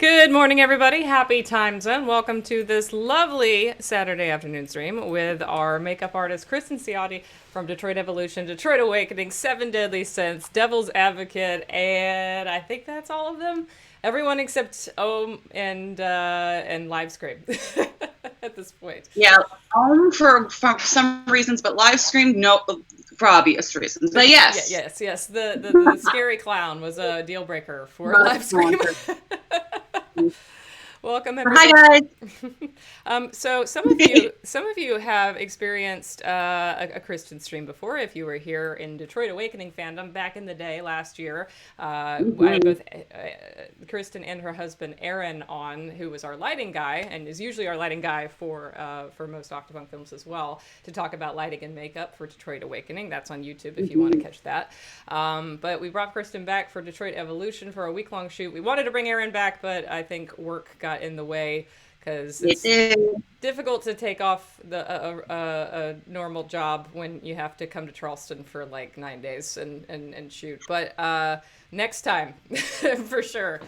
Good morning, everybody. Happy time zone. Welcome to this lovely Saturday afternoon stream with our makeup artist, Kristin Ciotti from Detroit Evolution, Detroit Awakening, Seven Deadly Sins, Devil's Advocate, and I think that's all of them. Everyone except and Livestream at this point. Yeah, for some reasons, but Livestream, no, for obvious reasons. But yes. Yes. The scary clown was a deal breaker for Livestream. Welcome, everybody. Hi, guys. So some of you have experienced a Kristin stream before. If you were here in Detroit Awakening fandom back in the day last year, I had both Kristin and her husband Aaron on, who was our lighting guy and is usually our lighting guy for most Octopunk films as well, to talk about lighting and makeup for Detroit Awakening. That's on YouTube if you want to catch that. But we brought Kristin back for Detroit Evolution for a week-long shoot. We wanted to bring Aaron back, but I think work got in the way because it's difficult to take off a normal job when you have to come to Charleston for like 9 days and shoot. But next time, for sure.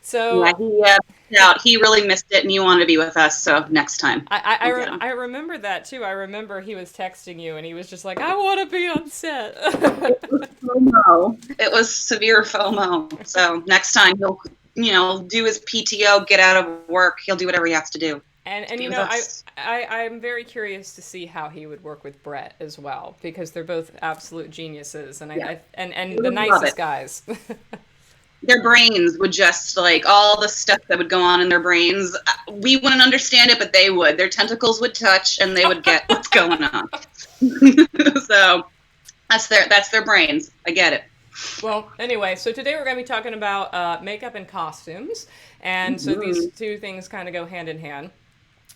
So he really missed it, and he wanted to be with us. So next time, I remember that too. I remember he was texting you, and he was just like, "I want to be on set." It was FOMO. It was severe FOMO. So next time he'll do his PTO, get out of work. He'll do whatever he has to do. And you know, I'm very curious to see how he would work with Brett as well, because they're both absolute geniuses, and and the nicest guys. Their brains would just, like, all the stuff that would go on in their brains, we wouldn't understand it, but they would. Their tentacles would touch, and they would get what's going on. So that's their brains. I get it. Well, anyway, so today we're going to be talking about makeup and costumes, and so these two things kind of go hand in hand.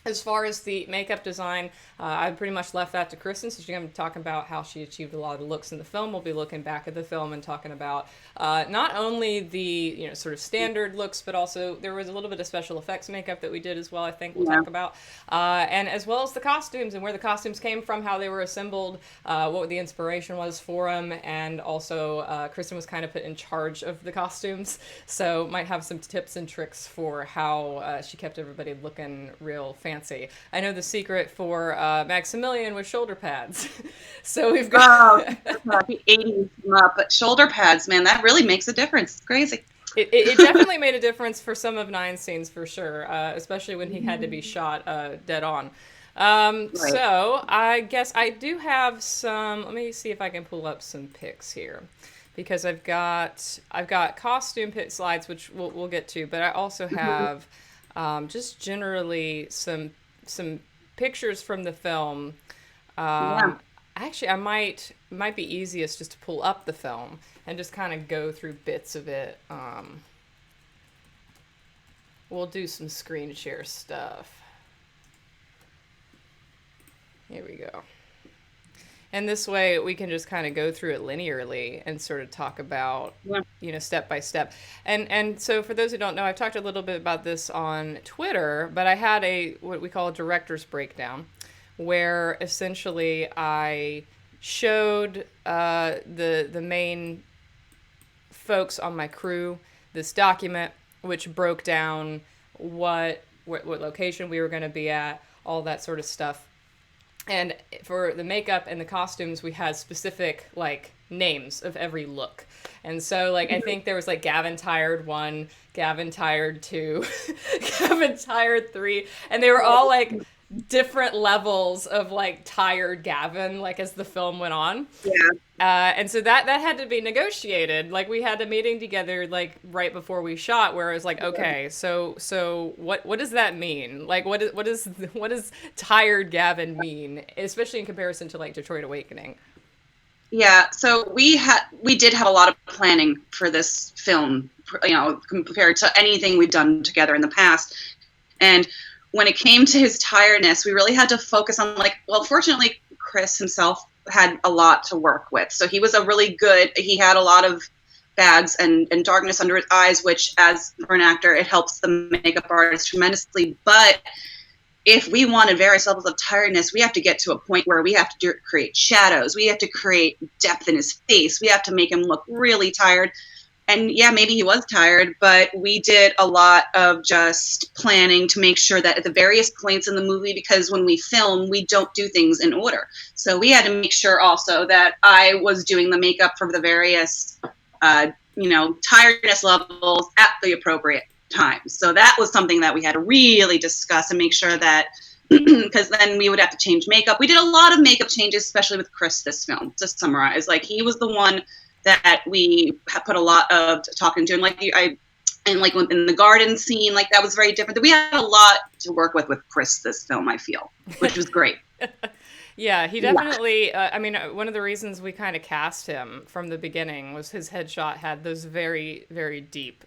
As far as the makeup design, I pretty much left that to Kristin, so she's going to be talking about how she achieved a lot of the looks in the film. We'll be looking back at the film and talking about not only the sort of standard looks, but also there was a little bit of special effects makeup that we did as well, I think we'll talk about. And as well as the costumes and where the costumes came from, how they were assembled, what the inspiration was for them, and also Kristin was kind of put in charge of the costumes, so might have some tips and tricks for how she kept everybody looking real fancy. I know the secret for Maximilien was shoulder pads. So we've got the 80s but shoulder pads, man, that really makes a difference. It's crazy. It definitely made a difference for some of Nine's scenes for sure, especially when he had to be shot dead on. Right. So I guess I do have some. Let me see if I can pull up some pics here, because I've got costume pic slides, which we'll get to, but I also have just generally some pictures from the film. Actually, I might be easiest just to pull up the film and just kind of go through bits of it. We'll do some screen share stuff. Here we go. And this way we can just kind of go through it linearly and sort of talk about, step by step. And so for those who don't know, I've talked a little bit about this on Twitter, but I had what we call a director's breakdown, where essentially I showed the main folks on my crew this document, which broke down what location we were going to be at, all that sort of stuff. And for the makeup and the costumes, we had specific, names of every look. And so, I think there was, Gavin Tired 1, Gavin Tired 2, Gavin Tired 3. And they were all, different levels of, Tired Gavin, as the film went on. Yeah. And so that had to be negotiated. We had a meeting together, right before we shot, where it was okay, so what does that mean? What does Tired Gavin mean, especially in comparison to Detroit Awakening? Yeah, so we did have a lot of planning for this film, compared to anything we've done together in the past. And when it came to his tiredness, we really had to focus on fortunately, Chris himself had a lot to work with. So he was he had a lot of bags and darkness under his eyes, which as for an actor, it helps the makeup artist tremendously. But if we wanted various levels of tiredness, we have to get to a point where we have to create shadows. We have to create depth in his face. We have to make him look really tired. and yeah, maybe he was tired, but we did a lot of just planning to make sure that at the various points in the movie, because when we film, we don't do things in order. So we had to make sure also that I was doing the makeup for the various, tiredness levels at the appropriate times. So that was something that we had to really discuss and make sure that, because then we would have to change makeup. We did a lot of makeup changes, especially with Chris this film, to summarize. Like, he was the one that we put a lot of talking to, and like in the garden scene, like that was very different. We had a lot to work with Chris this film, I feel, which was great. Yeah, he definitely, one of the reasons we kind of cast him from the beginning was his headshot had those very, very deep,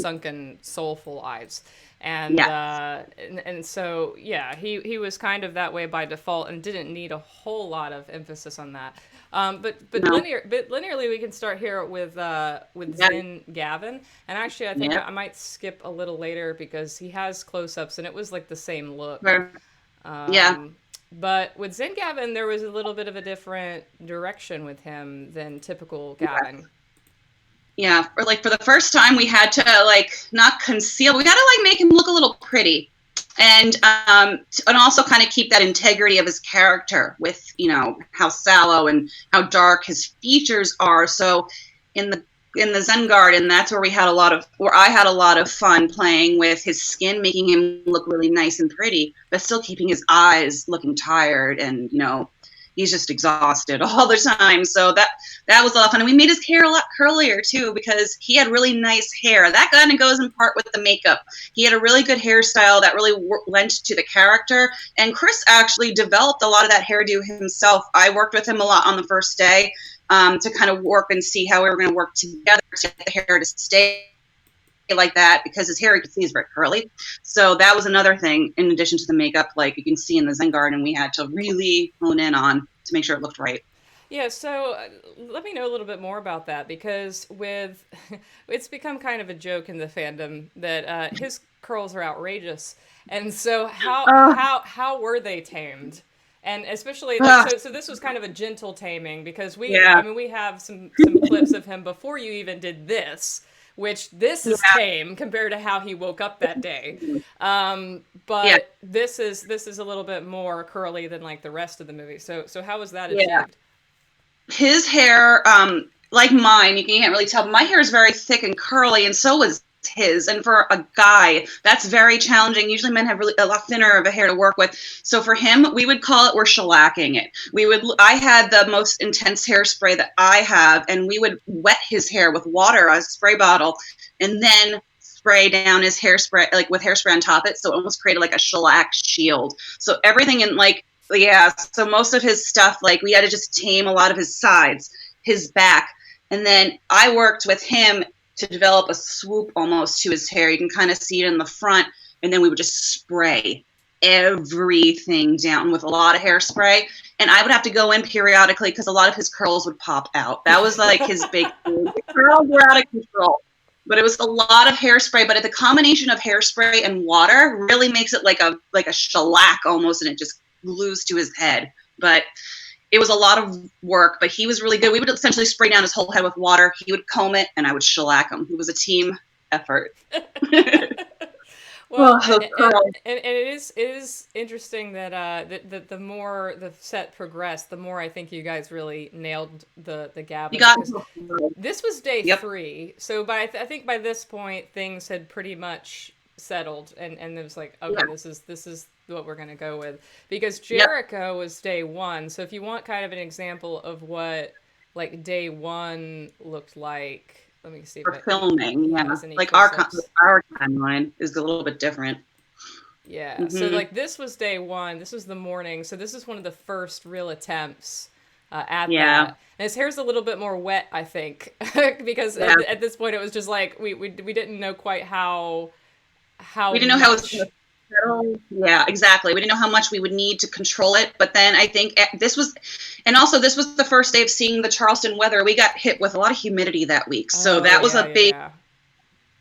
sunken, soulful eyes. And, and so, yeah, he was kind of that way by default and didn't need a whole lot of emphasis on that. But linearly, we can start here with Zen Gavin. And actually, I think I might skip a little later because he has close-ups and it was like the same look. But with Zen Gavin, there was a little bit of a different direction with him than typical Gavin. Yeah, or like for the first time, we had to like not conceal. We got to like make him look a little pretty, and also kind of keep that integrity of his character with how sallow and how dark his features are. So in the Zen Garden, that's where I had a lot of fun playing with his skin, making him look really nice and pretty, but still keeping his eyes looking tired, and he's just exhausted all the time. So that was a lot of fun. And we made his hair a lot curlier too, because he had really nice hair. That kind of goes in part with the makeup. He had a really good hairstyle that really lent to the character. And Chris actually developed a lot of that hairdo himself. I worked with him a lot on the first day to kind of work and see how we were going to work together to get the hair to stay like that, because his hair, you can see, is very curly. So that was another thing in addition to the makeup, like you can see in the Zen Garden, we had to really hone in on to make sure it looked right. Yeah, so let me know a little bit more about that, because it's become kind of a joke in the fandom that his curls are outrageous, and so how were they tamed? And especially, so this was kind of a gentle taming, because we have some clips of him before you even did this, which this is tame compared to how he woke up that day. But this is a little bit more curly than like the rest of the movie. So how was that achieved? His hair, like mine, you can't really tell, but my hair is very thick and curly, and so was his. And for a guy, that's very challenging. Usually men have really a lot thinner of a hair to work with. So for him, we would call it, we're shellacking it. I had the most intense hairspray that I have, and we would wet his hair with water, a spray bottle, and then spray down his hairspray, like with hairspray on top of it. So it almost created like a shellac shield. So everything in so most of his stuff, like we had to just tame a lot of his sides, his back. And then I worked with him to develop a swoop almost to his hair. You can kind of see it in the front. And then we would just spray everything down with a lot of hairspray. And I would have to go in periodically because a lot of his curls would pop out. That was like his big thing. The curls were out of control. But it was a lot of hairspray. But the combination of hairspray and water really makes it like a shellac almost, and it just glues to his head. But it was a lot of work, but he was really good. We would essentially spray down his whole head with water. He would comb it, and I would shellac him. It was a team effort. Well, and it is interesting that the more the set progressed, the more I think you guys really nailed the Gavin. This was day 3, so I think by this point things had pretty much settled, and it was like, okay, this is what we're going to go with, because Jericho was day 1. So if you want kind of an example of what like day 1 looked like, let me see. For filming, like our timeline is a little bit different. Yeah, so like this was day 1. This was the morning. So this is one of the first real attempts at that. And his hair's a little bit more wet, I think, because at this point it was just like we didn't know quite how we didn't know how it was. Yeah, exactly. We didn't know how much we would need to control it. But then I think this was the first day of seeing the Charleston weather. We got hit with a lot of humidity that week. So that was a big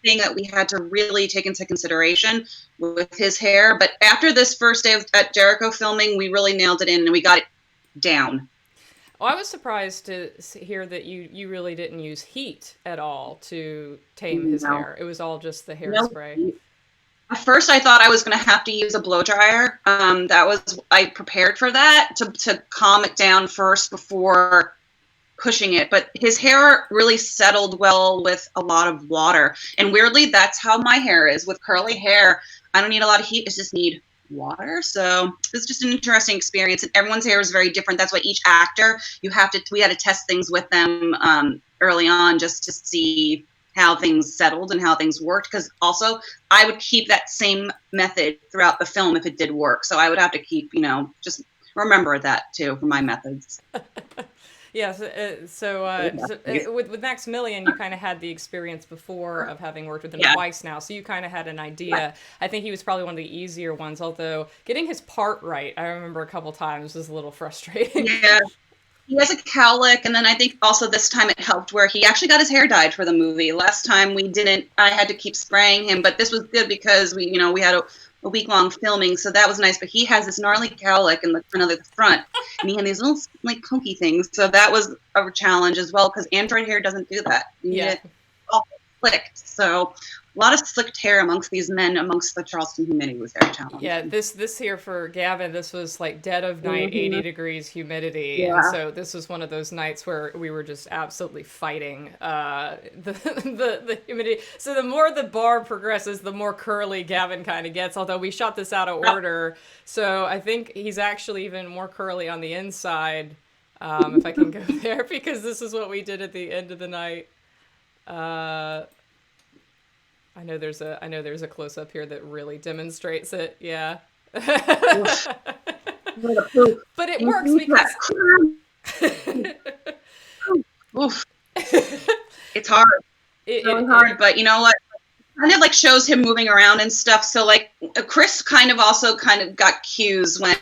thing that we had to really take into consideration with his hair. But after this first day at Jericho filming, we really nailed it in and we got it down. Oh, I was surprised to hear that you really didn't use heat at all to tame his No, hair. It was all just the no. hairspray. At first, I thought I was going to have to use a blow dryer. I prepared for that to calm it down first before pushing it. But his hair really settled well with a lot of water. And weirdly, that's how my hair is with curly hair. I don't need a lot of heat. I just need water. So it's just an interesting experience. And everyone's hair is very different. That's why each actor, we had to test things with them early on just to see how things settled and how things worked. Because also, I would keep that same method throughout the film if it did work. So I would have to keep, just remember that too for my methods. Yeah, with Maximilien, you kind of had the experience before of having worked with him twice now, so you kind of had an idea. Right. I think he was probably one of the easier ones, although getting his part right, I remember a couple times, was a little frustrating. Yeah. He has a cowlick, and then I think also this time it helped where he actually got his hair dyed for the movie. Last time we didn't. I had to keep spraying him, but this was good because we had a week-long filming, so that was nice. But he has this gnarly cowlick in the front, and he had these little like pokey things. So that was a challenge as well because android hair doesn't do that. You need it all slicked. So a lot of slicked hair amongst these men amongst the Charleston humidity was very challenging. Yeah, this here for Gavin, this was like dead of night, 80 degrees humidity, and so this was one of those nights where we were just absolutely fighting the humidity. So the more the bar progresses, the more curly Gavin kind of gets, although we shot this out of order, so I think he's actually even more curly on the inside, if I can go there, because this is what we did at the end of the night. I know there's a close up here that really demonstrates it. Yeah. But it works because it's hard. It's really hard, but you know what? Kind of like shows him moving around and stuff. So like Chris kind of got cues when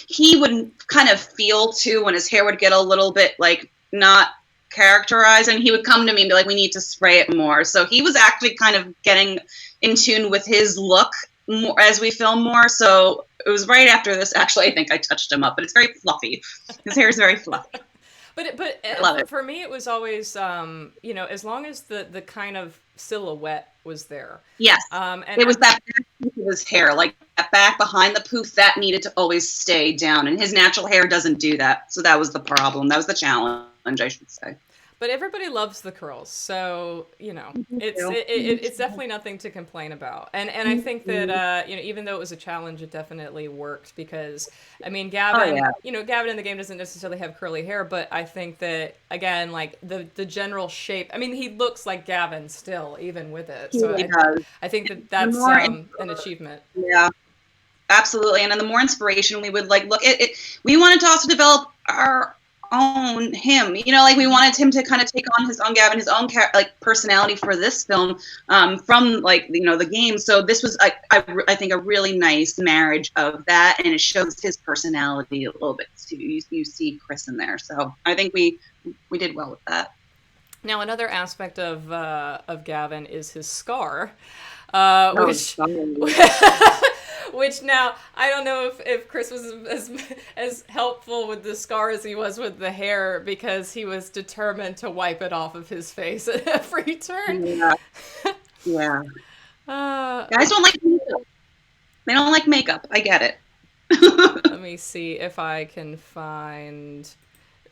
he would kind of feel too when his hair would get a little bit like not characterized, and he would come to me and be like, we need to spray it more. So he was actually kind of getting in tune with his look more as we film more. So it was right after this, actually, I think I touched him up, but it's very fluffy. His hair is very fluffy. But I love it. For me, it was always, as long as the kind of silhouette was there. Yes. And it was that back poof of his hair, like that back behind the poof, that needed to always stay down. And his natural hair doesn't do that. So that was the problem. That was the challenge, I should say. But everybody loves the curls, so it's definitely nothing to complain about. And I think that even though it was a challenge, it definitely worked because Gavin, Gavin in the game doesn't necessarily have curly hair, but I think that again, like the general shape. He looks like Gavin still, even with it. So I think that's an achievement. Yeah. Absolutely, and then the more inspiration we would look at it, we wanted to also develop our own him, we wanted him to kind of take on his own Gavin, his own personality for this film from the game. So this was I think a really nice marriage of that, and it shows his personality a little bit too. You see Chris in there, so I think we did well with that. Now another aspect of Gavin is his scar, which now I don't know if Chris was as helpful with the scar as he was with the hair, because he was determined to wipe it off of his face at every turn. Yeah. Guys don't like makeup. They don't like makeup. I get it. Let me see if I can find.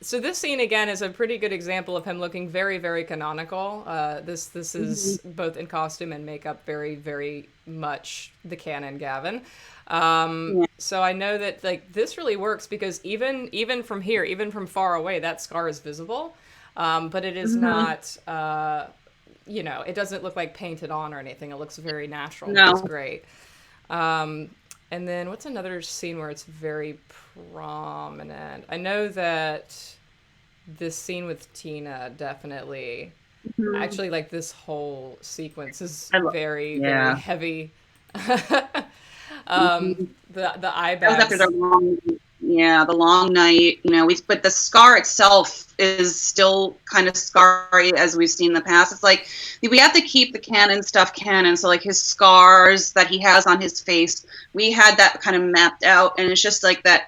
So this scene again is a pretty good example of him looking very, very canonical. This is both in costume and makeup very, very much the canon Gavin. So I know that this really works because even from here, even from far away, that scar is visible, but it is not. It doesn't look like painted on or anything. It looks very natural. No. It's great. And then what's another scene where it's very prominent? I know that this scene with Tina definitely, actually, this whole sequence is very, very heavy. The eye bags. The long night, but the scar itself is still kind of scarry as we've seen in the past. It's like we have to keep the canon stuff canon. So his scars that he has on his face, we had that kind of mapped out, and it's just like that.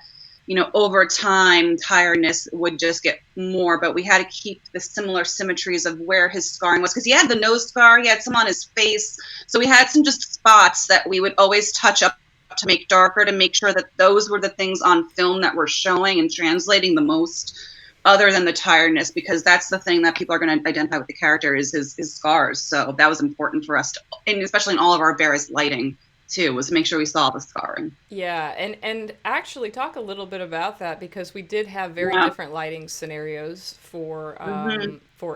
over time, tiredness would just get more, but we had to keep the similar symmetries of where his scarring was, because he had the nose scar, he had some on his face, so we had some just spots that we would always touch up to make darker, to make sure that those were the things on film that were showing and translating the most, other than the tiredness, because that's the thing that people are going to identify with the character is his scars. So that was important for us, and especially in all of our various lighting too, was to make sure we saw the scarring. Yeah, and actually talk a little bit about that, because we did have very different lighting scenarios for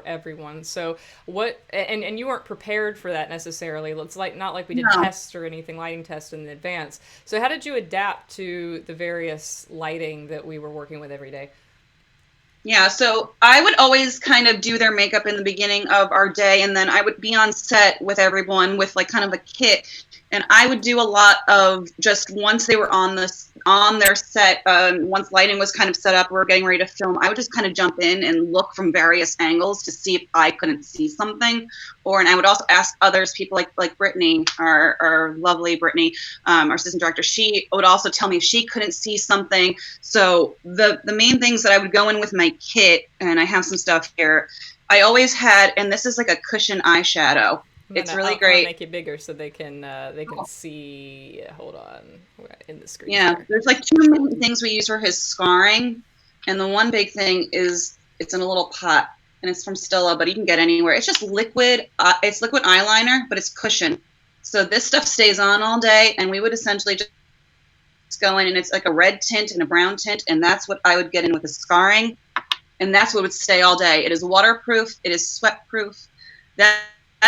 everyone. So what, and you weren't prepared for that necessarily. It's like not like we did tests or anything, lighting tests in advance. So how did you adapt to the various lighting that we were working with every day? Yeah, so I would always kind of do their makeup in the beginning of our day, and then I would be on set with everyone with like kind of a kit, and I would do a lot of just once they were on their set, once lighting was kind of set up, we were getting ready to film, I would just kind of jump in and look from various angles to see if I couldn't see something, and I would also ask others, people like Brittany, our lovely Brittany, our assistant director. She would also tell me if she couldn't see something. So the main things that I would go in with my kit, and I have some stuff here, I always had, and this is like a cushion eyeshadow. It's really great. I'll make it bigger so they can see. Hold on, in the screen. Yeah, there's like two main things we use for his scarring, and the one big thing is it's in a little pot, and it's from Stella, but you can get anywhere. It's just liquid. It's liquid eyeliner, but it's cushion. So this stuff stays on all day, and we would essentially just go in, and it's like a red tint and a brown tint, and that's what I would get in with the scarring, and that's what would stay all day. It is waterproof. It is sweat proof. That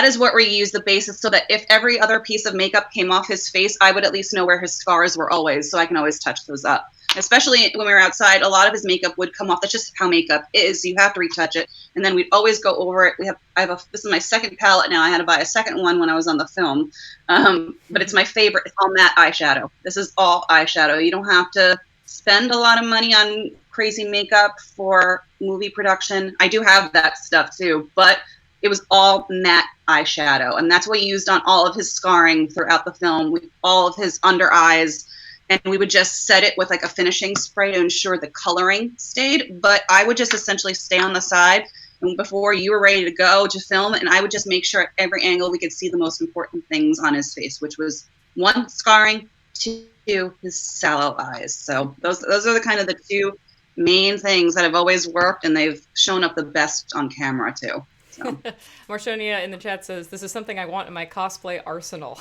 is what we use the basis, so that if every other piece of makeup came off his face, I would at least know where his scars were always, so I can always touch those up. Especially when we were outside, a lot of his makeup would come off. That's just how makeup is. You have to retouch it, and then we'd always go over it. This is my second palette now. I had to buy a second one when I was on the film, but it's my favorite. It's all matte eyeshadow. This is all eyeshadow. You don't have to spend a lot of money on crazy makeup for movie production. I do have that stuff too, but it was all matte eyeshadow, and that's what we used on all of his scarring throughout the film, with all of his under eyes, and we would just set it with like a finishing spray to ensure the coloring stayed. But I would just essentially stay on the side, and before you were ready to go to film, and I would just make sure at every angle we could see the most important things on his face, which was 1, scarring, 2, his sallow eyes. So those are the kind of the two main things that have always worked, and they've shown up the best on camera too. So. Marshonia in the chat says, "This is something I want in my cosplay arsenal."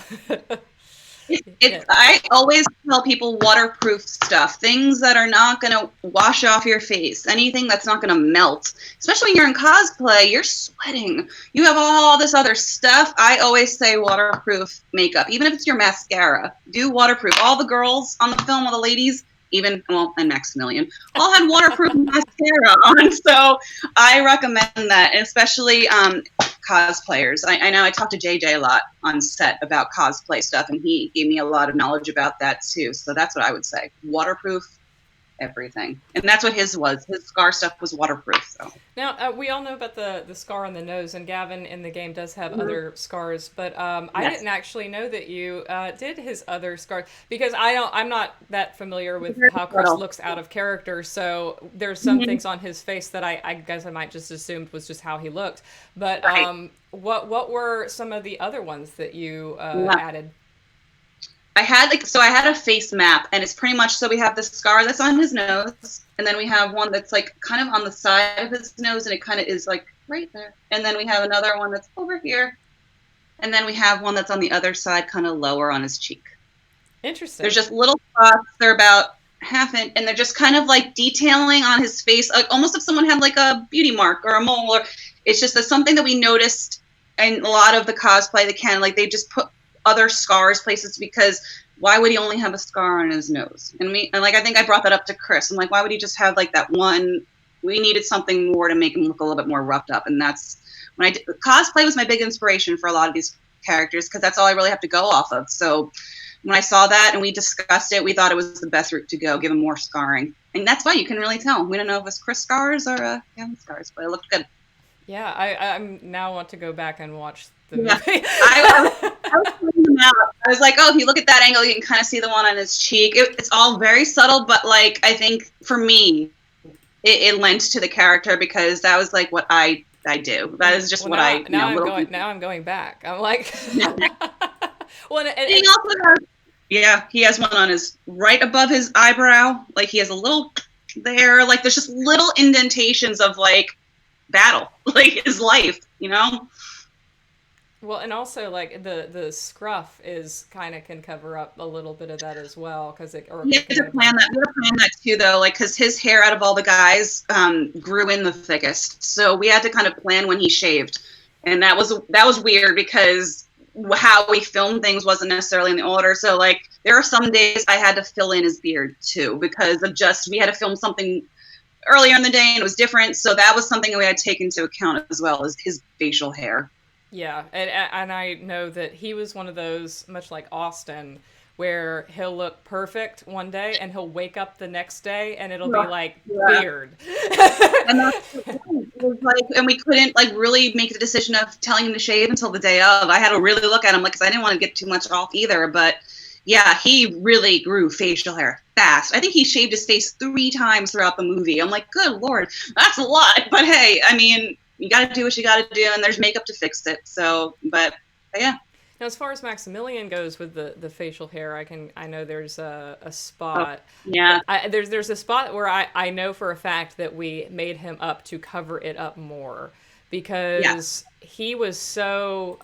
I always tell people waterproof stuff, things that are not going to wash off your face, anything that's not going to melt. Especially when you're in cosplay, you're sweating. You have all this other stuff. I always say waterproof makeup, even if it's your mascara. Do waterproof. All the girls on the film, all the ladies, and Maximilien, all had waterproof mascara on. So I recommend that, and especially cosplayers. I know I talked to JJ a lot on set about cosplay stuff, and he gave me a lot of knowledge about that too. So that's what I would say. Waterproof everything. And that's what his was. His scar stuff was waterproof. So now we all know about the scar on the nose, and Gavin in the game does have other scars, but I didn't actually know that you did his other scars, because I'm not that familiar with how Chris looks out of character. So there's some things on his face that I guess I might just assumed was just how he looked. But what were some of the other ones that you added? I had a face map, and it's pretty much, so we have the scar that's on his nose, and then we have one that's like kind of on the side of his nose, and it kind of is like right there. And then we have another one that's over here, and then we have one that's on the other side, kind of lower on his cheek. Interesting. There's just little spots. They're about half inch, and they're just kind of like detailing on his face, like almost if someone had like a beauty mark or a mole. Or it's just something that we noticed in a lot of the cosplay. They just put other scars places, because why would he only have a scar on his nose? And I think I brought that up to Chris. I'm like, why would he just have like that one? We needed something more to make him look a little bit more roughed up. And that's when cosplay was my big inspiration for a lot of these characters, because that's all I really have to go off of. So when I saw that and we discussed it, we thought it was the best route to go, give him more scarring. And that's why you can really tell. We don't know if it's Chris scars or Gavin scars, but it looked good. Yeah, I now want to go back and watch the movie. I was playing the them out. I was like, oh, if you look at that angle, you can kind of see the one on his cheek. It's all very subtle, but like I think for me, it lent to the character because that was like what I do. That is just what I'm going back. I'm like, well, and he also has, he has one on his right above his eyebrow. Like he has a little there. Like there's just little indentations of like battle, like his life, you know. Well, and also like the scruff is kind of can cover up a little bit of that as well because it. We had to plan that. We had to plan that too, though, like because his hair out of all the guys grew in the thickest, so we had to kind of plan when he shaved, and that was weird because how we filmed things wasn't necessarily in the order. So like there are some days I had to fill in his beard too because of just we had to film something earlier in the day and it was different. So that was something we had to take into account as well as his facial hair. Yeah, and I know that he was one of those, much like Austin, where he'll look perfect one day and he'll wake up the next day and it'll be like beard. And that's it was like, and we couldn't like really make the decision of telling him to shave until the day of. I had to really look at him like because I didn't want to get too much off either. But yeah, he really grew facial hair fast. I think he shaved his face 3 times throughout the movie. I'm like, good Lord, that's a lot. But hey, I mean, you got to do what you got to do, and there's makeup to fix it. So, but yeah. Now, as far as Maximilien goes with the facial hair, I know there's a spot. Oh, yeah. There's a spot where I know for a fact that we made him up to cover it up more because he was so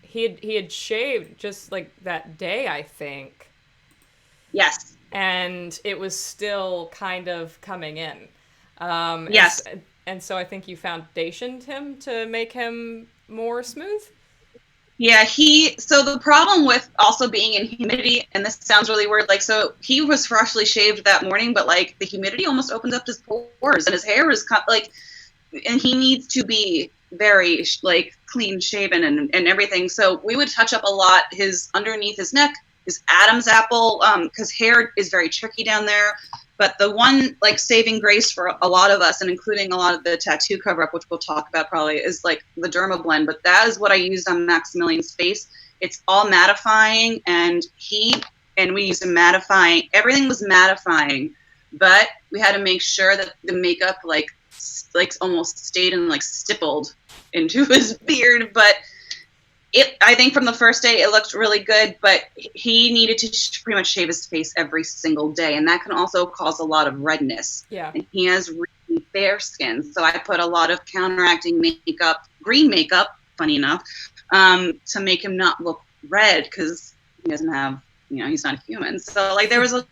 he had shaved just like that day, I think. Yes. And it was still kind of coming in. Yes. And so I think you foundationed him to make him more smooth. Yeah, so the problem with also being in humidity, and this sounds really weird, like, so he was freshly shaved that morning, but like the humidity almost opens up his pores and his hair is like, and he needs to be very like clean shaven and everything. So we would touch up a lot his underneath his neck, his Adam's apple, because hair is very tricky down there. But the one like saving grace for a lot of us, and including a lot of the tattoo cover-up, which we'll talk about probably, is like the Derma Blend. But that is what I used on Maximilien's face. It's all mattifying, and we used a mattifying. Everything was mattifying, but we had to make sure that the makeup like almost stayed and like stippled into his beard. But I think from the first day it looked really good, but he needed to pretty much shave his face every single day, and that can also cause a lot of redness. Yeah. And he has really fair skin, so I put a lot of counteracting makeup, green makeup, funny enough, to make him not look red because he doesn't have, he's not a human. So like there was a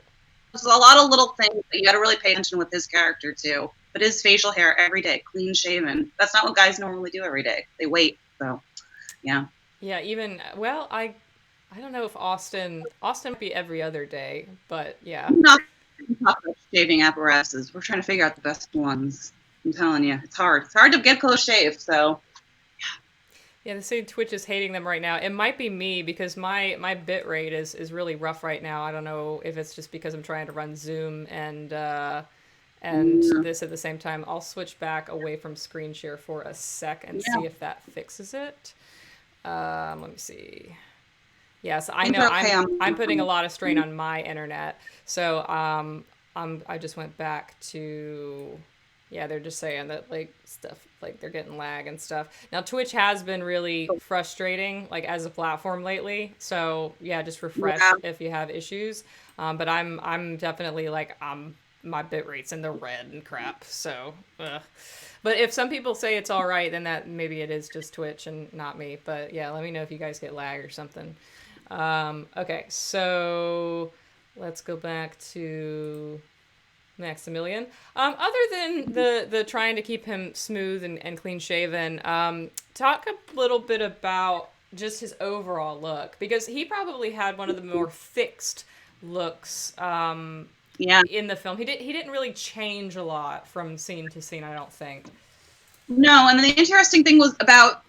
lot of little things that you got to really pay attention with his character too. But his facial hair every day, clean shaven. That's not what guys normally do every day. They wait. So, yeah. Yeah, I don't know if Austin would be every other day, but yeah. I'm not talking about shaving apparatuses. We're trying to figure out the best ones. I'm telling you, it's hard. It's hard to get close shave, so yeah. They say Twitch is hating them right now. It might be me because my bit rate is really rough right now. I don't know if it's just because I'm trying to run Zoom and this at the same time. I'll switch back away from screen share for a sec and see if that fixes it. Let me see. Yes, I know I'm putting a lot of strain on my internet. So I just went back to they're just saying that like stuff like they're getting lag and stuff. Now Twitch has been really frustrating like as a platform lately. So yeah, just refresh if you have issues. But I'm definitely like my bit rate's in the red and crap. So but if some people say it's all right, then that maybe it is just Twitch and not me. But yeah, let me know if you guys get lag or something. Okay, so let's go back to Maximilien. Other than the trying to keep him smooth and clean shaven, talk a little bit about just his overall look, because he probably had one of the more fixed looks in the film. He didn't really change a lot from scene to scene, I don't think. No, and the interesting thing was about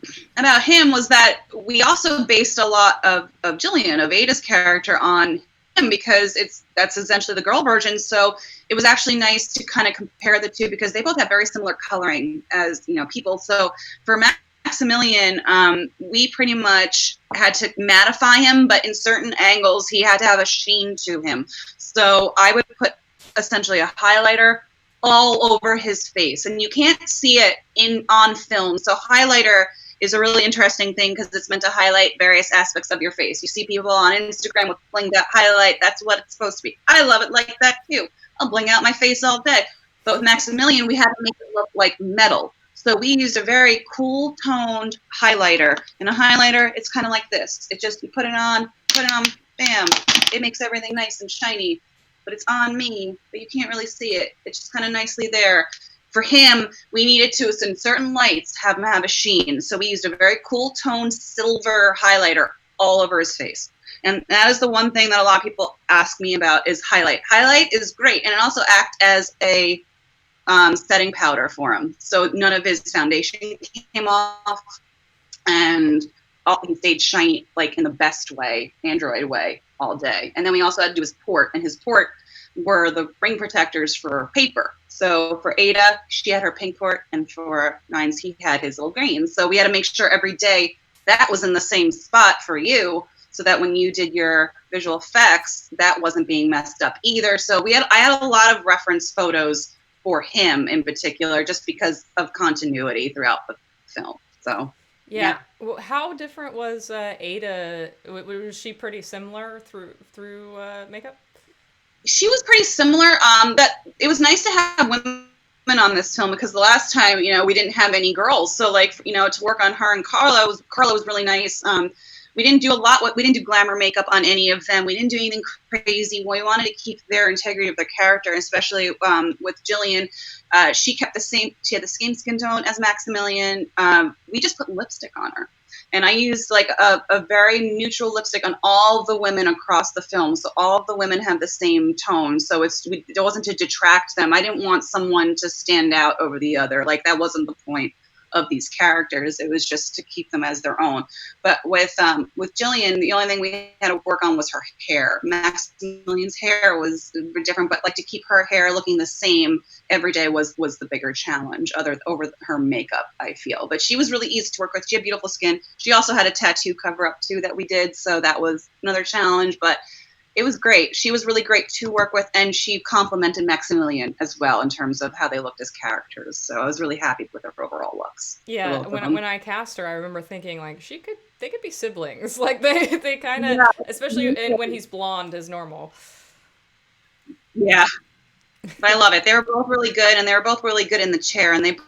him was that we also based a lot of Jillian, of Ada's character, on him because that's essentially the girl version. So it was actually nice to kind of compare the two because they both have very similar coloring as people. So for Maximilien, we pretty much had to mattify him, but in certain angles, he had to have a sheen to him. So I would put essentially a highlighter all over his face, and you can't see it on film. So highlighter is a really interesting thing because it's meant to highlight various aspects of your face. You see people on Instagram with blinged out highlight. That's what it's supposed to be. I love it like that too. I'll bling out my face all day. But with Maximilien, we had to make it look like metal. So we used a very cool toned highlighter. And a highlighter, it's kind of like this. It just, you put it on, bam. It makes everything nice and shiny. But it's on me, but you can't really see it. It's just kind of nicely there. For him, we needed to, in certain lights, have him have a sheen. So we used a very cool toned silver highlighter all over his face. And that is the one thing that a lot of people ask me about is highlight. Highlight is great, and it also acts as a setting powder for him. So none of his foundation came off, and he stayed shiny, like in the best way, Android way, all day. And then we also had to do his port, and his port were the ring protectors for paper. So for Ada, she had her pink port, and for Nines, he had his little green. So we had to make sure every day that was in the same spot for you, so that when you did your visual effects, that wasn't being messed up either. So I had a lot of reference photos for him in particular, just because of continuity throughout the film. So yeah. Well, how different was Ada? Was she pretty similar through makeup? She was pretty similar. That it was nice to have women on this film because the last time, we didn't have any girls. So to work on her and Carla was really nice. We didn't do we didn't do glamour makeup on any of them. We didn't do anything crazy. We wanted to keep their integrity of their character, especially with Jillian. She had the same skin tone as Maximilien. We just put lipstick on her. And I used a very neutral lipstick on all the women across the film. So all of the women have the same tone. So it wasn't to detract them. I didn't want someone to stand out over the other. That wasn't the point of these characters. It was just to keep them as their own. But with Jillian, the only thing we had to work on was her hair. Maximilien's hair was different, but to keep her hair looking the same every day was the bigger challenge over her makeup, I feel. But she was really easy to work with. She had beautiful skin. She also had a tattoo cover up too that we did, so that was another challenge, but it was great. She was really great to work with, and she complimented Maximilien as well in terms of how they looked as characters. So I was really happy with her overall looks. Yeah, when I cast her, I remember thinking they could be siblings. They kind of, especially when he's blonde as normal. Yeah, but I love it. They were both really good, and they were both really good in the chair, and they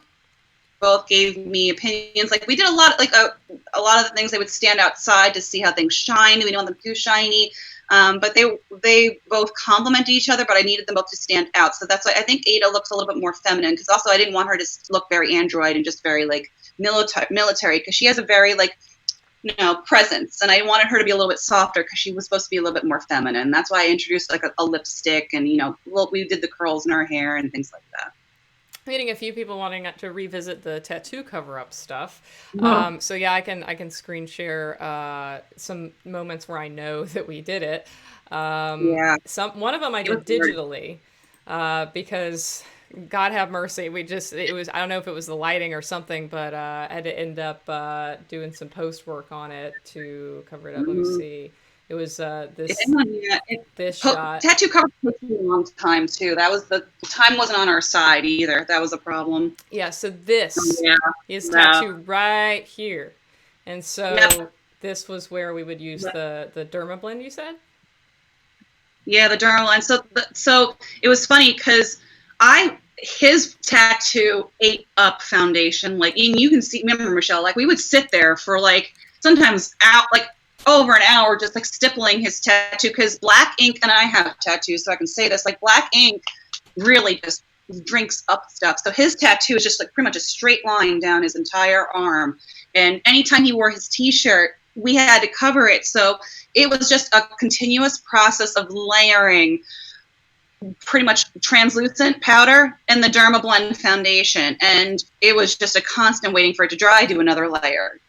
both gave me opinions. We did a lot of the things they would stand outside to see how things shine. We didn't want them too shiny. But they both complement each other, but I needed them both to stand out. So that's why I think Ada looks a little bit more feminine, because also I didn't want her to look very android and just very military, because she has a very presence, and I wanted her to be a little bit softer because she was supposed to be a little bit more feminine. That's why I introduced a lipstick, and we did the curls in her hair and things like that. Meeting a few people wanting to revisit the tattoo cover-up stuff. So yeah, I can screen share some moments where I know that we did it. One of them I did digitally because God have mercy. It was, I don't know if it was the lighting or something, but I had to end up doing some post work on it to cover it up. Let me see. It was this shot. Tattoo cover took a long time too. That was the time wasn't on our side either. That was a problem. Yeah. So this is tattoo right here, and so this was where we would use the derma blend. You said. Yeah, the derma blend. So it was funny because his tattoo ate up foundation. And you can see. Remember, Michelle? We would sit there for sometimes over an hour just stippling his tattoo, because black ink, and I have tattoos so I can say this, black ink really just drinks up stuff. So his tattoo is just pretty much a straight line down his entire arm, and anytime he wore his t-shirt we had to cover it. So it was just a continuous process of layering pretty much translucent powder and the derma blend foundation, and it was just a constant waiting for it to dry, do another layer,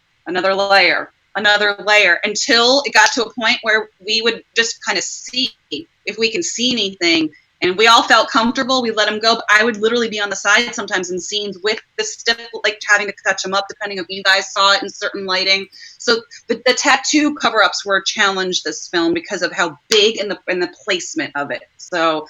until it got to a point where we would just kind of see if we can see anything And we all felt comfortable. We let him go. But I would literally be on the side sometimes in scenes with the stiff, like having to touch him up, depending if you guys saw it in certain lighting. So the tattoo cover-ups were challenged this film because of how big and the placement of it. So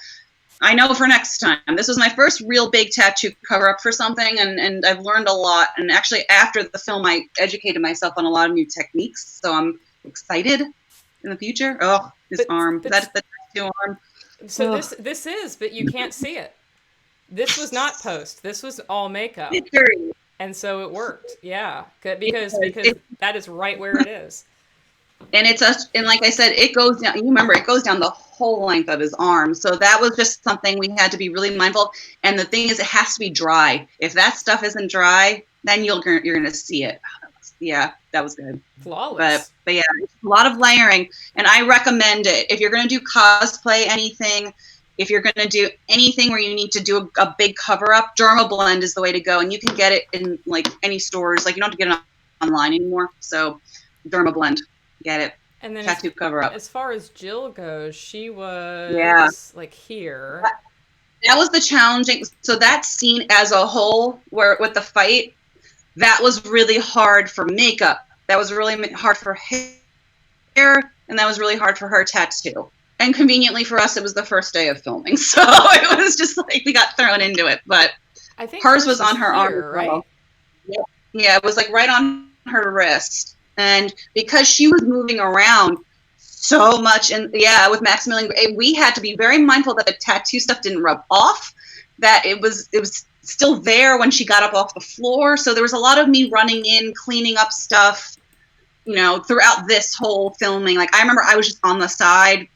I know for next time. This was my first real big tattoo cover-up for something, and I've learned a lot. And actually, after the film, I educated myself on a lot of new techniques. So I'm excited in the future. Oh, his arm. That's the tattoo arm. So this is, but you can't see it. This was not post. This was all makeup. And so it worked. Yeah. Because that is right where it is. And and like I said, it goes down. You remember, it goes down the whole length of his arm. So that was just something we had to be really mindful of. And the thing is, it has to be dry. If that stuff isn't dry, then you're going to see it. Yeah, that was good. Flawless. But yeah, a lot of layering. And I recommend it. If you're going to do cosplay, anything, if you're going to do anything where you need to do a big cover-up, Derma Blend is the way to go. And you can get it in, like, any stores. Like, you don't have to get it online anymore. So Derma Blend. Get it. And then tattoo cover-up. As far as Jill goes, she was like here. That was the challenging. So that scene as a whole, where with the fight, that was really hard for makeup. That was really hard for hair, and that was really hard for her tattoo. And conveniently for us, it was the first day of filming, so it was just like we got thrown into it. But I think hers was on her arm, right? Yeah, it was like right on her wrist, and because she was moving around so much, and with Maximilien, we had to be very mindful that the tattoo stuff didn't rub off. That it was still there when she got up off the floor. So there was a lot of me running in, cleaning up stuff, throughout this whole filming. Like, I remember I was just on the side,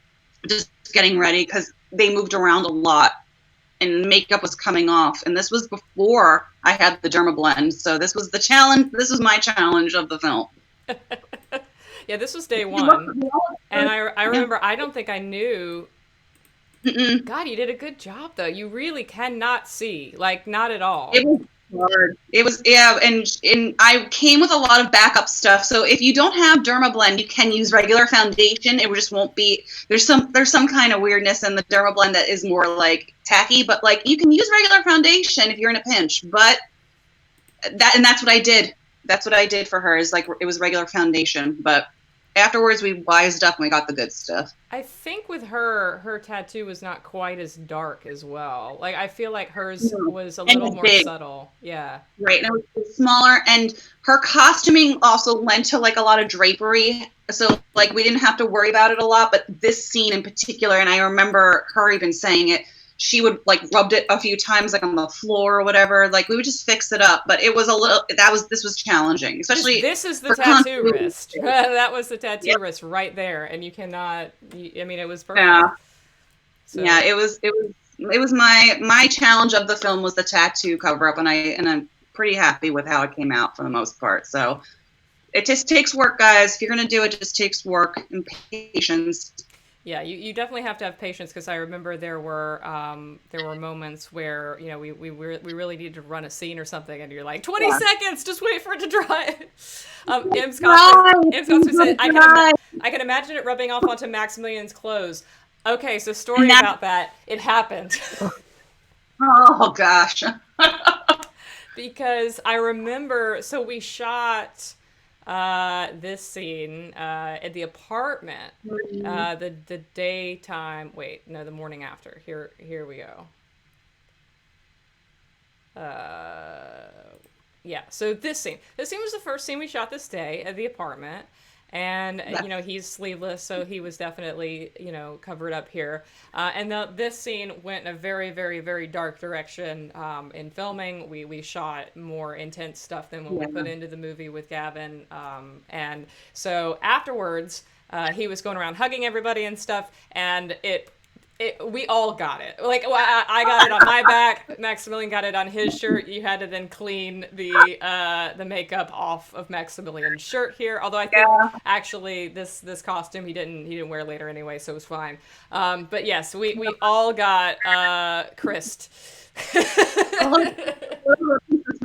just getting ready because they moved around a lot and makeup was coming off. And this was before I had the Derma Blend. So this was the challenge. This was my challenge of the film. Yeah, this was day one. And I remember, I don't think I knew. God, you did a good job, though. You really cannot see, like, not at all. It was hard. It was, and I came with a lot of backup stuff. So if you don't have Derma Blend, you can use regular foundation. It just won't be, there's some kind of weirdness in the Derma Blend that is more, like, tacky. But, like, you can use regular foundation if you're in a pinch. But that's what I did. That's what I did for her, is, like, it was regular foundation. But afterwards, we wised up and we got the good stuff. I think with her tattoo was not quite as dark as well. Like, I feel like hers was a little more subtle. Yeah. Right. And it was smaller. And her costuming also lent to, like, a lot of drapery. So, like, we didn't have to worry about it a lot. But this scene in particular, and I remember her even saying it, she would, like, rubbed it a few times, like, on the floor or whatever. Like, we would just fix it up. But it was this was challenging, especially. This is the tattoo wrist. That was the tattoo wrist right there. And you cannot, it was perfect. Yeah. So. Yeah, it was my challenge of the film was the tattoo cover up. And I'm pretty happy with how it came out for the most part. So it just takes work, guys. If you're going to do it, it just takes work and patience. Yeah, you definitely have to have patience, because I remember there were moments where we really needed to run a scene or something, and you're like 20 seconds, just wait for it to dry. M. Scott said, I can imagine it rubbing off onto Maximilien's clothes. Okay, so story about that. It happened. Oh gosh. Because I remember, so we shot this scene at the apartment, the daytime. Wait, no, the morning after. Here we go. Yeah. So this scene was the first scene we shot this day at the apartment. And, he's sleeveless, so he was definitely, covered up here. And this scene went in a very, very, very dark direction in filming. We shot more intense stuff than what we put into the movie with Gavin. And so afterwards, he was going around hugging everybody and stuff, and we all got it. Like, I got it on my back. Maximilien got it on his shirt. You had to then clean the makeup off of Maximilien's shirt here. Although I think actually this costume he didn't wear later anyway, so it was fine. But yes, we all got Krist.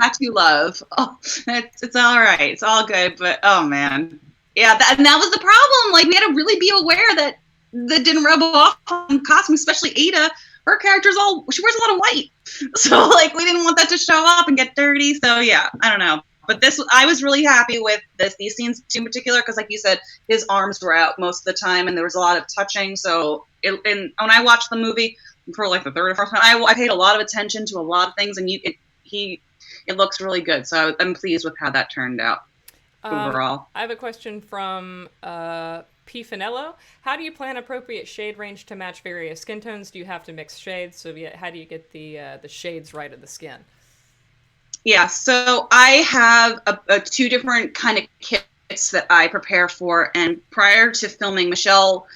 Tattoo love. Oh, it's all right. It's all good. But oh man, yeah, that was the problem. Like, we had to really be aware that that didn't rub off on costume, especially Ada. Her character's she wears a lot of white. So like we didn't want that to show up and get dirty. So yeah, I don't know. But I was really happy with these scenes in particular, because like you said, his arms were out most of the time and there was a lot of touching. So and when I watched the movie for like the third or fourth time, I paid a lot of attention to a lot of things, and it looks really good. So I'm pleased with how that turned out overall. I have a question from P. Finello. How do you plan appropriate shade range to match various skin tones? Do you have to mix shades? So how do you get the shades right of the skin? Yeah, so I have a two different kind of kits that I prepare for, and prior to filming, Michelle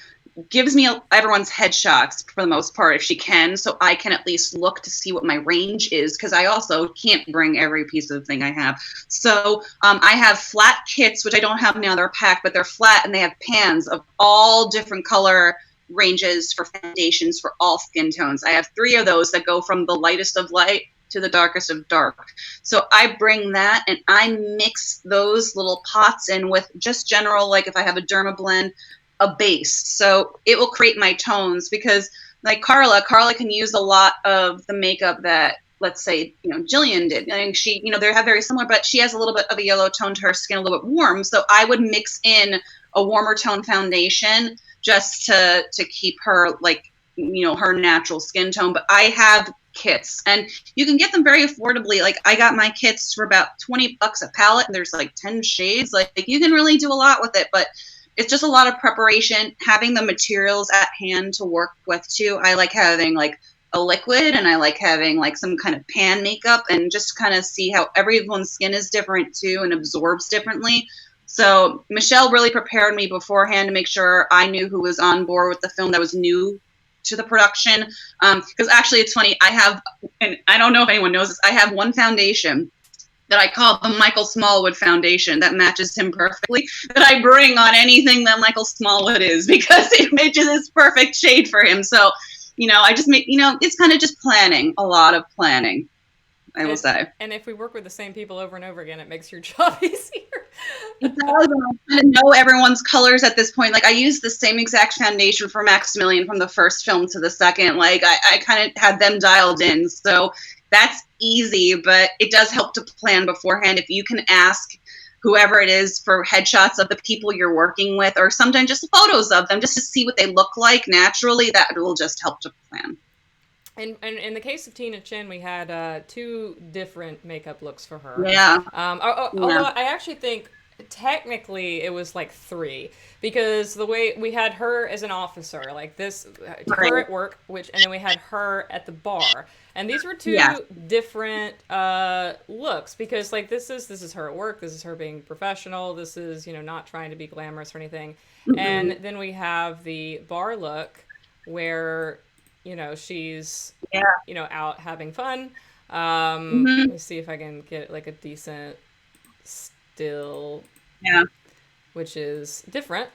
gives me everyone's headshots for the most part if she can, so I can at least look to see what my range is, because I also can't bring every piece of thing I have. So I have flat kits, which I don't have now, they're packed, but they're flat, and they have pans of all different color ranges for foundations for all skin tones. I have 3 of those that go from the lightest of light to the darkest of dark. So I bring that and I mix those little pots in with just general, like if I have a derma blend, a base. So it will create my tones, because like Carla can use a lot of the makeup that, let's say, Jillian did. I mean, she, they have very similar, but she has a little bit of a yellow tone to her skin, a little bit warm. So I would mix in a warmer tone foundation just to keep her like, her natural skin tone. But I have kits, and you can get them very affordably. Like I got my kits for about $20 a palette, and there's like 10 shades. Like you can really do a lot with it, but it's just a lot of preparation, having the materials at hand to work with too. I like having like a liquid, and I like having like some kind of pan makeup, and just kind of see how everyone's skin is different too and absorbs differently. So Michelle really prepared me beforehand to make sure I knew who was on board with the film that was new to the production. Because actually it's funny, I have, and I don't know if anyone knows this, I have one foundation that I call the Michael Smallwood foundation that matches him perfectly, that I bring on anything that Michael Smallwood is, because it matches this perfect shade for him. So, I just make, it's kind of just planning, a lot of planning, I will say. And if we work with the same people over and over again, it makes your job easier. It does. I know everyone's colors at this point. Like I used the same exact foundation for Maximilien from the first film to the second. Like I kind of had them dialed in. So that's easy, but it does help to plan beforehand. If you can ask whoever it is for headshots of the people you're working with, or sometimes just photos of them, just to see what they look like naturally, that will just help to plan. And in the case of Tina Chin, we had 2 different makeup looks for her. Yeah. Although I actually think technically it was like 3, because the way we had her as an officer, like this, her at work, and then we had her at the bar, and these were 2 different looks, because like this is her at work, this is her being professional, this is not trying to be glamorous or anything, and then we have the bar look where she's out having fun. Let me see if I can get like a decent still, which is different.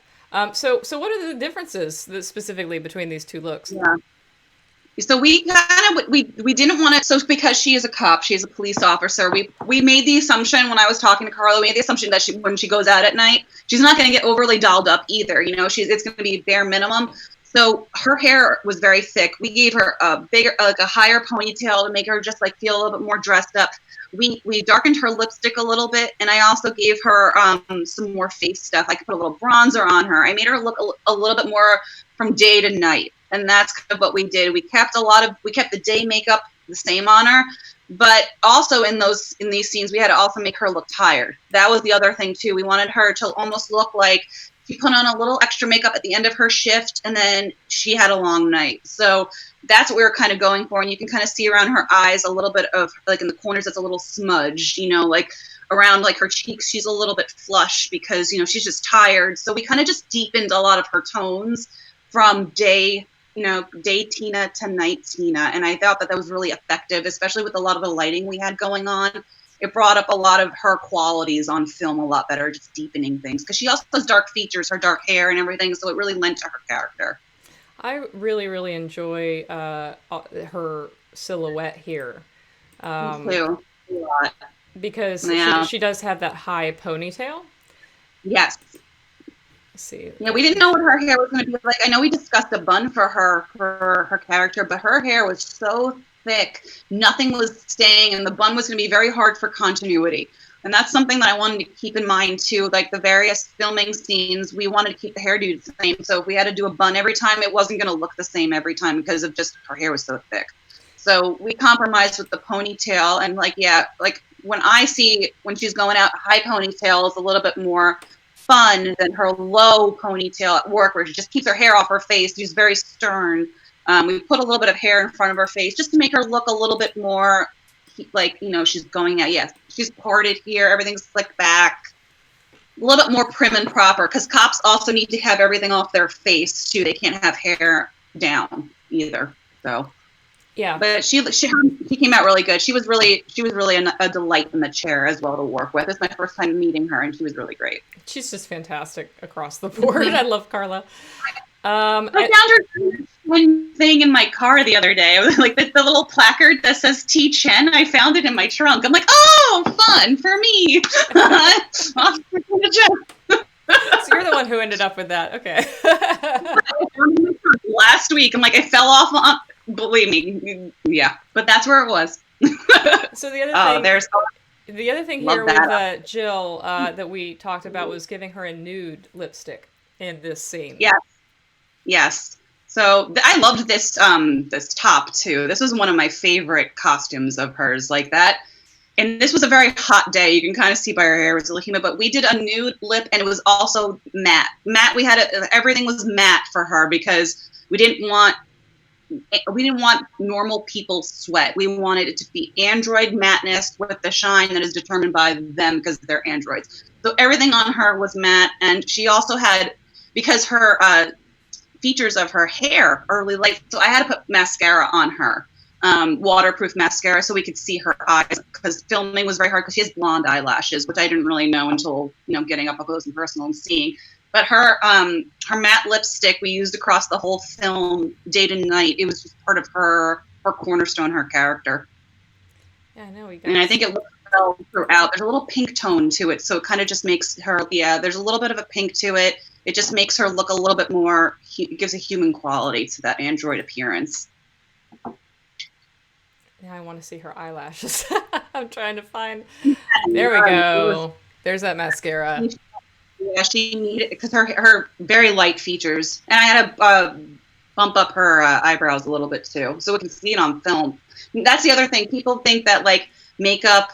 So what are the differences specifically between these 2 looks? Yeah. So we didn't want to. So because she is a cop, she is a police officer. We made the assumption, when I was talking to Carla, we made the assumption that when she goes out at night, she's not going to get overly dolled up either. It's going to be bare minimum. So her hair was very thick. We gave her a bigger, like a higher ponytail to make her just like feel a little bit more dressed up. We darkened her lipstick a little bit, and I also gave her some more face stuff. I could put a little bronzer on her. I made her look a little bit more from day to night, and that's kind of what we did. We kept the day makeup the same on her, but also in these scenes we had to also make her look tired. That was the other thing too. We wanted her to almost look like she put on a little extra makeup at the end of her shift, and then she had a long night. So that's what we were kind of going for. And you can kind of see around her eyes a little bit of, like in the corners, it's a little smudged, like around like her cheeks, she's a little bit flush because, she's just tired. So we kind of just deepened a lot of her tones from day Tina to night Tina. And I thought that was really effective, especially with a lot of the lighting we had going on. It brought up a lot of her qualities on film a lot better, just deepening things. Because she also has dark features, her dark hair and everything, so it really lent to her character. I really, really enjoy her silhouette here. Me too. A lot. Because she does have that high ponytail. Yes. see. Yeah, we didn't know what her hair was going to be like. I know we discussed a bun for her character, but her hair was so thick, nothing was staying, and the bun was going to be very hard for continuity. And that's something that I wanted to keep in mind too. Like the various filming scenes, we wanted to keep the hairdo the same. So if we had to do a bun every time, it wasn't going to look the same every time because of just her hair was so thick. So we compromised with the ponytail, and like when she's going out, high ponytail is a little bit more fun than her low ponytail at work, where she just keeps her hair off her face. She's very stern. We put a little bit of hair in front of her face just to make her look a little bit more like, she's going out. Yes, she's parted here. Everything's slicked back. A little bit more prim and proper, because cops also need to have everything off their face too. They can't have hair down either. So. Yeah, but she came out really good. She was really a delight in the chair as well to work with. It's my first time meeting her, and she was really great. She's just fantastic across the board. I love Carla. I found her one thing in my car the other day. It was like the little placard that says T. Chen. I found it in my trunk. I'm like, oh, fun for me. So you're the one who ended up with that. Okay. Last week, I'm like, I fell off on. Believe me, yeah. But that's where it was. So the other thing here with Jill that we talked about was giving her a nude lipstick in this scene. Yes. So I loved this this top too. This was one of my favorite costumes of hers, like that. And this was a very hot day. You can kind of see by her hair it was a little humid, but we did a nude lip, and it was also matte. Everything was matte for her because we didn't want normal people's sweat. We wanted it to be android matteness with the shine that is determined by them because they're androids. So everything on her was matte, and she also had, because her features of her hair are really light, so I had to put mascara on her, waterproof mascara, so we could see her eyes, because filming was very hard because she has blonde eyelashes, which I didn't really know until getting up close and personal and seeing. But her matte lipstick we used across the whole film, day to night. It was just part of her cornerstone, her character. Yeah, I know. And I think it looks well throughout. There's a little pink tone to it, so it kind of just makes her. Yeah, there's a little bit of a pink to it. It just makes her look a little bit more. It gives a human quality to that android appearance. Now I want to see her eyelashes. I'm trying to find. There we go. There's that mascara. Yeah, she needed, because her very light features, and I had to bump up her eyebrows a little bit too, so we can see it on film. That's the other thing. People think that like makeup,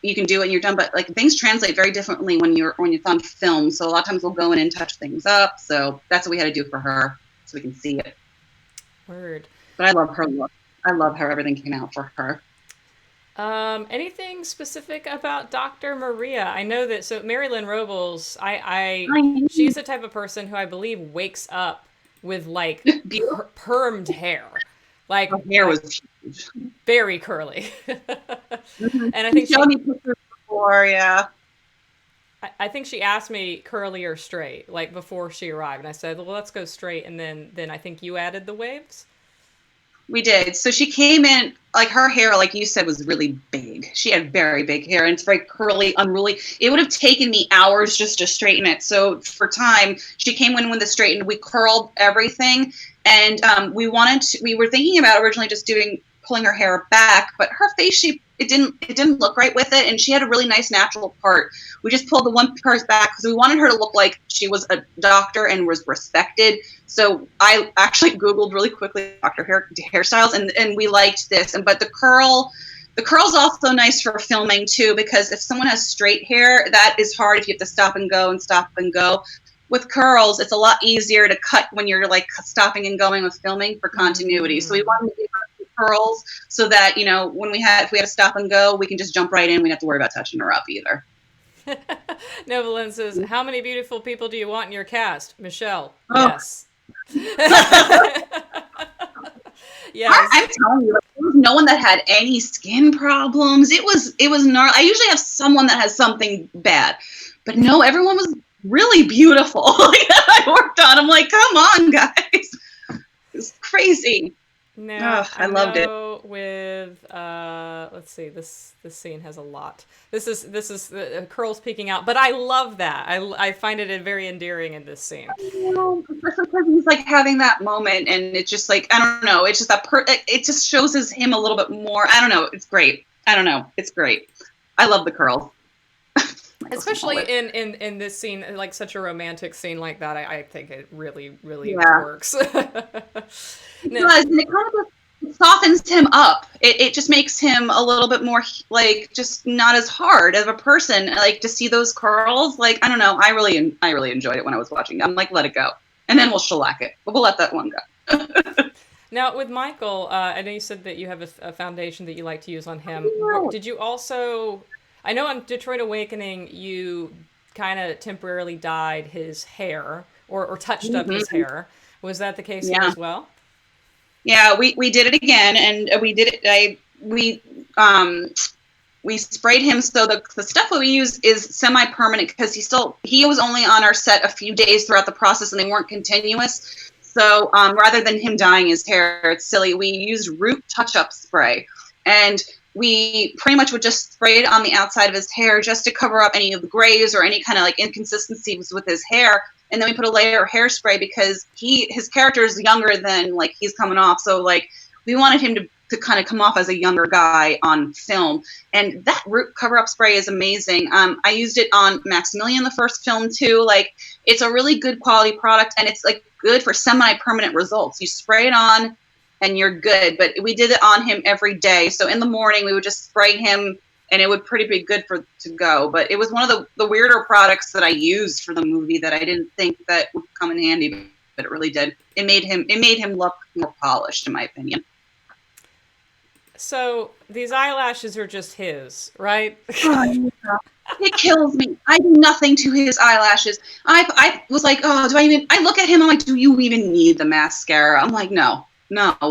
you can do it and you're done, but like things translate very differently when it's on film. So a lot of times we'll go in and touch things up. So that's what we had to do for her, so we can see it. Word. But I love her look. I love how everything came out for her. Anything specific about Dr. Maria? I know that, so Mary Lynn Robles, she's the type of person who I believe wakes up with like permed hair. Like, her hair was huge. Very curly. Mm-hmm. And I think she showed me pictures before, yeah. I think she asked me curly or straight, like before she arrived. And I said, well, let's go straight. And then I think you added the waves. We did. So she came in, like her hair, like you said, was really big. She had very big hair, and it's very curly, unruly. It would have taken me hours just to straighten it. So for time, she came in with the straightened. We curled everything, and we were thinking about originally just pulling her hair back, but her face shape, it didn't look right with it, and she had a really nice natural part. We just pulled the one part back because we wanted her to look like she was a doctor and was respected. So I actually Googled really quickly Dr. Hairstyles, and we liked this. But the curl's also nice for filming too, because if someone has straight hair, that is hard if you have to stop and go. With curls, it's a lot easier to cut when you're like stopping and going with filming for continuity. Mm-hmm. So we wanted to give her curls so that, when if we had to stop and go, we can just jump right in. We don't have to worry about touching her up either. Novalyn says, how many beautiful people do you want in your cast? Michelle. Oh. Yes. Yes. I'm telling you, there was no one that had any skin problems. It was gnarly. I usually have someone that has something bad, but no, everyone was really beautiful. I worked on. I'm like, come on, guys. It's crazy. Now I loved it. with let's see, this scene has a lot. This is curls peeking out, but I love that. I find it very endearing in this scene. Especially because he's like having that moment, and it's just like, I don't know, it's just that it just shows him a little bit more. I don't know, it's great. I don't know, it's great. I love the curls. Especially in this scene, like such a romantic scene like that, I think it really works. It does, and it kind of softens him up. It just makes him a little bit more like just not as hard of a person. Like to see those curls, like I don't know, I really enjoyed it when I was watching. I'm like, let it go, and then we'll shellac it, but we'll let that one go. Now with Michael, I know you said that you have a foundation that you like to use on him. Did you also? I know on Detroit Awakening, you kind of temporarily dyed his hair or touched up his hair. Was that the case here as well? Yeah, we did it again, and we did it. We sprayed him, so the stuff that we use is semi-permanent because he was only on our set a few days throughout the process, and they weren't continuous. So rather than him dyeing his hair, it's silly. We used root touch-up spray, and we pretty much would just spray it on the outside of his hair just to cover up any of the grays or any kind of like inconsistencies with his hair. And then we put a layer of hairspray because his character is younger than like he's coming off. So like we wanted him to kind of come off as a younger guy on film. And that root cover up spray is amazing. I used it on Maximilien, the first film too. Like it's a really good quality product, and it's like good for semi-permanent results. You spray it on and you're good. But we did it on him every day. So in the morning, we would just spray him, and it would pretty be good to go. But it was one of the weirder products that I used for the movie that I didn't think that would come in handy, but it really did. It made him look more polished, in my opinion. So these eyelashes are just his, right? Oh, yeah. It kills me. I do nothing to his eyelashes. I was like, oh, I look at him, I'm like, do you even need the mascara? I'm like, no,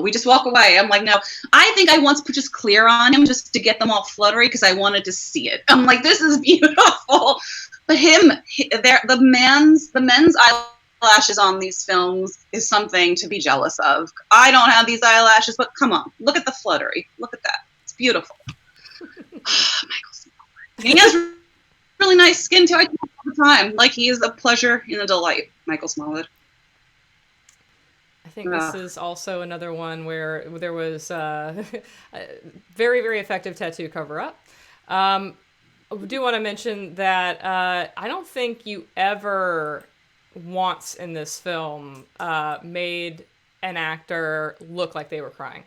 we just walk away. I'm like, no. I think I once put just clear on him just to get them all fluttery because I wanted to see it. I'm like, this is beautiful. But the men's eyelashes on these films is something to be jealous of. I don't have these eyelashes, but come on, look at the fluttery. Look at that. It's beautiful. Michael's he has really nice skin too. I do all the time. Like he is a pleasure and a delight. Michael Smallwood. I think this is also another one where there was a very, very effective tattoo cover-up. I do want to mention that I don't think you ever once in this film made an actor look like they were crying.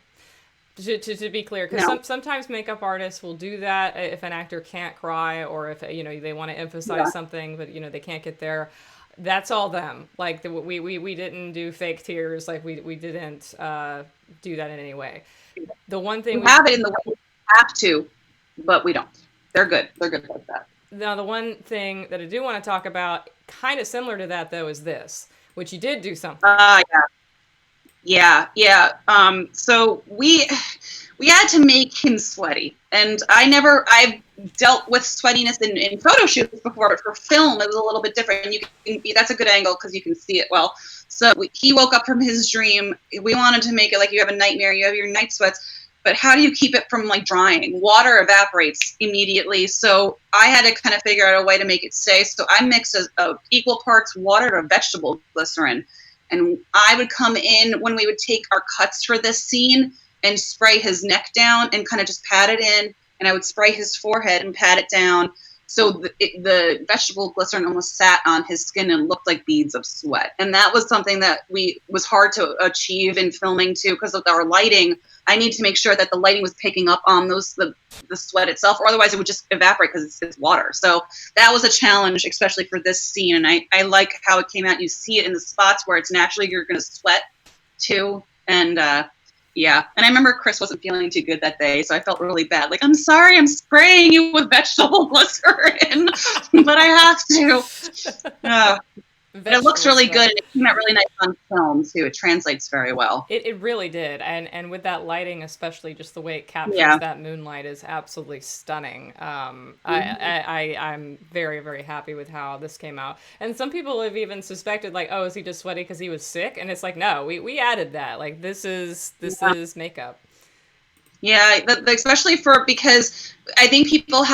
To be clear, because sometimes makeup artists will do that if an actor can't cry or if they want to emphasize something, but they can't get there. That's all them. Like we didn't do fake tears. Like we didn't do that in any way. The one thing we have it in the way we have to, but we don't. They're good. They're good like that. Now the one thing that I do want to talk about, kind of similar to that though, is this, which you did do something. Yeah. So we had to make him sweaty, and I've dealt with sweatiness in photo shoots before, but for film it was a little bit different. That's a good angle because you can see it well. So he woke up from his dream. We wanted to make it like you have a nightmare, you have your night sweats, but how do you keep it from like drying? Water evaporates immediately, so I had to kind of figure out a way to make it stay. So I mixed equal parts water to vegetable glycerin. And I would come in when we would take our cuts for this scene and spray his neck down and kind of just pat it in. And I would spray his forehead and pat it down. So the vegetable glycerin almost sat on his skin and looked like beads of sweat. And that was something that was hard to achieve in filming too, because of our lighting. I need to make sure that the lighting was picking up on the sweat itself, or otherwise it would just evaporate because it's water. So that was a challenge, especially for this scene. And I like how it came out. You see it in the spots where it's naturally you're going to sweat too. And yeah. And I remember Chris wasn't feeling too good that day, so I felt really bad. Like, I'm sorry, I'm spraying you with vegetable glycerin, but I have to. But it looks really sweat. good, and it came out really nice on film too. It translates very well. It really did, and with that lighting, especially just the way it captures Yeah. that moonlight is absolutely stunning. Mhm. I'm very very happy with how this came out. And some people have even suspected like, oh, is he just sweaty because he was sick? And it's like, no, we added that. Like this Yeah. is makeup. Yeah, especially because I think people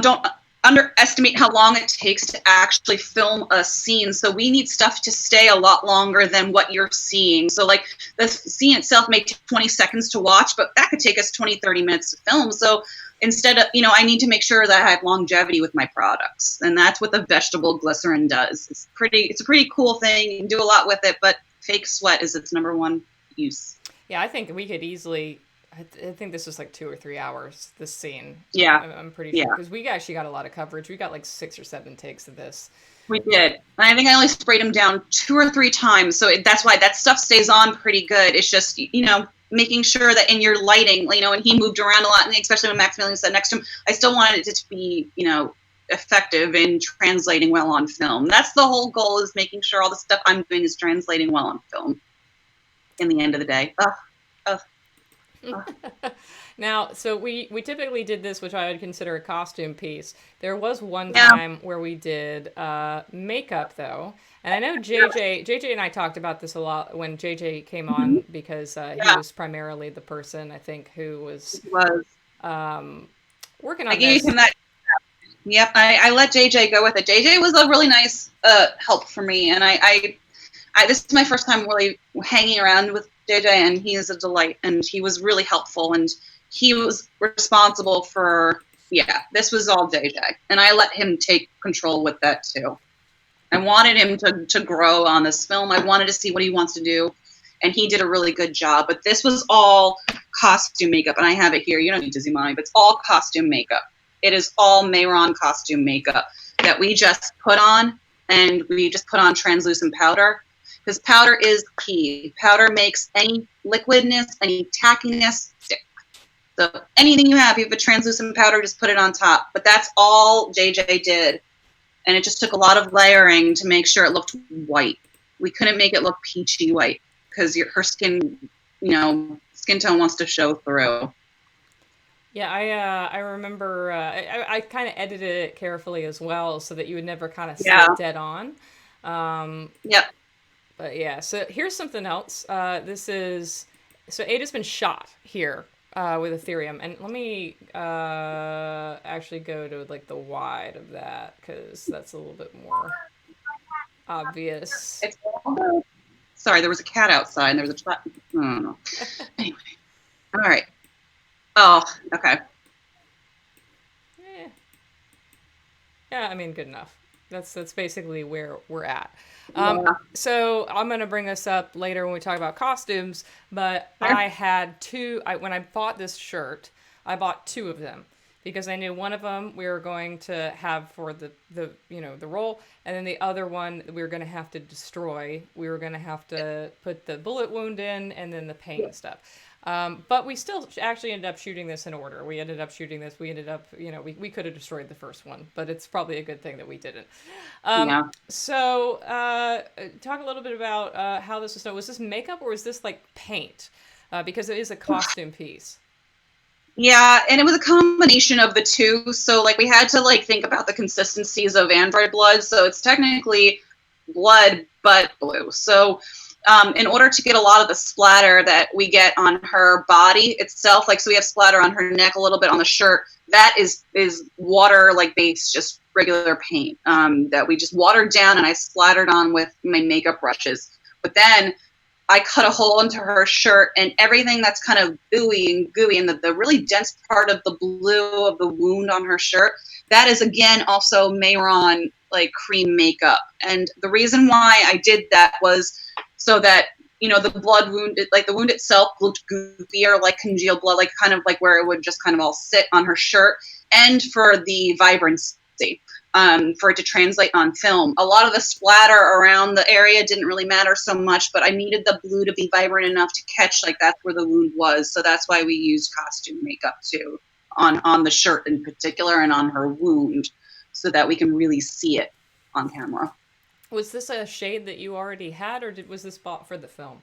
don't underestimate how long it takes to actually film a scene. So we need stuff to stay a lot longer than what you're seeing. So like the scene itself may take 20 seconds to watch, but that could take us 20, 30 minutes to film. So instead of, I need to make sure that I have longevity with my products. And that's what the vegetable glycerin does. It's a pretty cool thing. You can do a lot with it, but fake sweat is its number one use. Yeah, I think we could easily. I think this was like 2 or 3 hours. This scene, Yeah. I'm pretty sure, Yeah. because we actually got a lot of coverage. We got like 6 or 7 takes of this. We did. And I think I only sprayed him down 2 or 3 times. So that's why that stuff stays on pretty good. It's just, making sure that in your lighting, and he moved around a lot, and especially when Maximilien sat next to him, I still wanted it to be, effective in translating well on film. That's the whole goal, is making sure all the stuff I'm doing is translating well on film in the end of the day. Now, so we typically did this, which I would consider a costume piece. There was one Yeah. time where we did makeup, though, and I know JJ and I talked about this a lot when JJ came on, because he was primarily the person, I think, who was working I on gave this. him that. Yep, I let JJ go with it. JJ was a really nice help for me, and I this is my first time really hanging around with JJ, and he is a delight, and he was really helpful, and he was responsible for, this was all JJ, and I let him take control with that too. I wanted him to grow on this film. I wanted to see what he wants to do, and he did a really good job. But this was all costume makeup, and I have it here. You don't need to zoom on me, but it's all costume makeup. It is all Mayron costume makeup that we just put on, and we just put on translucent powder, because powder is key. Powder makes any liquidness, any tackiness stick. So anything you have a translucent powder, just put it on top. But that's all JJ did. And it just took a lot of layering to make sure it looked white. We couldn't make it look peachy white, because her skin, skin tone wants to show through. Yeah, I remember I kind of edited it carefully as well, so that you would never kind of see it dead on. Yep. But yeah, so here's something else. So Ada's been shot here with Ethereum, and let me actually go to like the wide of that, because that's a little bit more obvious. Sorry, there was a cat outside, and there was a trap. Oh. Anyway, all right. Oh, okay. Yeah, I mean, good enough. That's basically where we're at. So I'm going to bring this up later when we talk about costumes, but I had when I bought this shirt, I bought 2 of them, because I knew one of them we were going to have for the role, and then the other one we were going to have to destroy. We were going to have to put the bullet wound in, and then the paint stuff. But we still actually ended up shooting this in order. We ended up, we could have destroyed the first one, but it's probably a good thing that we didn't. So talk a little bit about how this was done. Was this makeup, or was this like paint? Because it is a costume piece. Yeah, and it was a combination of the two. So like we had to think about the consistencies of android blood. So it's technically blood, but blue. So in order to get a lot of the splatter that we get on her body itself, so we have splatter on her neck, a little bit on the shirt, that is water based, just regular paint that we just watered down, and I splattered on with my makeup brushes. But then I cut a hole into her shirt, and everything that's kind of ooey and gooey, and the really dense part of the blue of the wound on her shirt, that is again also Mayron cream makeup. And the reason why I did that was so that the blood wound, the wound itself looked goofier, like congealed blood, kind of where it would just kind of all sit on her shirt, and for the vibrancy. For it to translate on film. A lot of the splatter around the area didn't really matter so much, but I needed the blue to be vibrant enough to catch that's where the wound was. So that's why we used costume makeup too, on the shirt in particular, and on her wound, so that we can really see it on camera. Was this a shade that you already had, or was this bought for the film?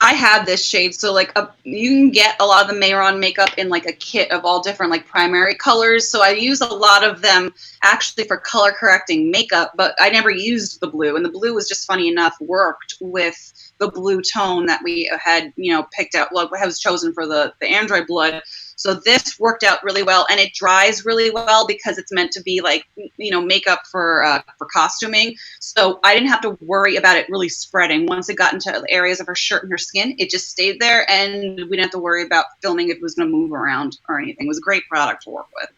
I had this shade, so like you can get a lot of the Mayron makeup in like a kit of all different like primary colors. So I use a lot of them actually for color correcting makeup, but I never used the blue, and the blue was just funny enough worked with the blue tone that we had, picked out, well, was chosen for the Android blood. So this worked out really well, and it dries really well because it's meant to be like, makeup for costuming. So I didn't have to worry about it really spreading. Once it got into the areas of her shirt and her skin, it just stayed there, and we didn't have to worry about filming if it was going to move around or anything. It was a great product to work with.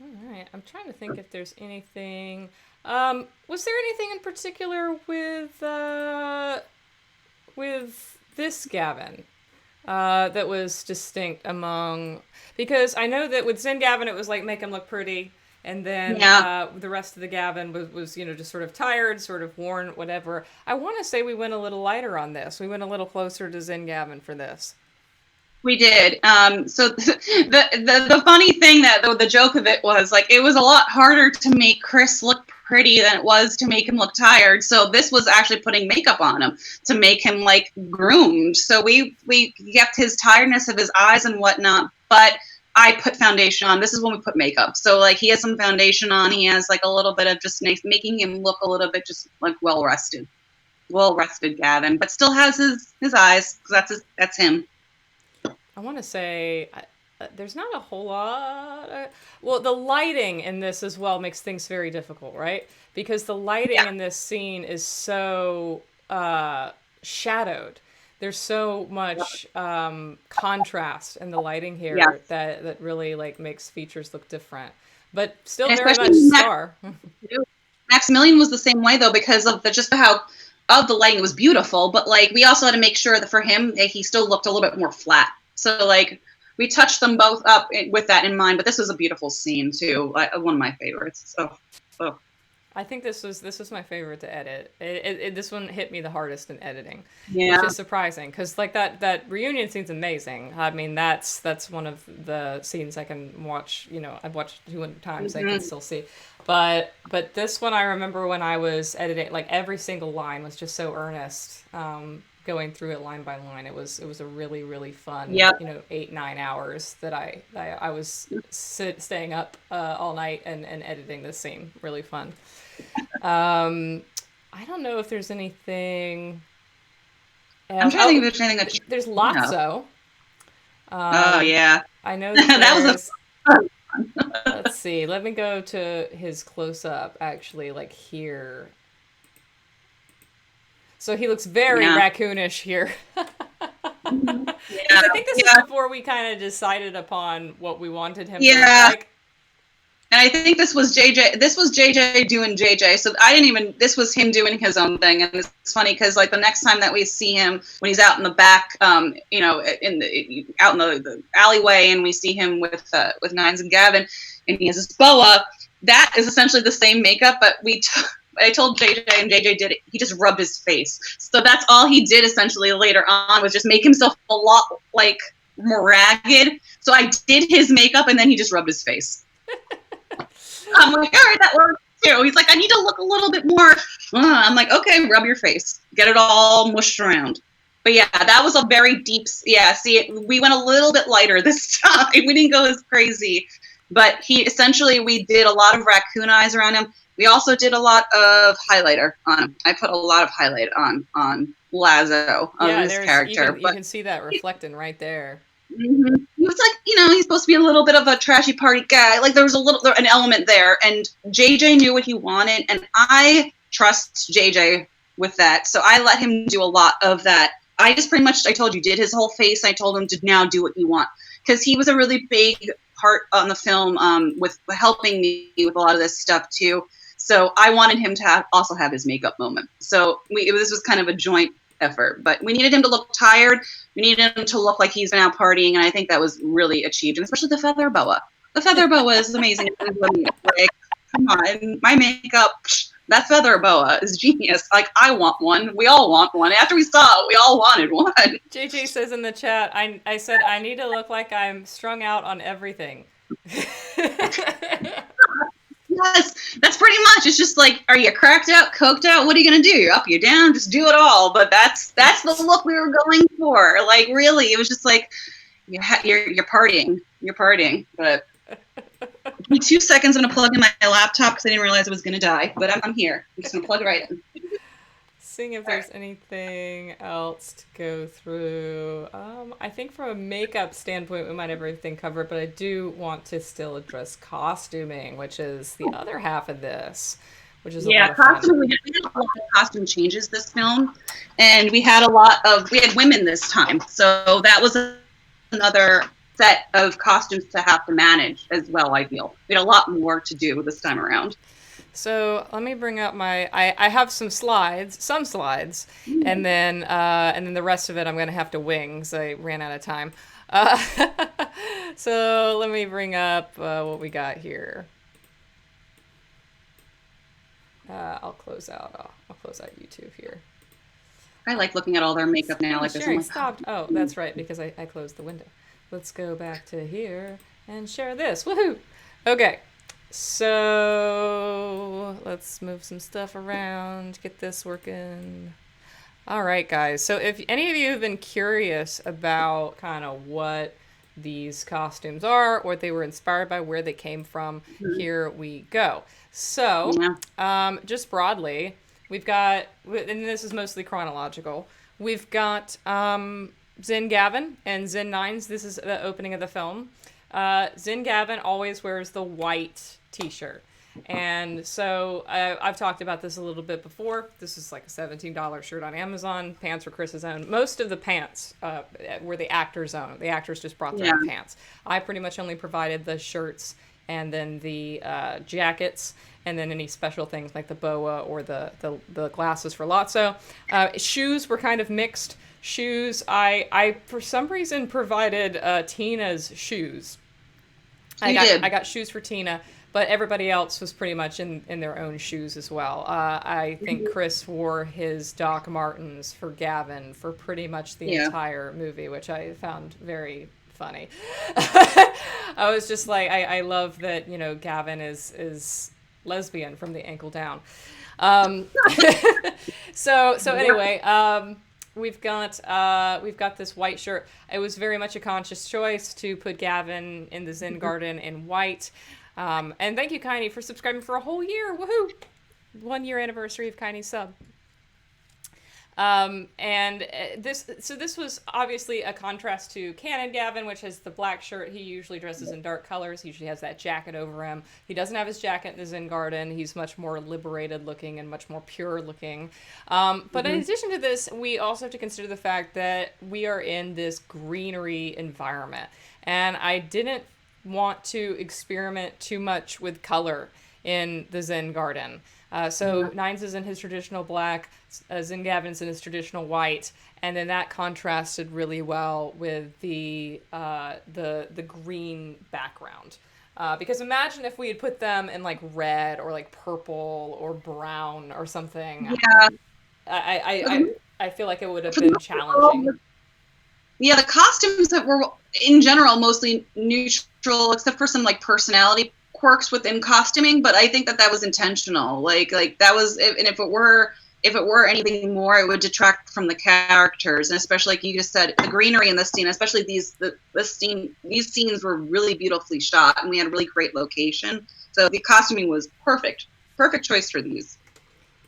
All right. I'm trying to think if there's anything. Was there anything in particular with this Gavin that was distinct among? Because I know that with Zen Gavin, it was like make him look pretty. And then the rest of the Gavin was just sort of tired, sort of worn, whatever. I want to say we went a little lighter on this. We went a little closer to Zen Gavin for this. We did. So the funny thing the joke of it was like it was a lot harder to make Chris look pretty than it was to make him look tired. So this was actually putting makeup on him to make him like groomed. So we kept his tiredness of his eyes and whatnot, but I put foundation on. This is when we put makeup. So like he has some foundation on. He has like a little bit of just making him look a little bit just like well rested Gavin, but still has his eyes. That's him. I want to say there's not a whole lot. Well, the lighting in this as well makes things very difficult, right? Because the lighting in this scene is so shadowed. There's so much contrast in the lighting here that really like makes features look different, but still very much star. Maximilien was the same way though, because of how the lighting was beautiful, but like we also had to make sure that for him he still looked a little bit more flat. So like we touched them both up with that in mind. But this was a beautiful scene too, one of my favorites. So. I think this was my favorite to edit. This one hit me the hardest in editing, which is surprising because like that reunion scene's amazing. I mean that's one of the scenes I can watch. I've watched 200 times. Mm-hmm. I can still see, but this one I remember when I was editing, like every single line was just so earnest. Going through it line by line, it was a really really fun 8-9 hours that I was staying up all night and editing this scene. Really fun. I don't know if there's anything else. I'm trying to think if there's anything there's Lotso. I know that was let's see, let me go to his close-up actually, like here. So he looks very raccoonish here. I think this is before we kind of decided upon what we wanted him to look like. And I think this was JJ. This was JJ doing JJ. So this was him doing his own thing. And it's funny because like the next time that we see him when he's out in the back, out in the alleyway, and we see him with Nines and Gavin, and he has this boa. That is essentially the same makeup, but I told JJ, and JJ did it. He just rubbed his face. So that's all he did essentially later on, was just make himself a lot like more ragged. So I did his makeup, and then he just rubbed his face. I'm like, all right, that works too. He's like, I need to look a little bit more. I'm like, okay, rub your face. Get it all mushed around. But yeah, that was a very deep, we went a little bit lighter this time. We didn't go as crazy. But we did a lot of raccoon eyes around him. We also did a lot of highlighter on him. I put a lot of highlight on Lazo, his character. You can see that reflecting right there. Mm-hmm. He was like, he's supposed to be a little bit of a trashy party guy. Like there was an element there, and JJ knew what he wanted, and I trust JJ with that. So I let him do a lot of that. I just pretty much, I told you, did his whole face. I told him to now do what you want, because he was a really big part on the film with helping me with a lot of this stuff too. So I wanted him to also have his makeup moment. So this was kind of a joint effort, but we needed him to look tired. We needed him to look like he's been out partying, and I think that was really achieved, and especially the feather boa. The feather boa is amazing. Like, come on, my makeup, that feather boa is genius. Like, I want one. We all want one. After we saw it, we all wanted one. JJ says in the chat, I said, I need to look like I'm strung out on everything. Yes, that's pretty much. It's just like, are you cracked out, coked out? What are you gonna do? You're up, you're down, just do it all. But that's the look we were going for. Like, really, it was just like, you're partying, But give me 2 seconds. I'm gonna plug in my laptop because I didn't realize it was gonna die. But I'm here. I'm just gonna plug it right in. Seeing if there's anything else to go through. I think from a makeup standpoint, we might have everything covered, but I do want to still address costuming, which is the other half of this, which is a lot of fun. We had a lot of costume changes this film, and we had women this time, so that was another set of costumes to have to manage as well. I feel we had a lot more to do this time around. So let me bring up I have some slides, and then the rest of it I'm gonna have to wing because I ran out of time. So let me bring up what we got here. I'll close out YouTube here. I like looking at all their makeup now. Like sharing stopped. Oh, that's right, because I closed the window. Let's go back to here and share this. Woohoo! Okay. So let's move some stuff around, get this working. All right, guys. So if any of you have been curious about kind of what these costumes are, what they were inspired by, where they came from, here we go. So just broadly, we've got, and this is mostly chronological, we've got Zen Gavin and Zen Nines. This is the opening of the film. Zen Gavin always wears the white t-shirt. And so I've talked about this a little bit before. This is like a $17 shirt on Amazon. Pants were Chris's own. Most of the pants were the actor's own. The actors just brought their own pants. I pretty much only provided the shirts and then the jackets and then any special things like the boa or the glasses for Lotso. Shoes were kind of mixed. Shoes, I for some reason provided Tina's shoes. I got shoes for Tina, but everybody else was pretty much in their own shoes as well. I think Chris wore his Doc Martens for Gavin for pretty much the entire movie, which I found very funny. I was just like, I love that, you know, Gavin is lesbian from the ankle down. So anyway, we've got this white shirt. It was very much a conscious choice to put Gavin in the Zen Garden in white. And thank you, Kiney, for subscribing for a whole year. Woohoo! 1 year anniversary of Kiney's sub. This was obviously a contrast to Canon Gavin, which has the black shirt. He usually dresses in dark colors. He usually has that jacket over him. He doesn't have his jacket in the Zen Garden. He's much more liberated looking and much more pure looking. But in addition to this, we also have to consider the fact that we are in this greenery environment. And I didn't want to experiment too much with color in the Zen Garden. Nines is in his traditional black, Zen Gavin's in his traditional white, and then that contrasted really well with the green background. Because imagine if we had put them in like red or like purple or brown or something. Yeah. I feel like it would have been challenging. Yeah, the costumes that were in general mostly neutral, except for some like personality quirks within costuming, but I think that was intentional. Like that was, and if it were anything more, it would detract from the characters, and especially like you just said, the greenery in this scene, especially these scenes were really beautifully shot, and we had a really great location. So the costuming was perfect choice for these.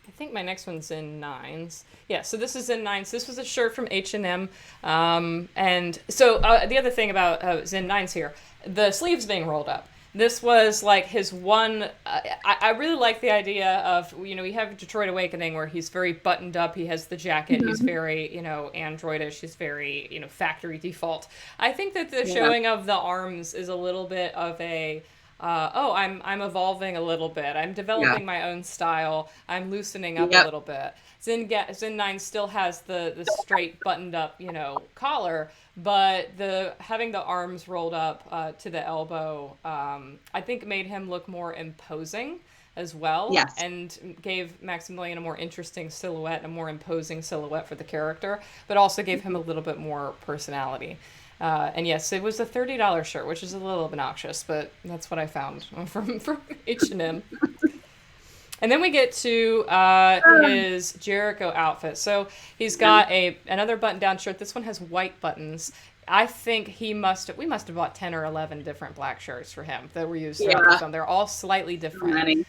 I think my next one's in Nines. Yeah, so this is in Nines. This was a shirt from H&M. And so the other thing about Zen Nines here, the sleeves being rolled up. This was like his one, I really like the idea of, you know, we have Detroit Awakening where he's very buttoned up, he has the jacket, he's very, you know, androidish, he's very, you know, factory default. I think that the showing of the arms is a little bit of a, I'm evolving a little bit, I'm developing my own style, I'm loosening up a little bit. Zen 9 still has the straight buttoned up, you know, collar, but having the arms rolled up to the elbow, I think made him look more imposing as well, and gave Maximilien a more interesting silhouette, a more imposing silhouette for the character, but also gave him a little bit more personality. And yes, it was a $30 shirt, which is a little obnoxious, but that's what I found from H&M. And then we get to his Jericho outfit. So he's got another button-down shirt. This one has white buttons. I think we must have bought 10 or 11 different black shirts for him that were used throughout the film. They're all slightly different.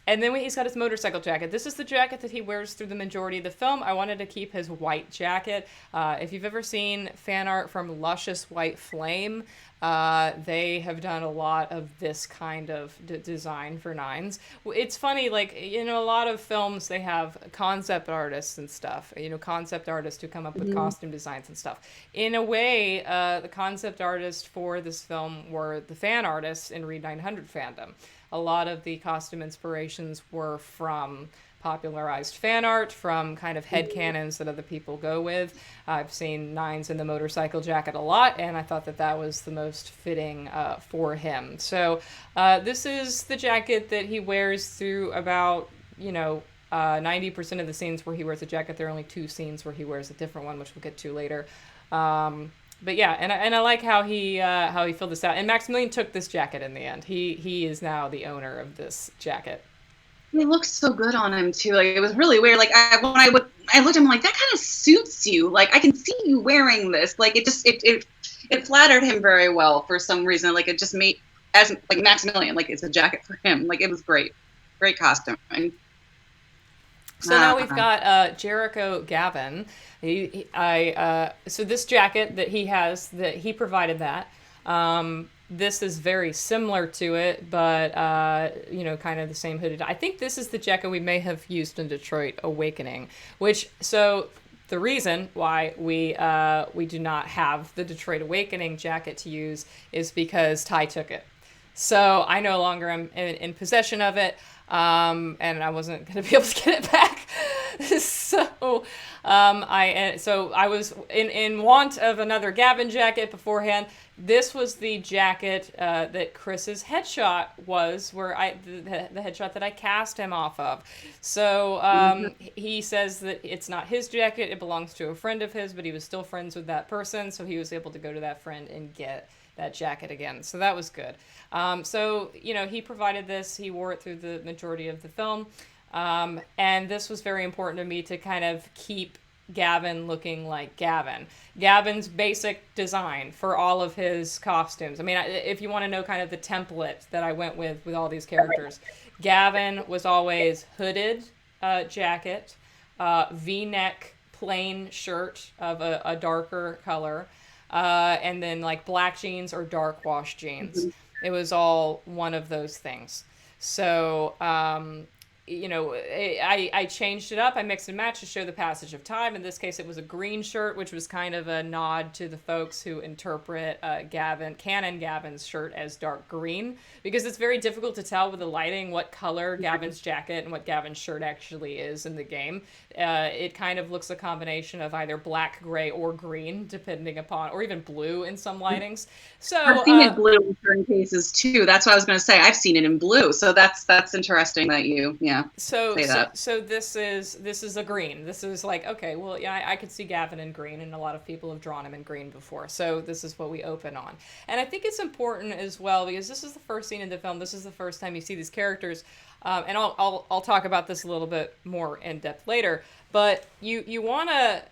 And then he's got his motorcycle jacket. This is the jacket that he wears through the majority of the film. I wanted to keep his white jacket. If you've ever seen fan art from Luscious White Flame, they have done a lot of this kind of design for Nines. It's funny, like, a lot of films, they have concept artists and stuff, concept artists who come up with costume designs and stuff. In a way, the concept artists for this film were the fan artists in Read 900 fandom. A lot of the costume inspirations were from popularized fan art, from kind of headcanons that other people go with. I've seen Nines in the motorcycle jacket a lot, and I thought that was the most fitting for him. So this is the jacket that he wears through about, 90% of the scenes where he wears a jacket. There are only 2 scenes where he wears a different one, which we'll get to later. But yeah, and I like how he filled this out. And Maximilien took this jacket in the end. He is now the owner of this jacket. It looks so good on him too. Like, it was really weird. Like, when I looked at him, like, that kind of suits you. Like, I can see you wearing this. Like, it flattered him very well for some reason. Like, it just made, as like Maximilien, like, it's a jacket for him. Like, it was great costume. So now we've got Jericho Gavin. So this jacket that he has, that he provided that. This is very similar to it, but kind of the same hooded. I think this is the jacket we may have used in Detroit Awakening. So the reason why we do not have the Detroit Awakening jacket to use is because Ty took it. So I no longer am in possession of it. And I wasn't going to be able to get it back. So I was in want of another Gavin jacket beforehand. This was the jacket that Chris's headshot was, where the headshot that I cast him off of. So he says that it's not his jacket, it belongs to a friend of his, but he was still friends with that person, so he was able to go to that friend and get that jacket again. So that was good. So he provided this. He wore it through the majority of the film. And this was very important to me to kind of keep Gavin looking like Gavin. Gavin's basic design for all of his costumes. I mean, if you want to know kind of the template that I went with all these characters, Gavin was always hooded jacket, V-neck plain shirt of a darker color, and then like black jeans or dark wash jeans. It was all one of those things. So, I changed it up. I mixed and matched to show the passage of time. In this case, it was a green shirt, which was kind of a nod to the folks who interpret Canon Gavin's shirt as dark green, because it's very difficult to tell with the lighting what color Gavin's jacket and what Gavin's shirt actually is in the game. It kind of looks a combination of either black, gray, or green, depending upon, or even blue in some lightings. So I've seen it blue in certain cases too. That's what I was going to say. I've seen it in blue, so that's interesting that you So this is a green. This is like, okay, well, yeah, I could see Gavin in green, and a lot of people have drawn him in green before. So this is what we open on. And I think it's important as well, because this is the first scene in the film. This is the first time you see these characters. And I'll talk about this a little bit more in depth later. But you want to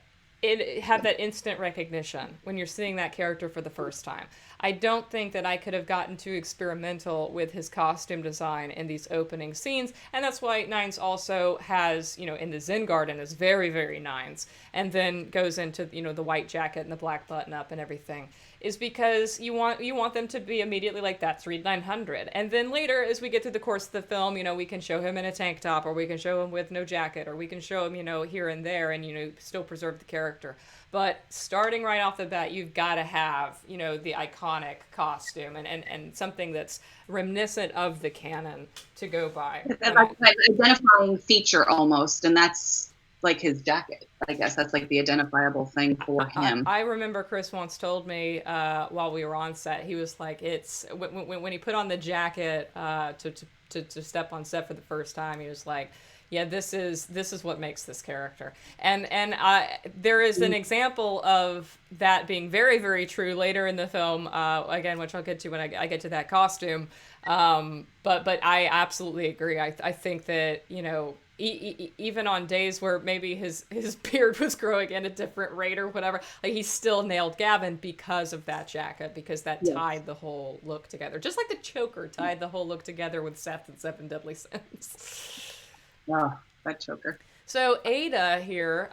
have that instant recognition when you're seeing that character for the first time. I don't think that I could have gotten too experimental with his costume design in these opening scenes, and that's why Nines also has, in the Zen Garden is very, very Nines, and then goes into, the white jacket and the black button-up and everything, is because you want them to be immediately like, that's Read 900. And then later, as we get through the course of the film, we can show him in a tank top, or we can show him with no jacket, or we can show him, here and there, and, still preserve the character. But starting right off the bat, you've got to have, the iconic costume and something that's reminiscent of the canon to go by. That's like an identifying feature almost, and that's like his jacket. I guess that's like the identifiable thing for him. I remember Chris once told me while we were on set, he was like, it's when he put on the jacket to step on set for the first time, he was like, yeah, this is what makes this character. And there is an example of that being very, very true later in the film, again, which I'll get to when I get to that costume. But I absolutely agree. I think that, you know, even on days where maybe his beard was growing at a different rate or whatever, like he still nailed Gavin because of that jacket, because that tied the whole look together. Just like the choker tied the whole look together with Seth and Seven Deadly Sins. Oh, that choker. So Ada here,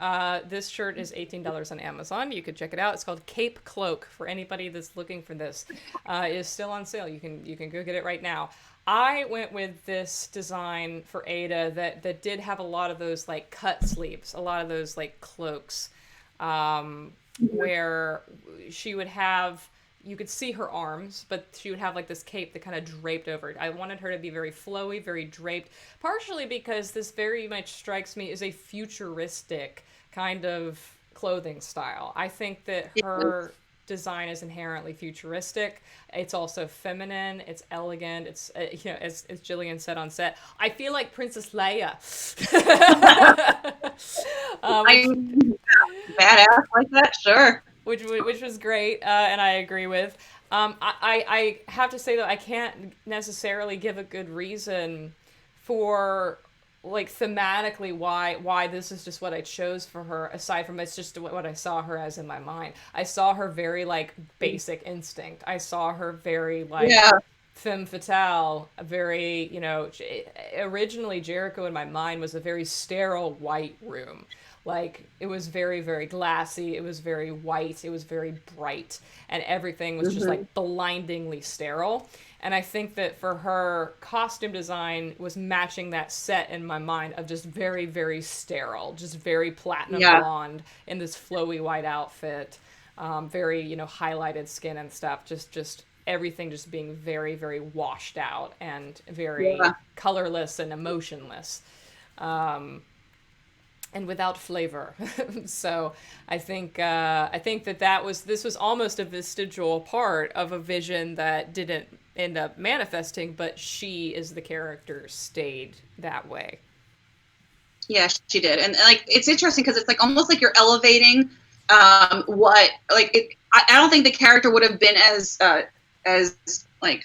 this shirt is $18 on Amazon. You could check it out. It's called Cape Cloak for anybody that's looking for this. It is still on sale. You can go get it right now. I went with this design for Ada that did have a lot of those like cut sleeves, a lot of those like cloaks, where she would have, you could see her arms, but she would have like this cape that kind of draped over it. I wanted her to be very flowy, very draped, partially because this very much strikes me as a futuristic kind of clothing style. I think that her design is inherently futuristic. It's also feminine. It's elegant. It's, you know, as Jillian said on set, I feel like Princess Leia. I'm badass like that, sure. Which was great, and I agree with. I have to say, though, I can't necessarily give a good reason for, like, thematically why this is just what I chose for her, aside from it's just what I saw her as in my mind. I saw her very, like, basic instinct. I saw her very, like, femme fatale, very, you know, originally Jericho in my mind was a very sterile white room. Like, it was very, very glassy, it was very white, it was very bright, and everything was just, like, blindingly sterile. And I think that for her, costume design was matching that set in my mind of just very, very sterile, just very platinum blonde in this flowy white outfit, very, you know, highlighted skin and stuff, just everything just being very, very washed out and very colorless and emotionless. And without flavor. So I think this was almost a vestigial part of a vision that didn't end up manifesting, but she as the character stayed that way. Yeah, she did. And like, it's interesting because it's like almost like you're elevating what, like, I don't think the character would have been as like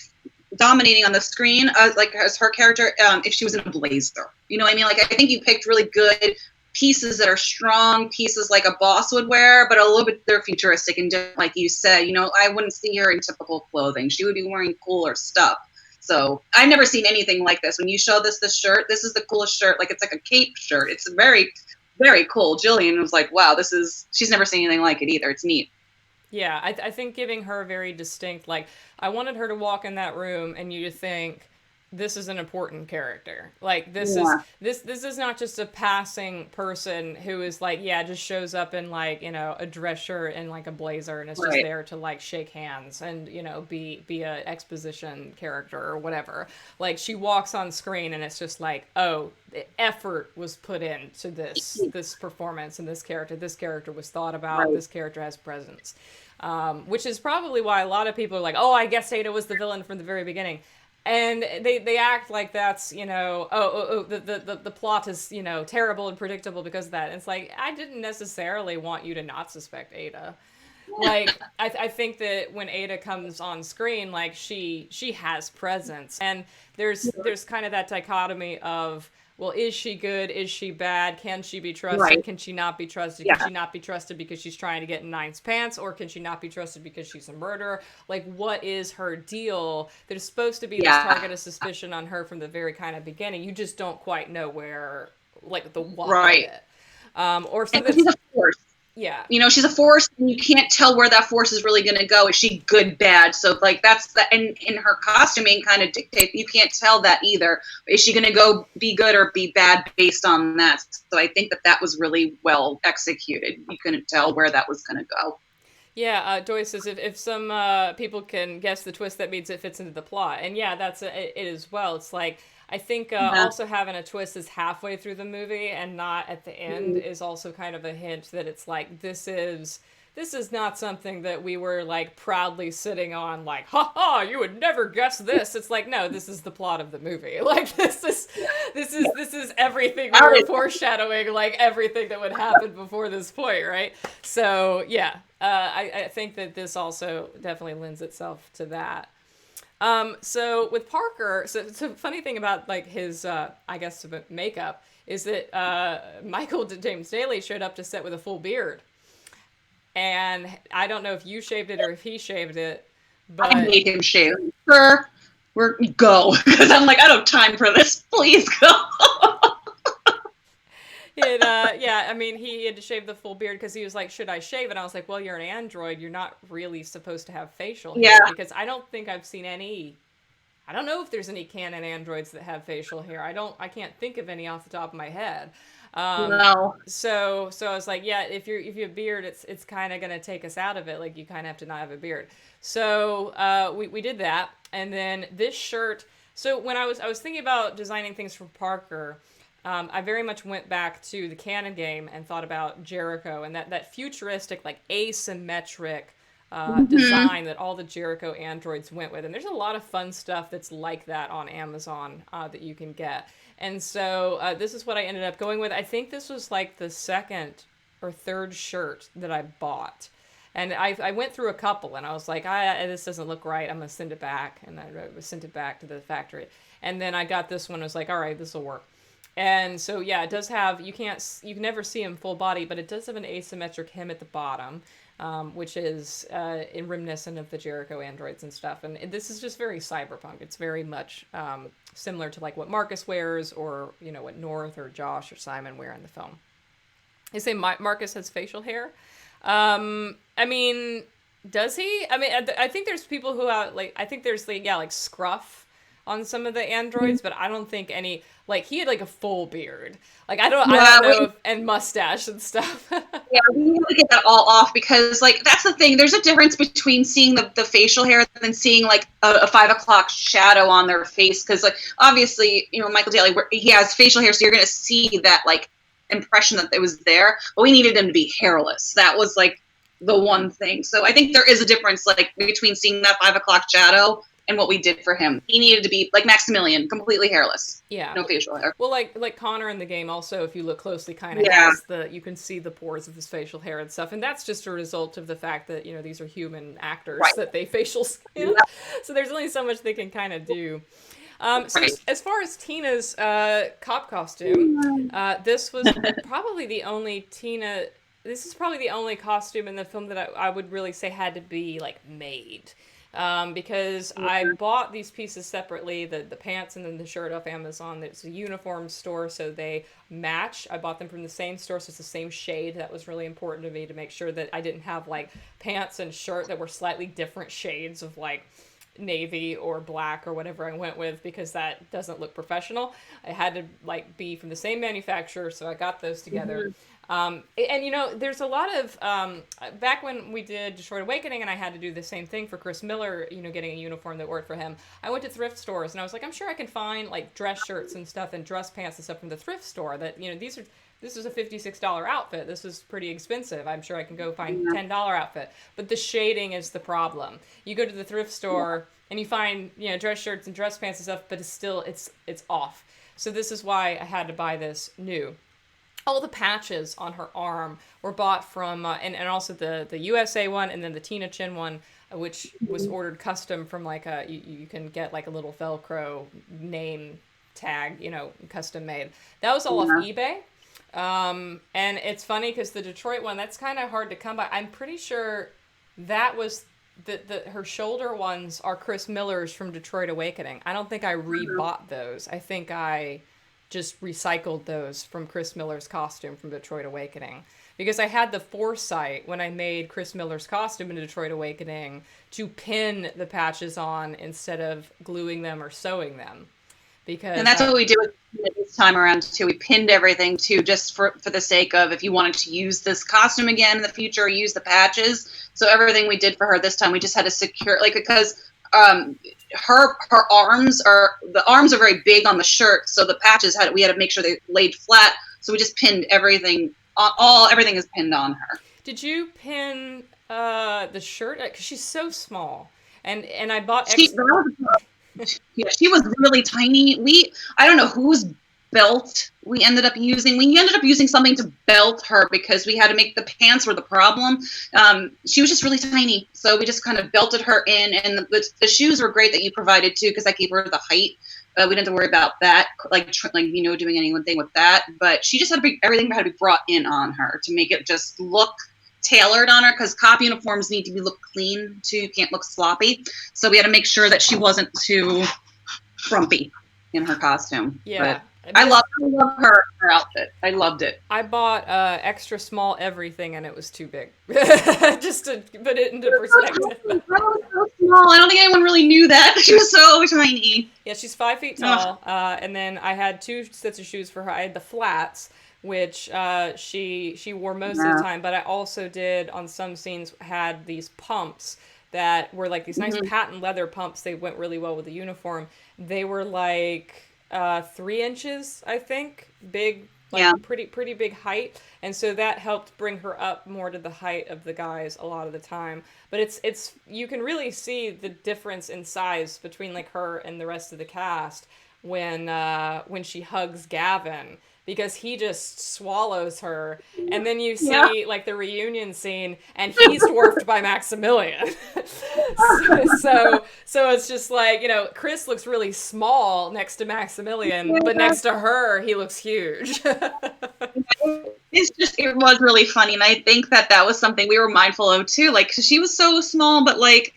dominating on the screen like as her character if she was in a blazer. You know what I mean? Like, I think you picked really good pieces that are strong, pieces like a boss would wear, but a little bit, they're futuristic and different, like you said. You know, I wouldn't see her in typical clothing. She would be wearing cooler stuff. So I've never seen anything like this. When you show this shirt, this is the coolest shirt. Like, it's like a cape shirt. It's very, very cool. Jillian was like, wow, she's never seen anything like it either. It's neat. Yeah, I think giving her very distinct, like, I wanted her to walk in that room and you to think, this is an important character. Like, this is not just a passing person who is like, just shows up in, like, you know, a dress shirt and like a blazer and is just there to like shake hands and, you know, be a exposition character or whatever. Like, she walks on screen and it's just like, oh, the effort was put into this performance and this character was thought about. This character has presence, which is probably why a lot of people are like, oh, I guess Ada was the villain from the very beginning. And they act like that's, you know, the plot is, you know, terrible and predictable because of that. And it's like, I didn't necessarily want you to not suspect Ada. Like, I think that when Ada comes on screen, like, she has presence. And there's kind of that dichotomy of, well, is she good? Is she bad? Can she be trusted? Right. Can she not be trusted? Can she not be trusted because she's trying to get in Nine's pants? Or can she not be trusted because she's a murderer? Like, what is her deal? There's supposed to be this target of suspicion on her from the very kind of beginning. You just don't quite know where, like, the why of it. Or something. She's a force. Yeah. You know, she's a force, and you can't tell where that force is really going to go. Is she good, bad? So, like, that's the, and in her costuming kind of dictates, you can't tell that either. Is she going to go be good or be bad based on that? So I think that was really well executed. You couldn't tell where that was going to go. Yeah, Joy says if some people can guess the twist, that means it fits into the plot. And yeah, that's it as well. It's like, I think also having a twist is halfway through the movie and not at the end is also kind of a hint that it's like, this is this is not something that we were like proudly sitting on like, ha ha, you would never guess this. It's like, no, this is the plot of the movie. Like this is everything we were foreshadowing, like everything that would happen before this point, right? So yeah, I think that this also definitely lends itself to that. So with Parker, so funny thing about like his, I guess makeup is that Michael James Daly showed up to set with a full beard. And I don't know if you shaved it or if he shaved it, but I made him shave. Sir, go, because I'm like, I don't have time for this. Please go. Yeah, I mean, he had to shave the full beard because he was like, should I shave it? And I was like, well, you're an android. You're not really supposed to have facial hair because I don't think I've seen any. I don't know if there's any canon androids that have facial hair. I can't think of any off the top of my head. No. So I was like, yeah, if you have a beard, it's kind of gonna take us out of it. Like you kind of have to not have a beard. So we did that, and then this shirt. So when I was thinking about designing things for Parker, I very much went back to the canon game and thought about Jericho and that futuristic, like asymmetric design that all the Jericho androids went with. And there's a lot of fun stuff that's like that on Amazon that you can get. And so this is what I ended up going with. I think this was like the second or third shirt that I bought. And I went through a couple and I was like, this doesn't look right. I'm going to send it back. And I sent it back to the factory. And then I got this one. I was like, all right, this will work. And so, yeah, it does have, you can never see him full body, but it does have an asymmetric hem at the bottom, which is reminiscent of the Jericho androids and stuff. And this is just very cyberpunk. It's very much similar to like what Marcus wears or, you know, what North or Josh or Simon wear in the film. They say Marcus has facial hair. I mean, does he? I mean, I think there's people who have, like, I think there's, like, yeah, like scruff on some of the androids, but I don't think any, like, he had like a full beard. Like, I don't know if, and mustache and stuff. Yeah, we need to get that all off because, like, that's the thing. There's a difference between seeing the facial hair and then seeing, like, a 5 o'clock shadow on their face. Because, like, obviously, you know, Michael Daly, he has facial hair, so you're going to see that, like, impression that it was there. But we needed him to be hairless. That was, like, the one thing. So I think there is a difference, like, between seeing that 5 o'clock shadow and what we did for him. He needed to be like Maximilien, completely hairless. Yeah. No facial hair. Well, like Connor in the game also, if you look closely, kind of has you can see the pores of his facial hair and stuff. And that's just a result of the fact that, you know, these are human actors that they facial skin. Yeah. So there's only so much they can kind of do. So as far as Tina's cop costume, this was probably the only this is probably the only costume in the film that I would really say had to be like made. Because I bought these pieces separately, the pants and then the shirt off Amazon. It's a uniform store, so they match. I bought them from the same store, so it's the same shade. That was really important to me to make sure that I didn't have like pants and shirt that were slightly different shades of like navy or black or whatever I went with, because that doesn't look professional. I had to like be from the same manufacturer, so I got those together. And, you know, there's a lot of, back when we did Detroit Awakening and I had to do the same thing for Chris Miller, you know, getting a uniform that worked for him, I went to thrift stores and I was like, I'm sir I can find, like, dress shirts and stuff and dress pants and stuff from the thrift store that, you know, this is a $56 outfit. This is pretty expensive. I'm sure I can go find a $10 outfit. But the shading is the problem. You go to the thrift store and you find, you know, dress shirts and dress pants and stuff, but it's still, it's off. So this is why I had to buy this new. All the patches on her arm were bought from, and also the USA one, and then the Tina Chin one, which was ordered custom from like you can get like a little Velcro name tag, you know, custom made. That was all off eBay. And it's funny because the Detroit one, that's kind of hard to come by. I'm pretty sure that was her shoulder ones are Chris Miller's from Detroit Awakening. I don't think I rebought those. I think I just recycled those from Chris Miller's costume from Detroit Awakening, because I had the foresight when I made Chris Miller's costume in Detroit Awakening to pin the patches on instead of gluing them or sewing them. And that's what we did this time around too. We pinned everything too, just for the sake of if you wanted to use this costume again in the future, or use the patches. So everything we did for her this time, we just had to secure, like, because her arms are very big on the shirt, so the patches we had to make sure they laid flat. So we just pinned everything. Everything is pinned on her. Did you pin the shirt? Because she's so small, and I bought yeah, she was really tiny. I don't know whose belt we ended up using. We ended up using something to belt her because we had to make the pants were the problem. She was just really tiny, so we just kind of belted her in, and the shoes were great that you provided too because I gave her the height. We didn't have to worry about that, like doing anything with that. But she just had to be everything had to be brought in on her to make it just look tailored on her because cop uniforms need to be look clean too. You can't look sloppy. So we had to make sure that she wasn't too frumpy in her costume. Yeah. But I love her outfit. I loved it. I bought extra small everything and it was too big. Just to put it into perspective. That was so small. I don't think anyone really knew that. She was so tiny. Yeah, she's 5 feet tall. And then I had 2 sets of shoes for her. I had the flats, which she wore most of the time, but I also did on some scenes had these pumps that were like these nice patent leather pumps. They went really well with the uniform. They were like 3 inches, I think, big, like pretty big height, and so that helped bring her up more to the height of the guys a lot of the time. But it's you can really see the difference in size between like her and the rest of the cast when she hugs Gavin, because he just swallows her, and then you see like the reunion scene, and he's dwarfed by Maximilien. so it's just like, Chris looks really small next to Maximilien, but next to her, he looks huge. It was really funny, and I think that was something we were mindful of too. Like, 'cause she was so small, but like,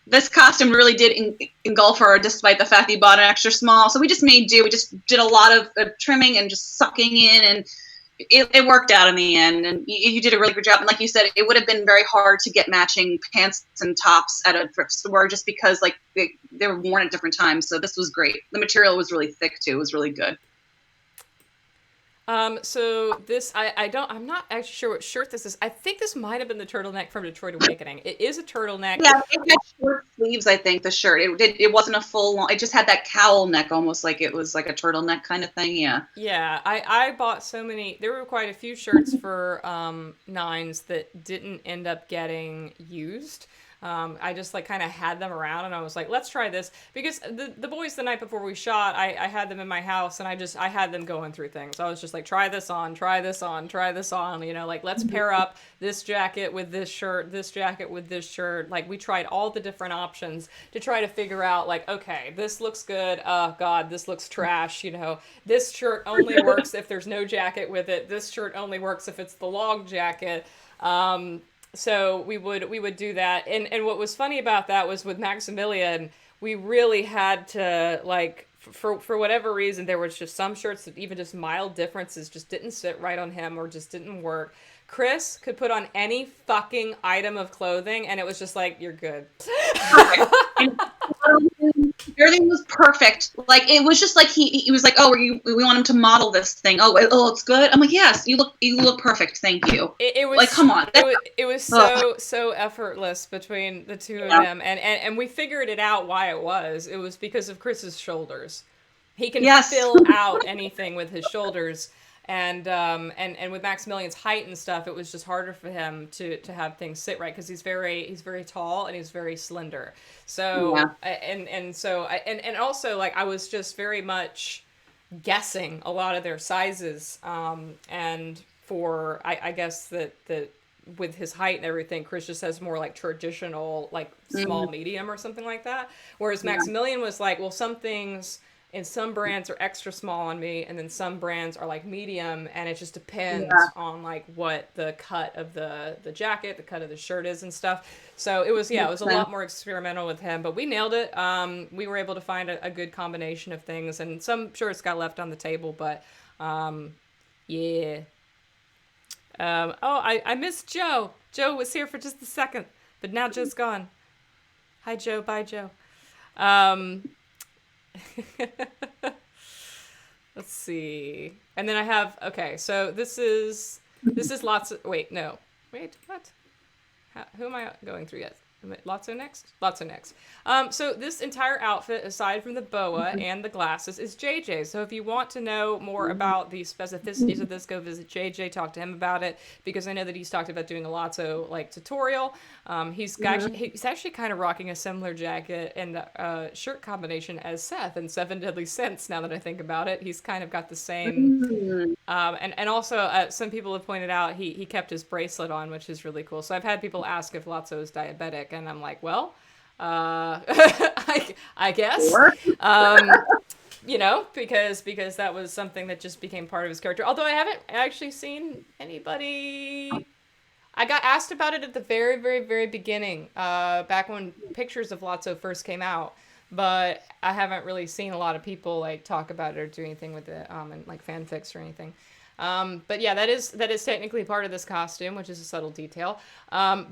this costume really did engulf her, despite the fact that you bought an extra small. So we just made do. We just did a lot of trimming and just sucking in, and it worked out in the end. And you did a really good job. And like you said, it would have been very hard to get matching pants and tops at a thrift store just because like they were worn at different times. So this was great. The material was really thick too. It was really good. So this, I'm not actually sure what shirt this is. I think this might have been the turtleneck from Detroit Awakening. It is a turtleneck. Yeah, it had short sleeves, I think, the shirt. It wasn't a full long, it just had that cowl neck, almost like it was like a turtleneck kind of thing, yeah. Yeah, I bought so many, there were quite a few shirts for, Nines that didn't end up getting used. I just like kind of had them around, and I was like, let's try this, because the boys, the night before we shot, I had them in my house, and I had them going through things. I was just like, try this on, try this on, try this on, like, let's pair up this jacket with this jacket with this shirt. Like, we tried all the different options to try to figure out, like, okay, this looks good, oh god, this looks trash, this shirt only works if there's no jacket with it, this shirt only works if it's the long jacket. So we would do that, and what was funny about that was with Maximilien, we really had to, like, for whatever reason, there was just some shirts that even just mild differences just didn't sit right on him or just didn't work. Chris could put on any fucking item of clothing, and it was just like, you're good. Everything was perfect. Like, it was just like he was like, oh, we want him to model this thing. Oh, it's good. I'm like, yes, you look perfect. Thank you. It was like, come on. It was so effortless between the two of them, and we figured it out why it was. It was because of Chris's shoulders. He can fill out anything with his shoulders. And with Maximilien's height and stuff, it was just harder for him to have things sit right, because he's very tall and he's very slender. So and also, like, I was just very much guessing a lot of their sizes, and for I guess that with his height and everything, Chris just has more like traditional, like, small medium or something like that, whereas Maximilien was like, well, some things and some brands are extra small on me, and then some brands are like medium, and it just depends on like what the cut of the jacket, the cut of the shirt is and stuff. So it was a lot more experimental with him, but we nailed it. We were able to find a good combination of things, and some shirts got left on the table, but yeah. I missed Joe. Joe was here for just a second, but now Joe's gone. Hi, Joe. Bye, Joe. Let's see. And then I have, okay, so this is lots of, what? Who am I going through yet? Lotso next? Lotso next. So this entire outfit, aside from the boa and the glasses, is JJ. So if you want to know more about the specificities of this, go visit JJ, talk to him about it, because I know that he's talked about doing a Lotso like tutorial. He's actually kind of rocking a similar jacket and shirt combination as Seth in Seven Deadly Sins. Now that I think about it, he's kind of got the same. And also some people have pointed out he kept his bracelet on, which is really cool. So I've had people ask if Lotso is diabetic, and I'm like, well, I guess, you know, because that was something that just became part of his character. Although I haven't actually seen anybody. I got asked about it at the very, very, very beginning, back when pictures of Lotso first came out. But I haven't really seen a lot of people like talk about it or do anything with it, and like fanfics or anything. But yeah, that is technically part of this costume, which is a subtle detail.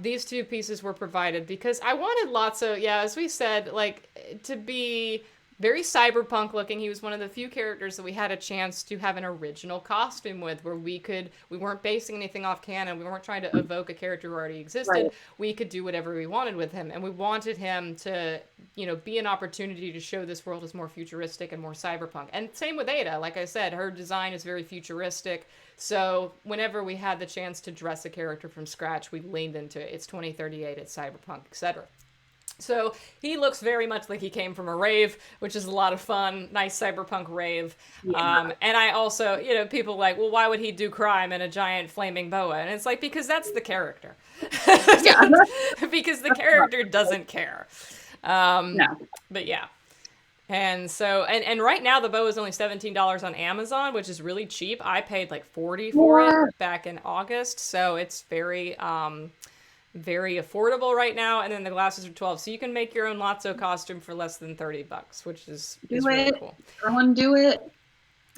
These two pieces were provided because I wanted Lotso, yeah, as we said, like, to be very cyberpunk looking. He was one of the few characters that we had a chance to have an original costume with, where we weren't basing anything off canon. We weren't trying to evoke a character who already existed. Right. We could do whatever we wanted with him. And we wanted him to, you know, be an opportunity to show this world as more futuristic and more cyberpunk. And same with Ada. Like I said, her design is very futuristic. So whenever we had the chance to dress a character from scratch, we leaned into it. It's 2038, it's cyberpunk, etc. So he looks very much like he came from a rave, which is a lot of fun. Nice cyberpunk rave. Yeah. And I also, you know, people like, well, why would he do crime in a giant flaming boa? And it's like, because that's the character. Yeah. Because the character doesn't care. No. But yeah. And so, and right now the boa is only $17 on Amazon, which is really cheap. I paid like $40 for it back in August. So it's very affordable right now, and then the glasses are $12, so you can make your own Lotso costume for less than $30, which is really cool. Everyone do it.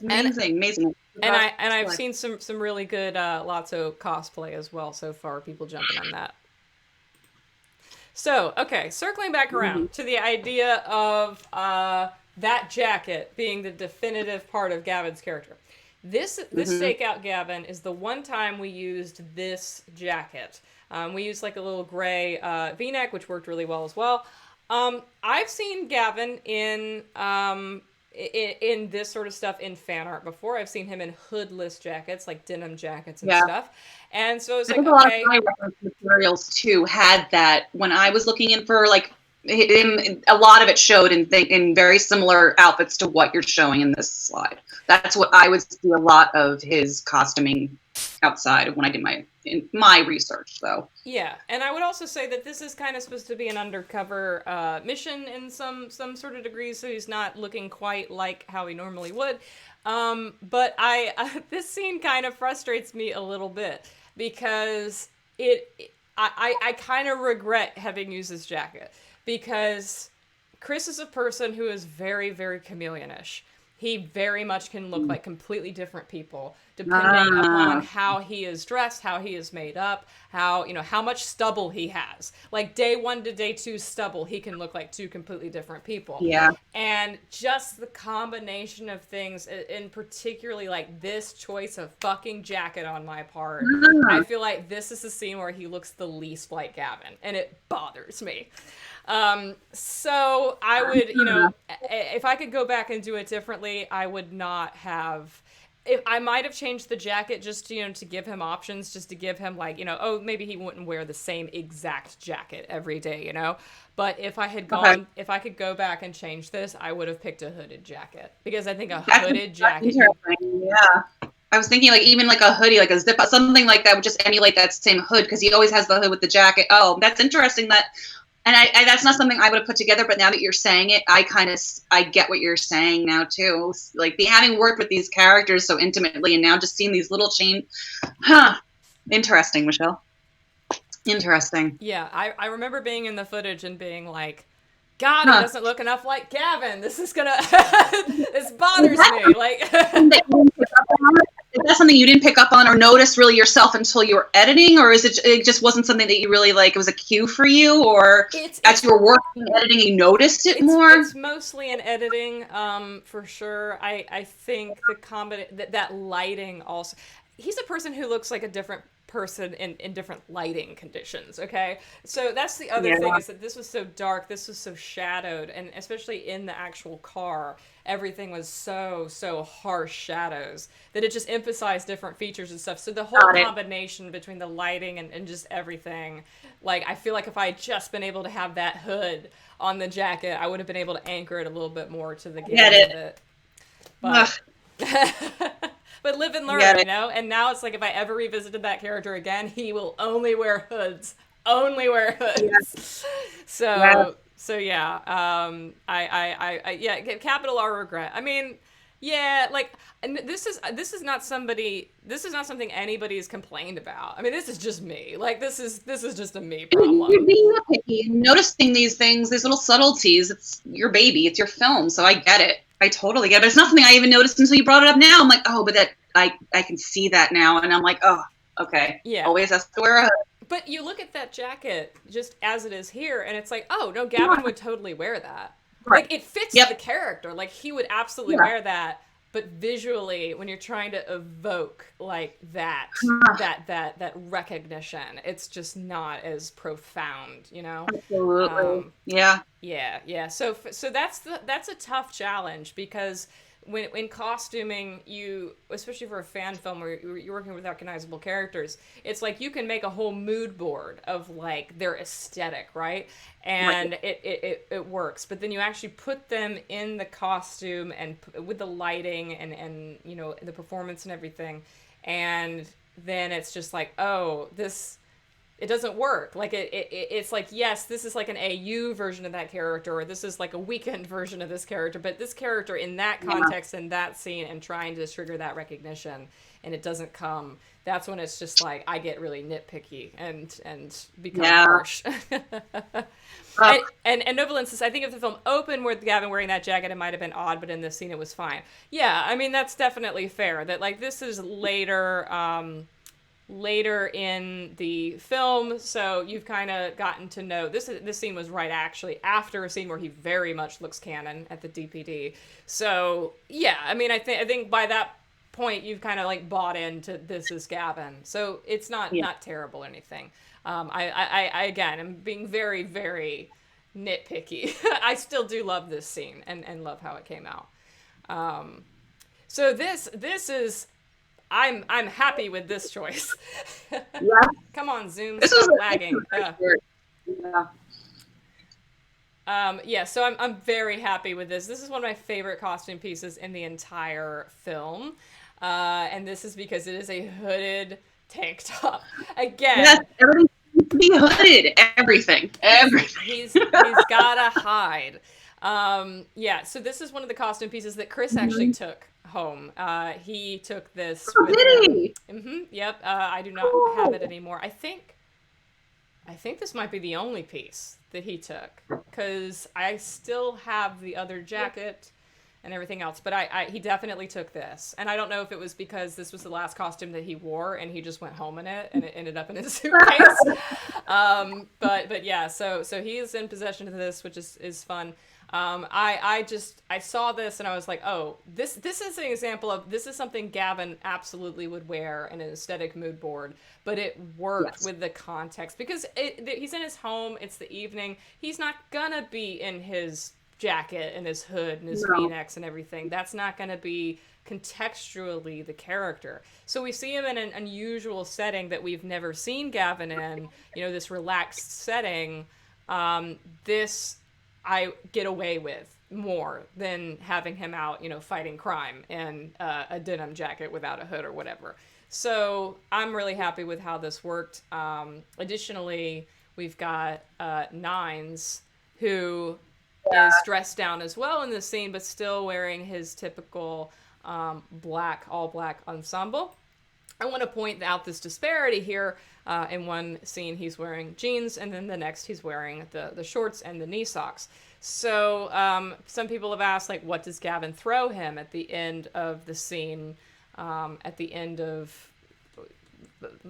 Amazing. And I've seen some really good Lotso cosplay as well so far. People jumping on that. So okay, circling back around to the idea of that jacket being the definitive part of Gavin's character. This Stakeout Gavin is the one time we used this jacket. We used like a little gray V-neck, which worked really well as well. I've seen Gavin in this sort of stuff in fan art before. I've seen him in hoodless jackets, like denim jackets and stuff. And so it's like, a lot of my reference materials too had that. When I was looking in for like him, a lot of it showed in very similar outfits to what you're showing in this slide. That's what I would see a lot of his costuming outside of when I did my research, though. Yeah, and I would also say that this is kind of supposed to be an undercover mission in some sort of degree, so he's not looking quite like how he normally would. But this scene kind of frustrates me a little bit because I kind of regret having used this jacket, because Chris is a person who is very, very chameleonish. He very much can look like completely different people, depending upon how he is dressed, how he is made up, how much stubble he has. Like day 1 to day 2 stubble, he can look like two completely different people. Yeah. And just the combination of things, and particularly like this choice of fucking jacket on my part, I feel like this is the scene where he looks the least like Gavin, and it bothers me. So I would, if I could go back and do it differently, I would not have, I might have changed the jacket just to, to give him options, just to give him like, maybe he wouldn't wear the same exact jacket every day, but if I had gone, if I could go back and change this, I would have picked a hooded jacket, because I think a hooded jacket. Yeah. I was thinking like even like a hoodie, like a zip, something like that would just emulate that same hood, because he always has the hood with the jacket. Oh, that's interesting. And I that's not something I would have put together, but now that you're saying it, I get what you're saying now too. Like having worked with these characters so intimately, and now just seeing these little interesting, Michelle. Interesting. Yeah, I remember being in the footage and being like, God, he doesn't look enough like Gavin. This is gonna, this bothers me. Like, is that something you didn't pick up on or notice really yourself until you were editing, or is it just wasn't something that you really like? It was a cue for you, or as you were working editing, you noticed it more? It's mostly in editing, for sure. I think the that lighting also. He's a person who looks like a different person in different lighting conditions. Okay, so that's the other thing, is that this was so dark, this was so shadowed, and especially in the actual car, everything was so harsh shadows that it just emphasized different features and stuff. So the whole combination between the lighting and just everything, like, I feel like if I had just been able to have that hood on the jacket, I would have been able to anchor it a little bit more to the game of it. But but live and learn, you know? And now it's like, if I ever revisited that character again, he will only wear hoods. Only wear hoods. So yeah, yeah, capital R regret. I mean, yeah, like, and this is not something anybody has complained about. I mean, this is just me. Like, this is just a me problem. You're being nitpicky and noticing these things, these little subtleties. It's your baby, it's your film, so I get it. I totally get it. But it's not something I even noticed until you brought it up now. I'm like, oh, but that I can see that now, and I'm like, oh, okay. Yeah. Always has to wear a hood. But you look at that jacket just as it is here, and it's like, oh no, Gavin would totally wear that. Right. Like, it fits the character. Like, he would absolutely wear that. But visually, when you're trying to evoke like that recognition, it's just not as profound, you know? Absolutely. Yeah. So that's a tough challenge, because when in costuming, you, especially for a fan film where you're working with recognizable characters, it's like you can make a whole mood board of like their aesthetic, right? And it works. But then you actually put them in the costume and with the lighting and you know, the performance and everything, and then it's just like, oh, it doesn't work. Like, it's like, yes, this is like an AU version of that character, or this is like a weekend version of this character, but this character in that context and that scene, and trying to trigger that recognition, and it doesn't come. That's when it's just like, I get really nitpicky and become harsh. And Novalin says, I think if the film opened with Gavin wearing that jacket, it might have been odd, but in this scene it was fine. Yeah, I mean, that's definitely fair. That, like, this is later in the film, so you've kind of gotten to know this scene was right actually after a scene where he very much looks canon at the DPD. So yeah, I mean, I think by that point you've kind of like bought into this is Gavin, so it's not terrible or anything. I again am being very, very nitpicky. I still do love this scene and love how it came out. So this is, I'm happy with this choice. Come on, Zoom, stop lagging. So I'm very happy with this. This is one of my favorite costume pieces in the entire film. And this is because it is a hooded tank top. Again. Yes, everything needs to be hooded. Everything. He's gotta hide. So this is one of the costume pieces that Chris actually took home. He took this. Oh, did he? Yep. I do not have it anymore. I think this might be the only piece that he took, because I still have the other jacket and everything else, but he definitely took this. And I don't know if it was because this was the last costume that he wore and he just went home in it and it ended up in his suitcase. But yeah, so he is in possession of this, which is fun. I saw this and I was like, oh, this is an example of, this is something Gavin absolutely would wear in an aesthetic mood board, but it worked with the context, because he's in his home, it's the evening, he's not gonna be in his jacket and his hood and his V-necks and everything. That's not gonna be contextually the character. So we see him in an unusual setting that we've never seen Gavin in, you know, this relaxed setting. This I get away with more than having him out, you know, fighting crime in a denim jacket without a hood or whatever. So I'm really happy with how this worked. Additionally, we've got Nines, who is dressed down as well in this scene, but still wearing his typical all black ensemble. I want to point out this disparity here. In one scene he's wearing jeans, and then the next he's wearing the shorts and the knee socks. So some people have asked, like, what does Gavin throw him at the end of the scene, at the end of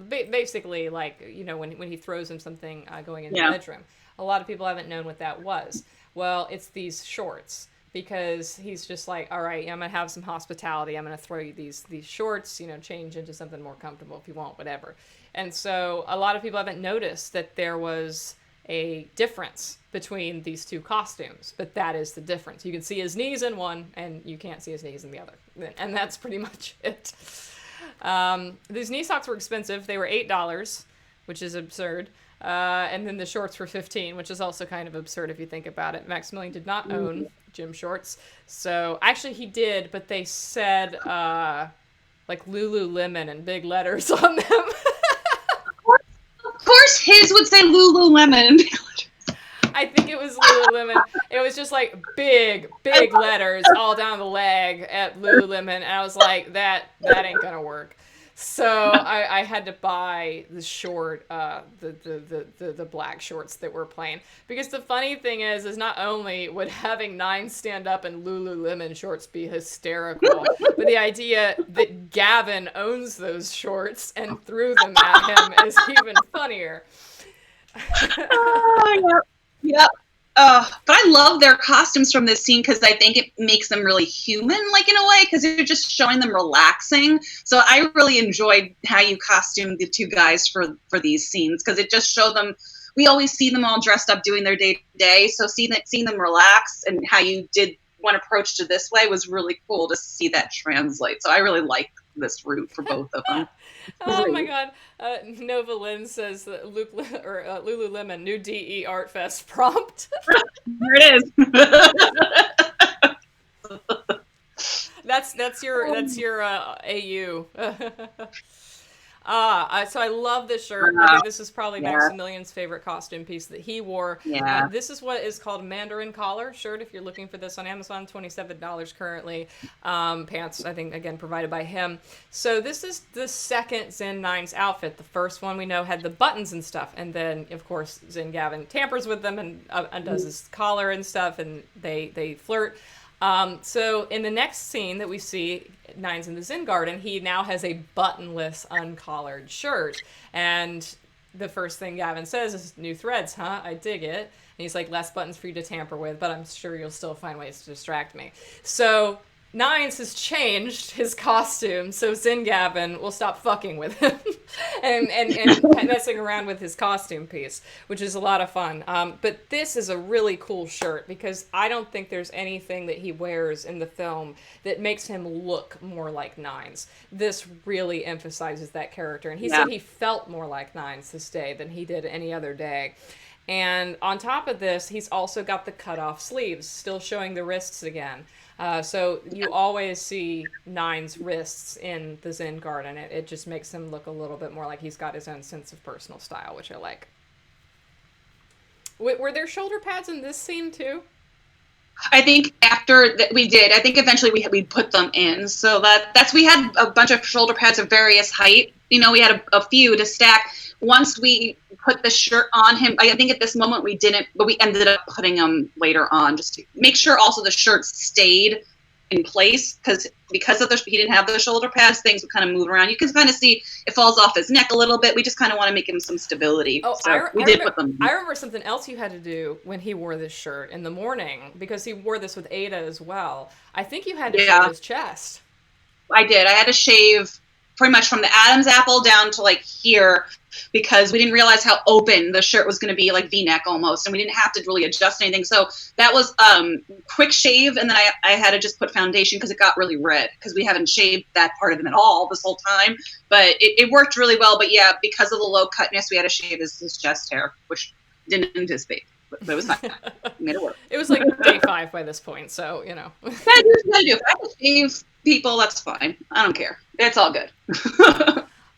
basically, like, you know, when he throws him something going into the bedroom. A lot of people haven't known what that was. Well, it's these shorts. because he's just like, all right, I'm gonna have some hospitality. I'm gonna throw you these shorts, change into something more comfortable if you want, whatever. And so a lot of people haven't noticed that there was a difference between these two costumes, but that is the difference. You can see his knees in one, and you can't see his knees in the other, and that's pretty much it. These knee socks were expensive. They were $8, which is absurd. And then the shorts were $15, which is also kind of absurd if you think about it. Maximilien did not own gym shorts. So actually he did, but they said like Lululemon in big letters on them. Of course his would say Lululemon in big letters. I think it was Lululemon. It was just like big letters all down the leg at Lululemon. And I was like, that ain't gonna work. So I had to buy the short, the black shorts that were plain. Because the funny thing is not only would having Nines stand up in Lululemon shorts be hysterical, but the idea that Gavin owns those shorts and threw them at him is even funnier. Yep. But I love their costumes from this scene because I think it makes them really human, like in a way, because you're just showing them relaxing. So I really enjoyed how you costumed the two guys for these scenes, because it just showed them. We always see them all dressed up doing their day to day. So seeing them relax, and how you did one approach to this way was really cool to see that translate. So I really like this route for both of them. Oh my God. Nova Lynn says that Lululemon, new DE Art Fest prompt. There it is. That's your AU. So I love this shirt. I think this is probably Maximilien's favorite costume piece that he wore. Yeah. This is what is called Mandarin collar shirt. If you're looking for this on Amazon, $27 currently. Pants, I think, again, provided by him. So this is the second Zen Nines outfit. The first one we know had the buttons and stuff. And then, of course, Zen Gavin tampers with them and undoes his collar and stuff, and they flirt. So in the next scene that we see, Nines in the Zen Garden, he now has a buttonless, uncollared shirt. And the first thing Gavin says is, new threads, huh? I dig it. And he's like, less buttons for you to tamper with, but I'm sure you'll still find ways to distract me. So Nines has changed his costume so Zen Gavin will stop fucking with him and messing around with his costume piece, which is a lot of fun. But this is a really cool shirt because I don't think there's anything that he wears in the film that makes him look more like Nines. This really emphasizes that character. And he said he felt more like Nines this day than he did any other day. And on top of this, he's also got the cut-off sleeves, still showing the wrists again. So you always see Nines' wrists in the Zen Garden. It just makes him look a little bit more like he's got his own sense of personal style, which I like. Were there shoulder pads in this scene too? I think after that we did. I think eventually we put them in. So we had a bunch of shoulder pads of various height. We had a few to stack. Once we put the shirt on him, I think at this moment we didn't, but we ended up putting them later on just to make sure also the shirt stayed in place because he didn't have the shoulder pads, things would kind of move around. You can kind of see it falls off his neck a little bit. We just kind of want to make him some stability. Oh, so we did put them in. I remember something else you had to do when he wore this shirt in the morning because he wore this with Ada as well. I think you had to shave his chest. I did. I had to shave pretty much from the Adam's apple down to like here because we didn't realize how open the shirt was going to be, like V-neck almost, and we didn't have to really adjust anything. So that was quick shave, and then I had to just put foundation because it got really red because we haven't shaved that part of him at all this whole time. But it worked really well. But yeah, because of the low cutness, we had to shave his chest hair, which didn't anticipate. But it was fine. We made it work. It was like day 5 by this point, so That's what I do. If I can shave people, that's fine. I don't care. It's all good.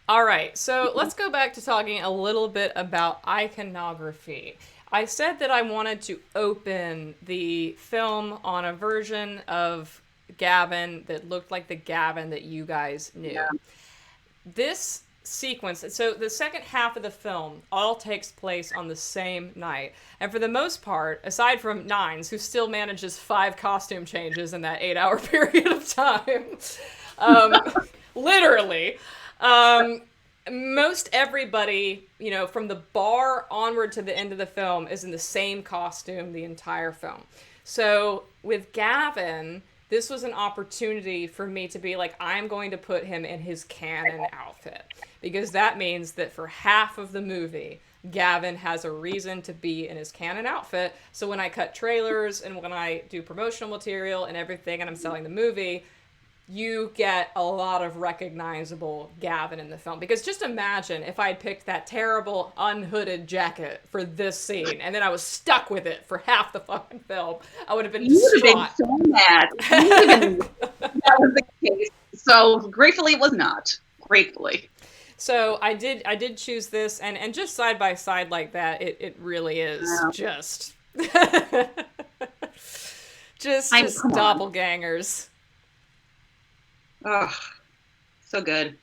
All right, so let's go back to talking a little bit about iconography. I said that I wanted to open the film on a version of Gavin that looked like the Gavin that you guys knew. Yeah. This sequence, so the second half of the film all takes place on the same night. And for the most part, aside from Nines, who still manages 5 costume changes in that 8-hour period of time, literally, most everybody, from the bar onward to the end of the film is in the same costume the entire film. So with Gavin, this was an opportunity for me to be like, I'm going to put him in his canon outfit. Because that means that for half of the movie, Gavin has a reason to be in his canon outfit. So when I cut trailers and when I do promotional material and everything and I'm selling the movie, you get a lot of recognizable Gavin in the film. Because just imagine if I had picked that terrible unhooded jacket for this scene and then I was stuck with it for half the fucking film. I would have been distraught. You would have been so mad. That was the case. So gratefully it was not. Gratefully. So I did choose this, and just side by side like that, it really is just doppelgangers. Oh, so good.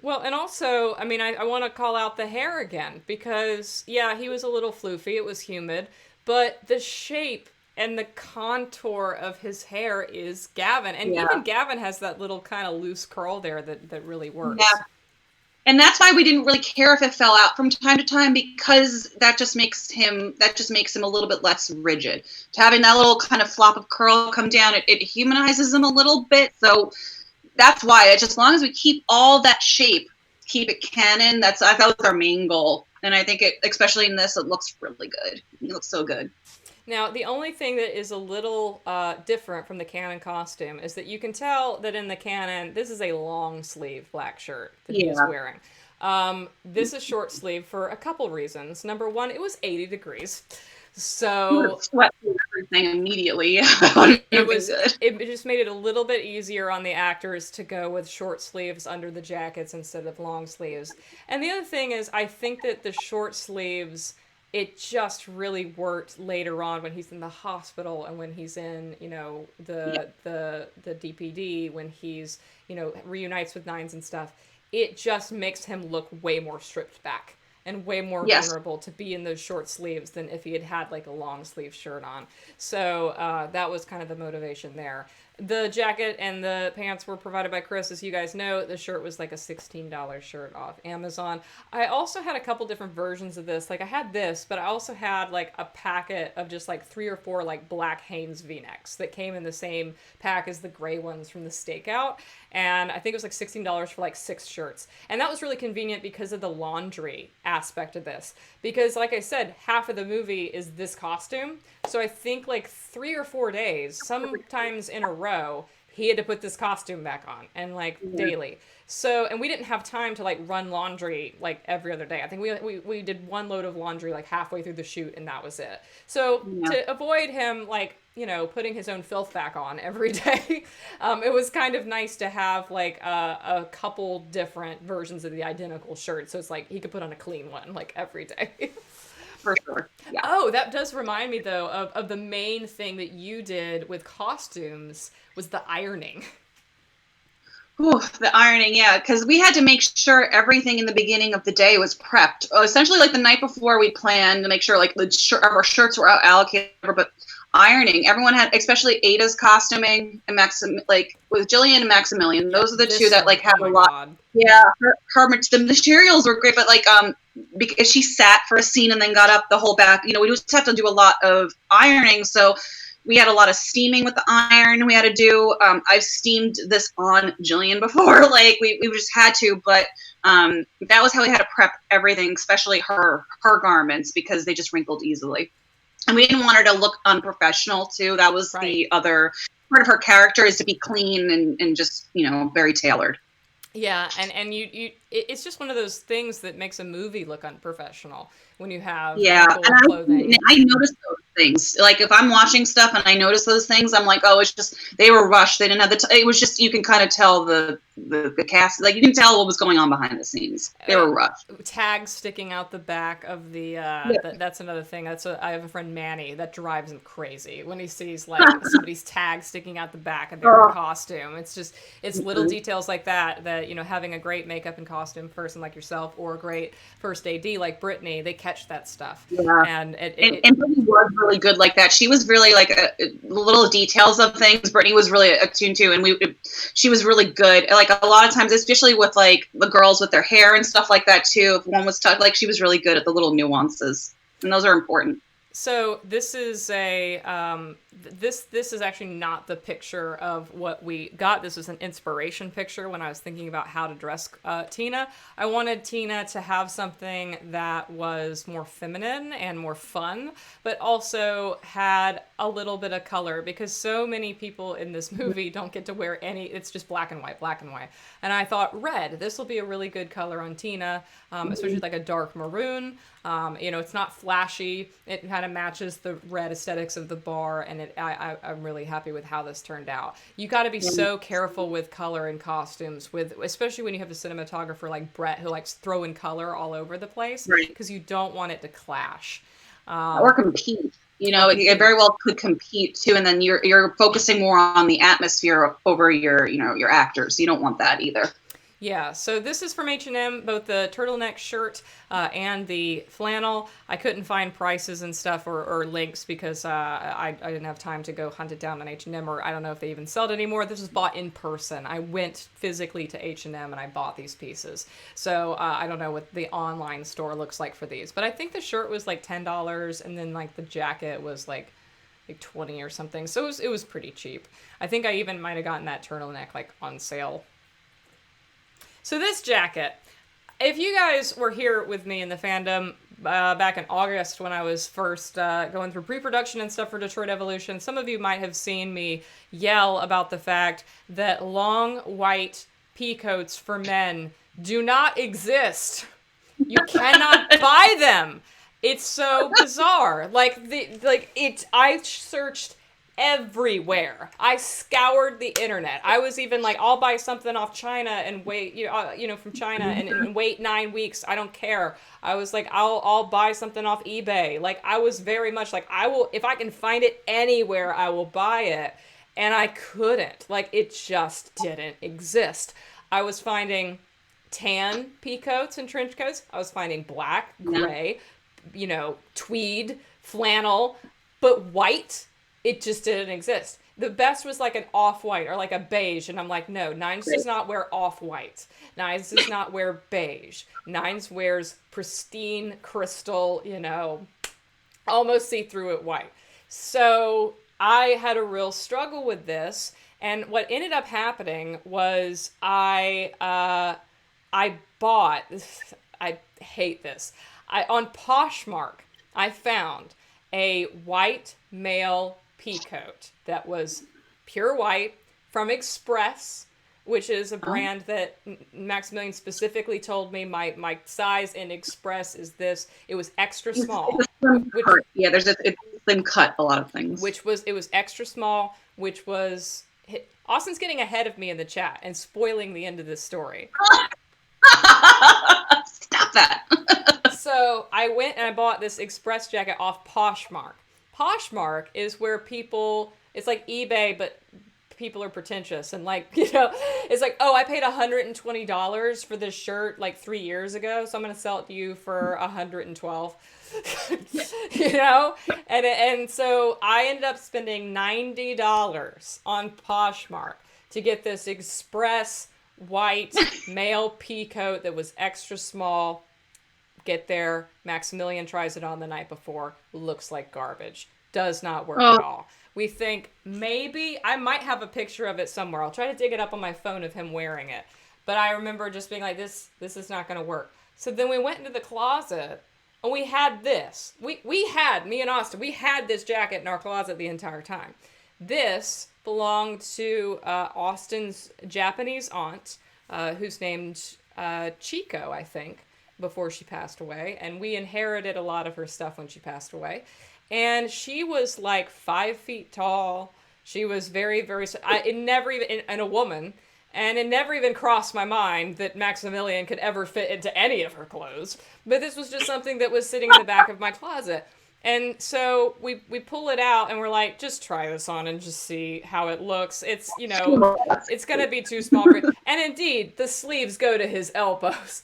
Well, and also, I mean, I want to call out the hair again, because, yeah, he was a little floofy, it was humid, but the shape and the contour of his hair is Gavin, and even Gavin has that little kind of loose curl there that really works. Yeah. And that's why we didn't really care if it fell out from time to time, because that just makes him a little bit less rigid. To having that little kind of flop of curl come down, it humanizes him a little bit. So that's why, it's just as long as we keep all that shape, keep it canon, that was our main goal. And I think especially in this, it looks really good. It looks so good. Now, the only thing that is a little different from the canon costume is that you can tell that in the canon, this is a long sleeve black shirt that he is wearing. This is short sleeve for a couple reasons. Number one, it was 80 degrees. So sweat everything immediately. It just made it a little bit easier on the actors to go with short sleeves under the jackets instead of long sleeves. And the other thing is, I think that the short sleeves, it just really worked later on when he's in the hospital and when he's in, the DPD, when he's, reunites with Nines and stuff. It just makes him look way more stripped back and way more vulnerable to be in those short sleeves than if he had like a long sleeve shirt on. So that was kind of the motivation there. The jacket and the pants were provided by Chris. As you guys know, the shirt was like a $16 shirt off Amazon. I also had a couple different versions of this. Like I had this, but I also had like a packet of just like 3 or 4 like black Hanes V-necks that came in the same pack as the gray ones from the Stakeout. And I think it was like $16 for like 6 shirts. And that was really convenient because of the laundry aspect of this. Because like I said, half of the movie is this costume. So I think like 3 or 4 days, sometimes in a row, he had to put this costume back on, and like daily. So, and we didn't have time to like run laundry like every other day. I think we did 1 load of laundry like halfway through the shoot, and that was it. So to avoid him like, putting his own filth back on every day, it was kind of nice to have like a couple different versions of the identical shirt. So it's like he could put on a clean one like every day. For sure. Yeah. Oh, that does remind me though of the main thing that you did with costumes was the ironing. Ooh, the ironing, yeah, because we had to make sure everything in the beginning of the day was prepped. Essentially, like the night before, we planned to make sure like our shirts were allocated, but ironing, everyone had, especially Ada's costuming and with Jillian and Maximilien. Those are the two that like had a lot. God. Yeah, the materials were great, but like because she sat for a scene and then got up the whole back. We just have to do a lot of ironing, so we had a lot of steaming with the iron we had to do. I've steamed this on Jillian before, like we just had to, but that was how we had to prep everything, especially her garments, because they just wrinkled easily. And we didn't want her to look unprofessional too. That was the other part of her character, is to be clean and just, very tailored. Yeah, and it's just one of those things that makes a movie look unprofessional when you have clothing. I noticed those things. Like if I'm watching stuff and I notice those things, I'm like, oh, it's just they were rushed. They didn't have it was just, you can kind of tell the cast, like you can tell what was going on behind the scenes. They were rushed. Tags sticking out the back of the that's another thing. I have a friend, Manny, that drives him crazy when he sees like somebody's tag sticking out the back of their costume. It's little details like that having a great makeup and costume person like yourself, or a great first AD like Brittany, they catch that stuff. Yeah. And Brittany was really good like that. She was really like little details of things Brittany was really attuned to, and she was really good. Like a lot of times, especially with like the girls with their hair and stuff like that too, if one was tucked, like she was really good at the little nuances, and those are important. So this is this is actually not the picture of what we got. This was an inspiration picture when I was thinking about how to dress Tina. I wanted Tina to have something that was more feminine and more fun, but also had a little bit of color, because so many people in this movie don't get to wear any. It's just black and white, black and white. And I thought red. This will be a really good color on Tina, especially like a dark maroon. It's not flashy. It kind of matches the red aesthetics of the bar, and I'm really happy with how this turned out. You got to be so careful with color and costumes, especially when you have a cinematographer like Brett who likes throwing color all over the place, because you don't want it to clash. Or compete. It very well could compete too, and then you're focusing more on the atmosphere over your actors. You don't want that either. Yeah, so this is from H&M, both the turtleneck shirt and the flannel. I couldn't find prices and stuff or links because I didn't have time to go hunt it down on H&M, or I don't know if they even sell it anymore. This was bought in person. I went physically to H&M and I bought these pieces. So I don't know what the online store looks like for these. But I think the shirt was like $10, and then like the jacket was like 20 or something. So it was pretty cheap. I think I even might have gotten that turtleneck like on sale. So this jacket, if you guys were here with me in the fandom back in August when I was first going through pre-production and stuff for Detroit Evolution, some of you might have seen me yell about the fact that long white peacoats for men do not exist. You cannot buy them. It's so bizarre. I searched everywhere. I scoured the internet. I was even like, I'll buy something off China and wait, from China and wait 9 weeks. I don't care. I was like, I'll buy something off eBay. Like, I was very much like, I will, if I can find it anywhere, I will buy it. And I couldn't. Like, it just didn't exist. I was finding tan peacoats and trench coats. I was finding black, gray, tweed, flannel, but white, it just didn't exist. The best was like an off-white or like a beige, and I'm like, no, Nines does not wear off-white. Nines does not wear beige. Nines wears pristine crystal, almost see-through it white. So I had a real struggle with this, and what ended up happening was I bought, I hate this, on Poshmark, I found a white male peacoat that was pure white from Express, which is a brand that Maximilien specifically told me my size in Express is this. It was extra small. There's a slim cut, a lot of things. It was extra small, which was... Austin's getting ahead of me in the chat and spoiling the end of this story. Stop that. So I went and I bought this Express jacket off Poshmark. Poshmark is where people, it's like eBay, but people are pretentious and it's like, oh, I paid $120 for this shirt like 3 years ago, so I'm going to sell it to you for $112. And so I ended up spending $90 on Poshmark to get this Express white male peacoat that was extra small. Get there, Maximilien tries it on the night before, looks like garbage. Does not work at all. We think maybe, I might have a picture of it somewhere. I'll try to dig it up on my phone of him wearing it. But I remember just being like, this is not going to work. So then we went into the closet, and we had this. We had, me and Austin, we had this jacket in our closet the entire time. This belonged to Austin's Japanese aunt, who's named Chico, I think, before she passed away, and we inherited a lot of her stuff when she passed away. And she was like 5 feet tall. She was very, very, it never even, and a woman, and it never even crossed my mind that Maximilien could ever fit into any of her clothes. But this was just something that was sitting in the back of my closet. And so we pull it out and we're like, just try this on and just see how it looks. It's, it's going to be too small for it. And indeed, the sleeves go to his elbows.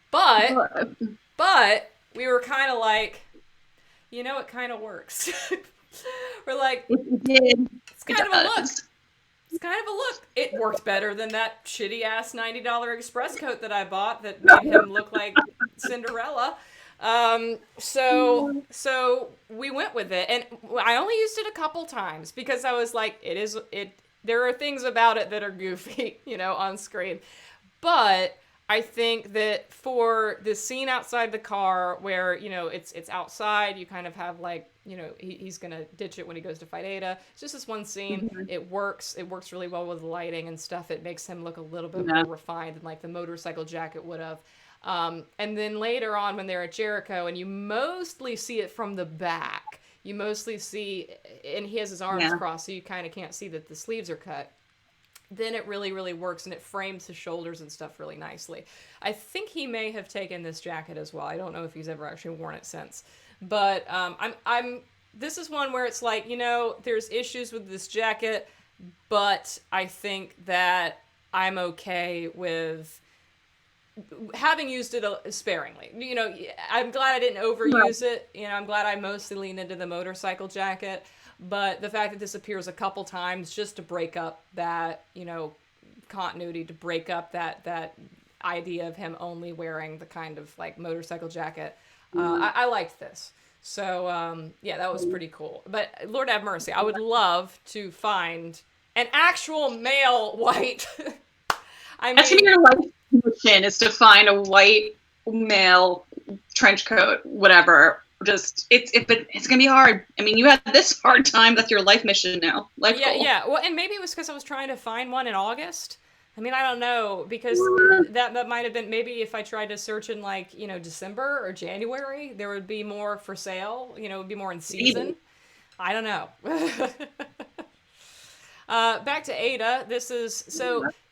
But we were kind of like, it kind of works. We're like, it's kind of a look. It's kind of a look. It worked better than that shitty ass $90 Express coat that I bought that made him look like Cinderella. So we went with it, and I only used it a couple times because I was like, there are things about it that are goofy, on screen. But I think that for the scene outside the car where, it's outside, you kind of have like, he's going to ditch it when he goes to fight Ada. It's just this one scene. Mm-hmm. It works. It works really well with lighting and stuff. It makes him look a little bit Yeah. more refined than like the motorcycle jacket would have. And then later on when they're at Jericho and you mostly see it from the back, you mostly see, and he has his arms crossed, so you kind of can't see that the sleeves are cut. Then it really, really works, and it frames his shoulders and stuff really nicely. I think he may have taken this jacket as well. I don't know if he's ever actually worn it since. But this is one where it's like, there's issues with this jacket, but I think that I'm okay with having used it sparingly. I'm glad I didn't overuse it. I'm glad I mostly leaned into the motorcycle jacket. But the fact that this appears a couple times just to break up that, continuity, to break up that idea of him only wearing the kind of like motorcycle jacket, I liked this. So, that was pretty cool. But Lord have mercy, I would love to find an actual male white. That's gonna be your life mission, is to find a white male trench coat, whatever. Just it's gonna be hard. I mean, you had this hard time. That's your life mission now. Life goal. Yeah. Well, and maybe it was because I was trying to find one in August. I mean, I don't know, because that might have been, maybe if I tried to search in like, December or January, there would be more for sale. It would be more in season. I don't know. Back to Ada. This is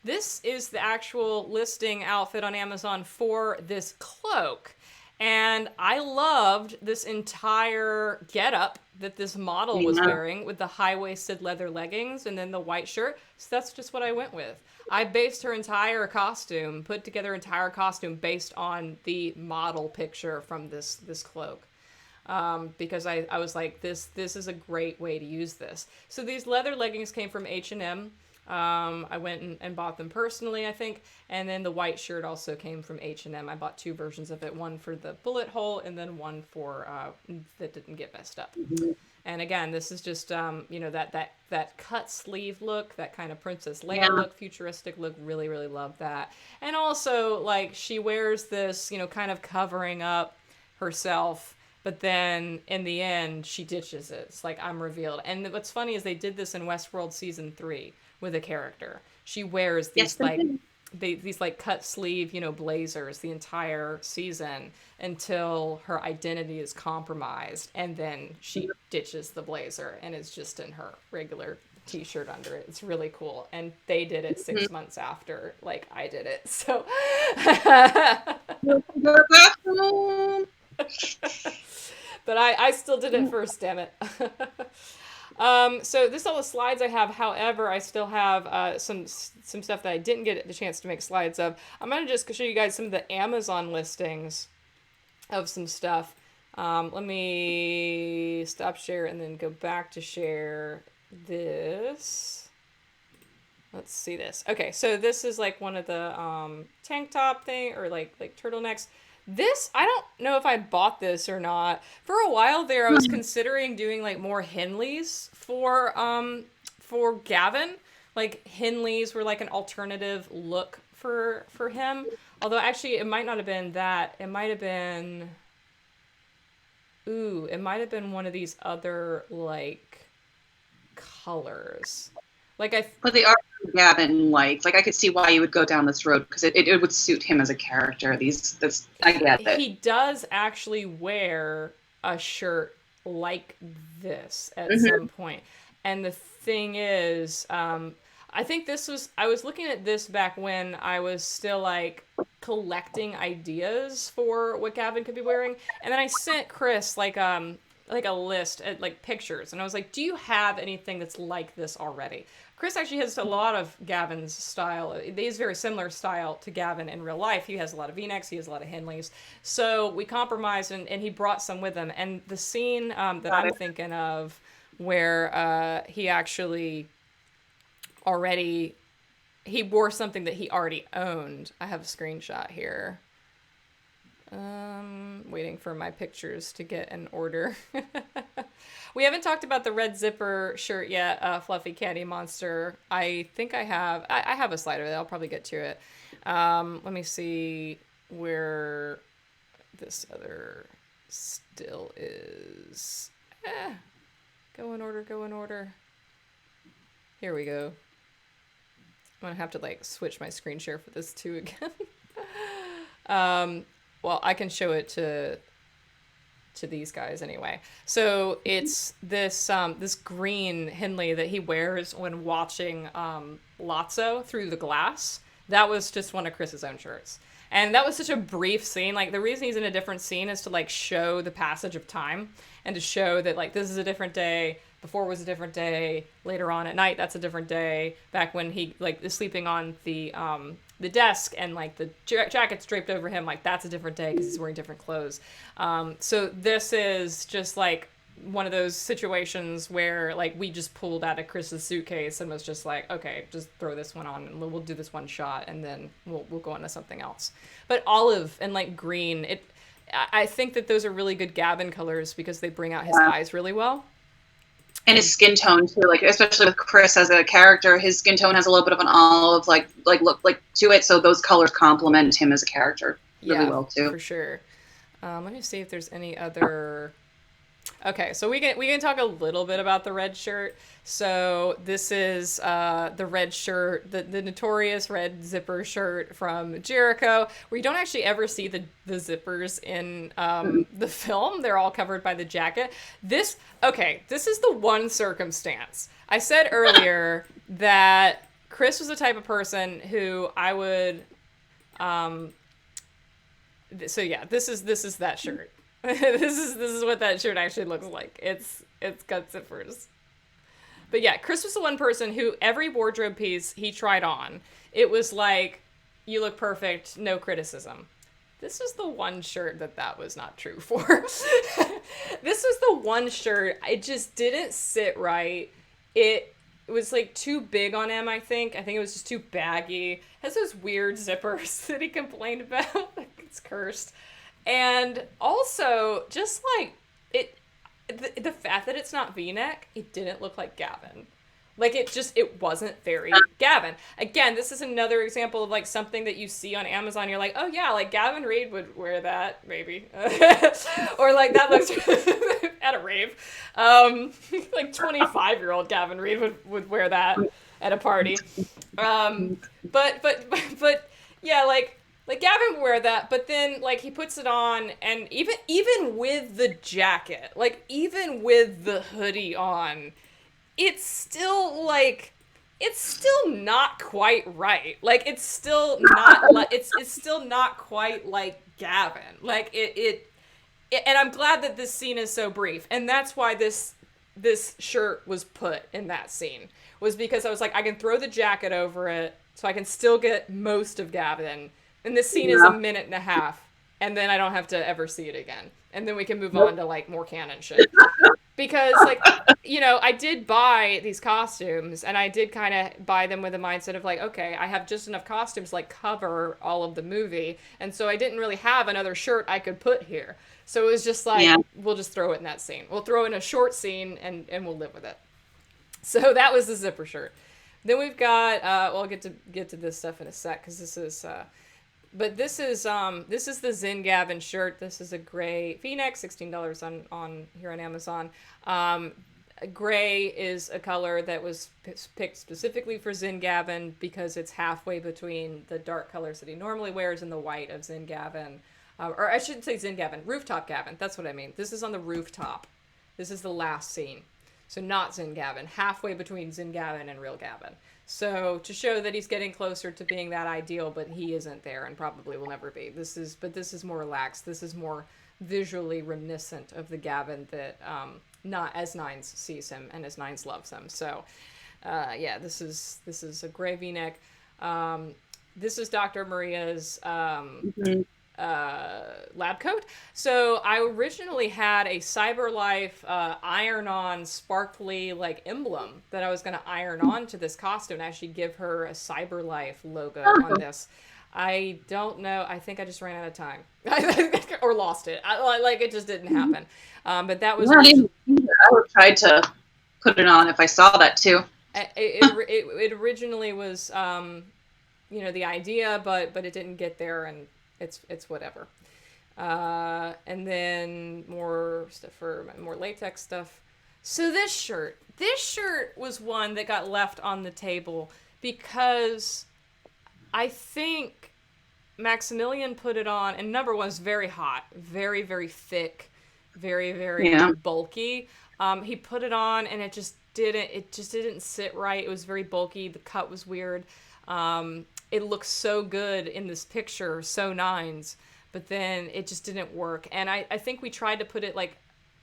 the actual listing outfit on Amazon for this cloak. And I loved this entire getup that this model was wearing, with the high-waisted leather leggings and then the white shirt. So that's just what I went with. I based her entire costume, put together her entire costume based on the model picture from this cloak. Because I was like, this is a great way to use this. So these leather leggings came from H&M. I went and bought them personally, I think. And then the white shirt also came from H&M. I bought two versions of it, one for the bullet hole and then one for that didn't get messed up. Mm-hmm. And again, this is just that cut sleeve look, that kind of Princess Leia look, futuristic look. Really, really love that. And also, like, she wears this, kind of covering up herself. But then, in the end, she ditches it. It's like, I'm revealed. And what's funny is they did this in Westworld Season 3 with a character. She wears these, these cut sleeve, blazers the entire season until her identity is compromised. And then she ditches the blazer and is just in her regular t-shirt under it. It's really cool. And they did it 6 months after, like, I did it. So... But I still did it first, damn it. So this is all the slides I have. However, I still have some stuff that I didn't get the chance to make slides of. I'm going to just show you guys some of the Amazon listings of some stuff. Let me stop share and then go back to share this. Let's see this. Okay, so this is like one of the tank top thing, or like turtlenecks. This, I don't know if I bought this or not. For a while there, I was considering doing like more Henleys for Gavin. Like, Henleys were like an alternative look for him. Although actually it might not have been that. It might have been one of these other like colors. But the art Gavin likes. Like, I could see why you would go down this road, because it would suit him as a character. I get it. He does actually wear a shirt like this at some point. And the thing is, I think I was looking at this back when I was still like collecting ideas for what Gavin could be wearing. And then I sent Chris like a list at like pictures, and I was like, do you have anything that's like this already? Chris actually has a lot of Gavin's style. He has very similar style to Gavin in real life. He has a lot of V-necks, he has a lot of Henleys. So we compromised, and he brought some with him. And the scene that I'm thinking of where he actually he wore something that he already owned. I have a screenshot here. Waiting for my pictures to get in order. We haven't talked about the red zipper shirt yet, Fluffy Candy Monster. I think I have. I have a slide of it. I'll probably get to it. Let me see where this other still is. Go in order, go in order. Here we go. I'm gonna have to like switch my screen share for this too again. Well, I can show it to these guys anyway. So it's this this green Henley that he wears when watching Lotso through the glass. That was just one of Chris's own shirts. And that was such a brief scene. Like, the reason he's in a different scene is to, like, show the passage of time and to show that, like, this is a different day. Before was a different day. Later on at night, that's a different day. Back when he, like, is sleeping on the desk and, like, the jacket's draped over him, like, that's a different day because he's wearing different clothes. So this is just, like, one of those situations where, like, we just pulled out of Chris's suitcase and was just like, okay, just throw this one on and we'll do this one shot and then we'll go on to something else. But olive and, like, green, I think that those are really good Gavin colors because they bring out his eyes really well. And his skin tone too, like, especially with Chris as a character, his skin tone has a little bit of an olive look to it, so those colors complement him as a character really well too. For sure. Let me see if there's any other. Okay, so we can talk a little bit about the red shirt. So this is the red shirt, the notorious red zipper shirt from Jericho, where you don't actually ever see the zippers in the film. They're all covered by the jacket. This is the one circumstance. I said earlier that Chris was the type of person who I would. So yeah, this is that shirt. this is what that shirt actually looks like. It's got zippers. But yeah, Chris was the one person who every wardrobe piece he tried on, it was like, you look perfect, no criticism. This is the one shirt that was not true for. This was the one shirt, it just didn't sit right. It was like too big on him, I think. I think it was just too baggy. It has those weird zippers that he complained about. It's cursed. And also, just like, the fact that it's not V-neck, it didn't look like Gavin. Like, it wasn't very Gavin. Again, this is another example of, like, something that you see on Amazon, you're like, oh yeah, like, Gavin Reed would wear that, maybe. Or, like, that looks, at a rave. Like, 25-year-old Gavin Reed would wear that at a party. But, yeah, like Gavin would wear that, but then, like, he puts it on, and even with the jacket, like, even with the hoodie on, it's still not quite right. Like, it's still not, it's still not quite like Gavin. Like, and I'm glad that this scene is so brief, and that's why this shirt was put in that scene, was because I was like, I can throw the jacket over it, so I can still get most of Gavin. And this scene is a minute and a half, and then I don't have to ever see it again. And then we can move on to, like, more canon shit. Because, like, you know, I did buy these costumes, and I did kind of buy them with the mindset of, like, okay, I have just enough costumes to, like, cover all of the movie. And so I didn't really have another shirt I could put here. So it was just like, we'll just throw it in that scene. We'll throw in a short scene, and we'll live with it. So that was the zipper shirt. Then we've got, I'll get to this stuff in a sec, because this is... But this is the Zen Gavin shirt. This is a gray V-neck, $16 on here on Amazon. Gray is a color that was picked specifically for Zen Gavin because it's halfway between the dark colors that he normally wears and the white of Zen Gavin. Or I shouldn't say Zen Gavin, Rooftop Gavin. That's what I mean. This is on the rooftop. This is the last scene. So not Zen Gavin, halfway between Zen Gavin and real Gavin. So to show that he's getting closer to being that ideal, but he isn't there and probably will never be. This is more relaxed. This is more visually reminiscent of the Gavin that not as Nines sees him and as Nines loves him. So yeah, this is a gray V-neck. This is Dr. Maria's lab coat. So I originally had a CyberLife iron-on sparkly, like, emblem that I was going to iron on to this costume and actually give her a CyberLife logo on this. I don't know. I think I just ran out of time or lost it. Like it just didn't happen. But that was I would try to put it on if I saw that too. It originally was, the idea, but it didn't get there, and it's whatever. And then more stuff for more latex stuff. So this shirt was one that got left on the table because I think Maximilien put it on, and number one is very hot, very, very thick, very, very bulky. He put it on, and it just didn't sit right. It was very bulky. The cut was weird. It looks so good in this picture, so nines, but then it just didn't work. And I think we tried to put it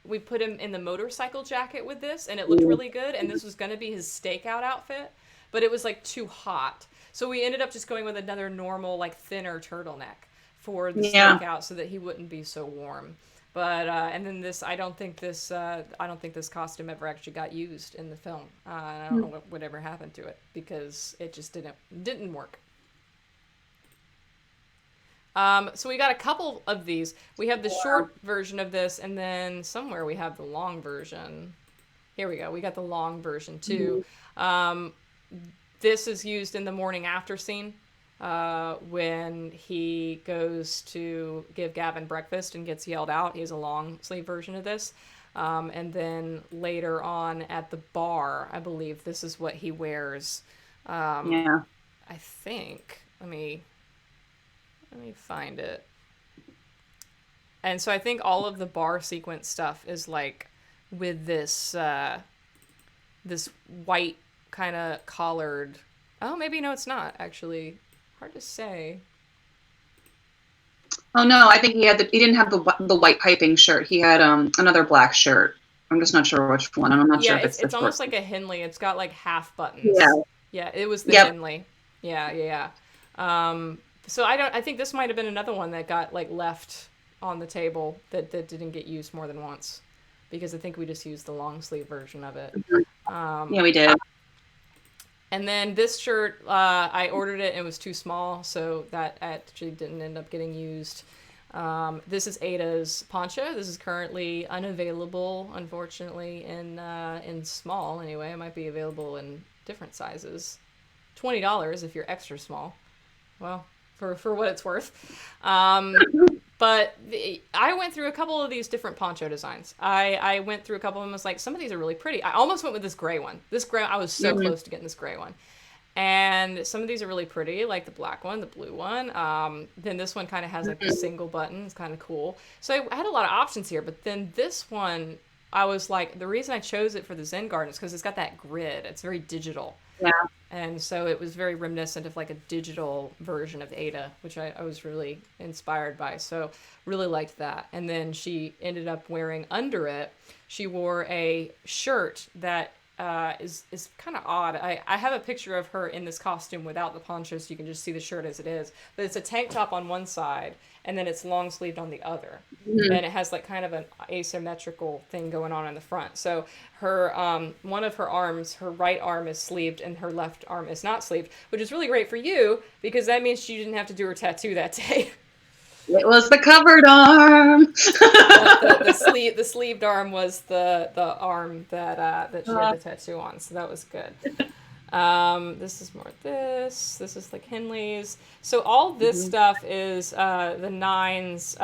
we put him in the motorcycle jacket with this, and it looked really good. And this was going to be his stakeout outfit, but it was too hot. So we ended up just going with another normal, thinner turtleneck for the stakeout so that he wouldn't be so warm. But and then I don't think this costume ever actually got used in the film. I don't know whatever happened to it because it just didn't work. So we got a couple of these. We have the short version of this, and then somewhere we have the long version. Here we go. We got the long version too. This is used in the morning after scene. When he goes to give Gavin breakfast and gets yelled out. He has a long sleeve version of this. And then later on at the bar, I believe this is what he wears. I think. Let me find it. And so I think all of the bar sequence stuff is with this this white kind of collared. Oh, maybe no, it's not actually. Hard to say. Oh no, I think he didn't have the white piping shirt. He had another black shirt. I'm just not sure which one. I'm not sure if it's almost like a Henley. It's got half buttons. Yeah, it was the Henley. Yeah. So I think this might have been another one that got left on the table that didn't get used more than once, because I think we just used the long sleeve version of it. Yeah, we did. And then this shirt, I ordered it and it was too small, so that actually didn't end up getting used. This is Ada's poncho. This is currently unavailable, unfortunately, in small anyway. It might be available in different sizes. $20 if you're extra small. Well, for what it's worth. But I went through a couple of these different poncho designs. I went through a couple of them. I was like, some of these are really pretty. I almost went with this gray one. I was so close to getting this gray one. And some of these are really pretty, like the black one, the blue one. Then this one kind of has the single button. It's kind of cool. So I had a lot of options here. But then this one, I was like, the reason I chose it for the Zen Garden is because it's got that grid. It's very digital. Yeah. And so it was very reminiscent of a digital version of Ada, which I was really inspired by. So really liked that. And then she ended up wearing under it, she wore a shirt that is kind of odd. I have a picture of her in this costume without the poncho, so you can just see the shirt as it is. But it's a tank top on one side, and then it's long sleeved on the other. Mm-hmm. And it has kind of an asymmetrical thing going on in the front. So her one of her arms, her right arm is sleeved and her left arm is not sleeved, which is really great for you because that means she didn't have to do her tattoo that day. It was the covered arm. the sleeved arm was the arm that she had the tattoo on, so that was good. This is more this. This is Henley's. So all this stuff is the Nines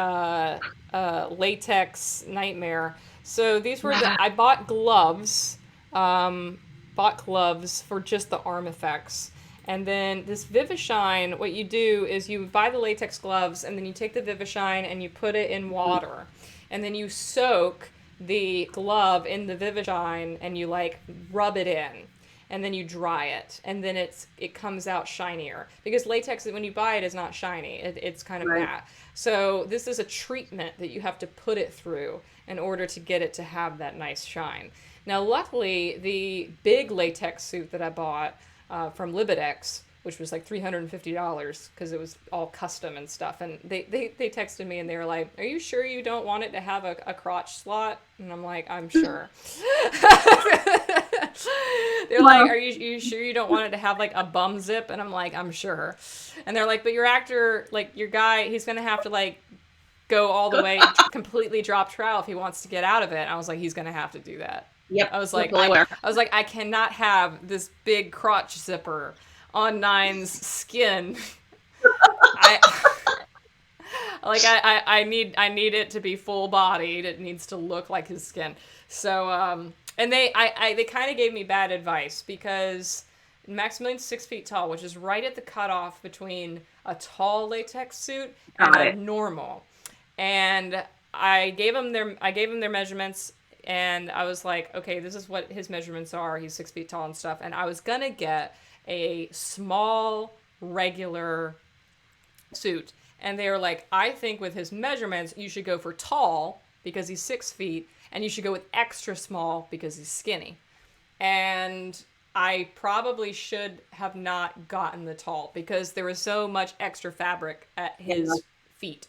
latex nightmare. So these were I bought gloves. Bought gloves for just the arm effects. And then this Vivishine, what you do is you buy the latex gloves and then you take the Vivishine and you put it in water. And then you soak the glove in the Vivishine and you rub it in. And then you dry it. And then it comes out shinier. Because latex, when you buy it, is not shiny. It's kind of matte. So this is a treatment that you have to put it through in order to get it to have that nice shine. Now, luckily, the big latex suit that I bought from Libidex, which was $350 because it was all custom and stuff. And they texted me and they were like, "Are you sure you don't want it to have a crotch slot?" And I'm like, "I'm sure." They're like, are you sure you don't want it to have like a bum zip? And I'm like, I'm sure. And they're like, but your actor, like your guy, he's gonna have to like go all the way, completely drop trowel if he wants to get out of it. And I was like, he's gonna have to do that. Yep. I was like, I cannot have this big crotch zipper on Nine's skin. I need it to be full bodied. It needs to look like his skin. So and they kind of gave me bad advice because Maximilien's 6 feet tall, which is right at the cutoff between a tall latex suit and a normal. And I gave them their measurements, and I was like, okay, this is what his measurements are. He's 6 feet tall and stuff. And I was gonna get a small regular suit. And they were like, I think with his measurements, you should go for tall because he's 6 feet, and you should go with extra small because he's skinny. And I probably should have not gotten the tall because there was so much extra fabric at his feet.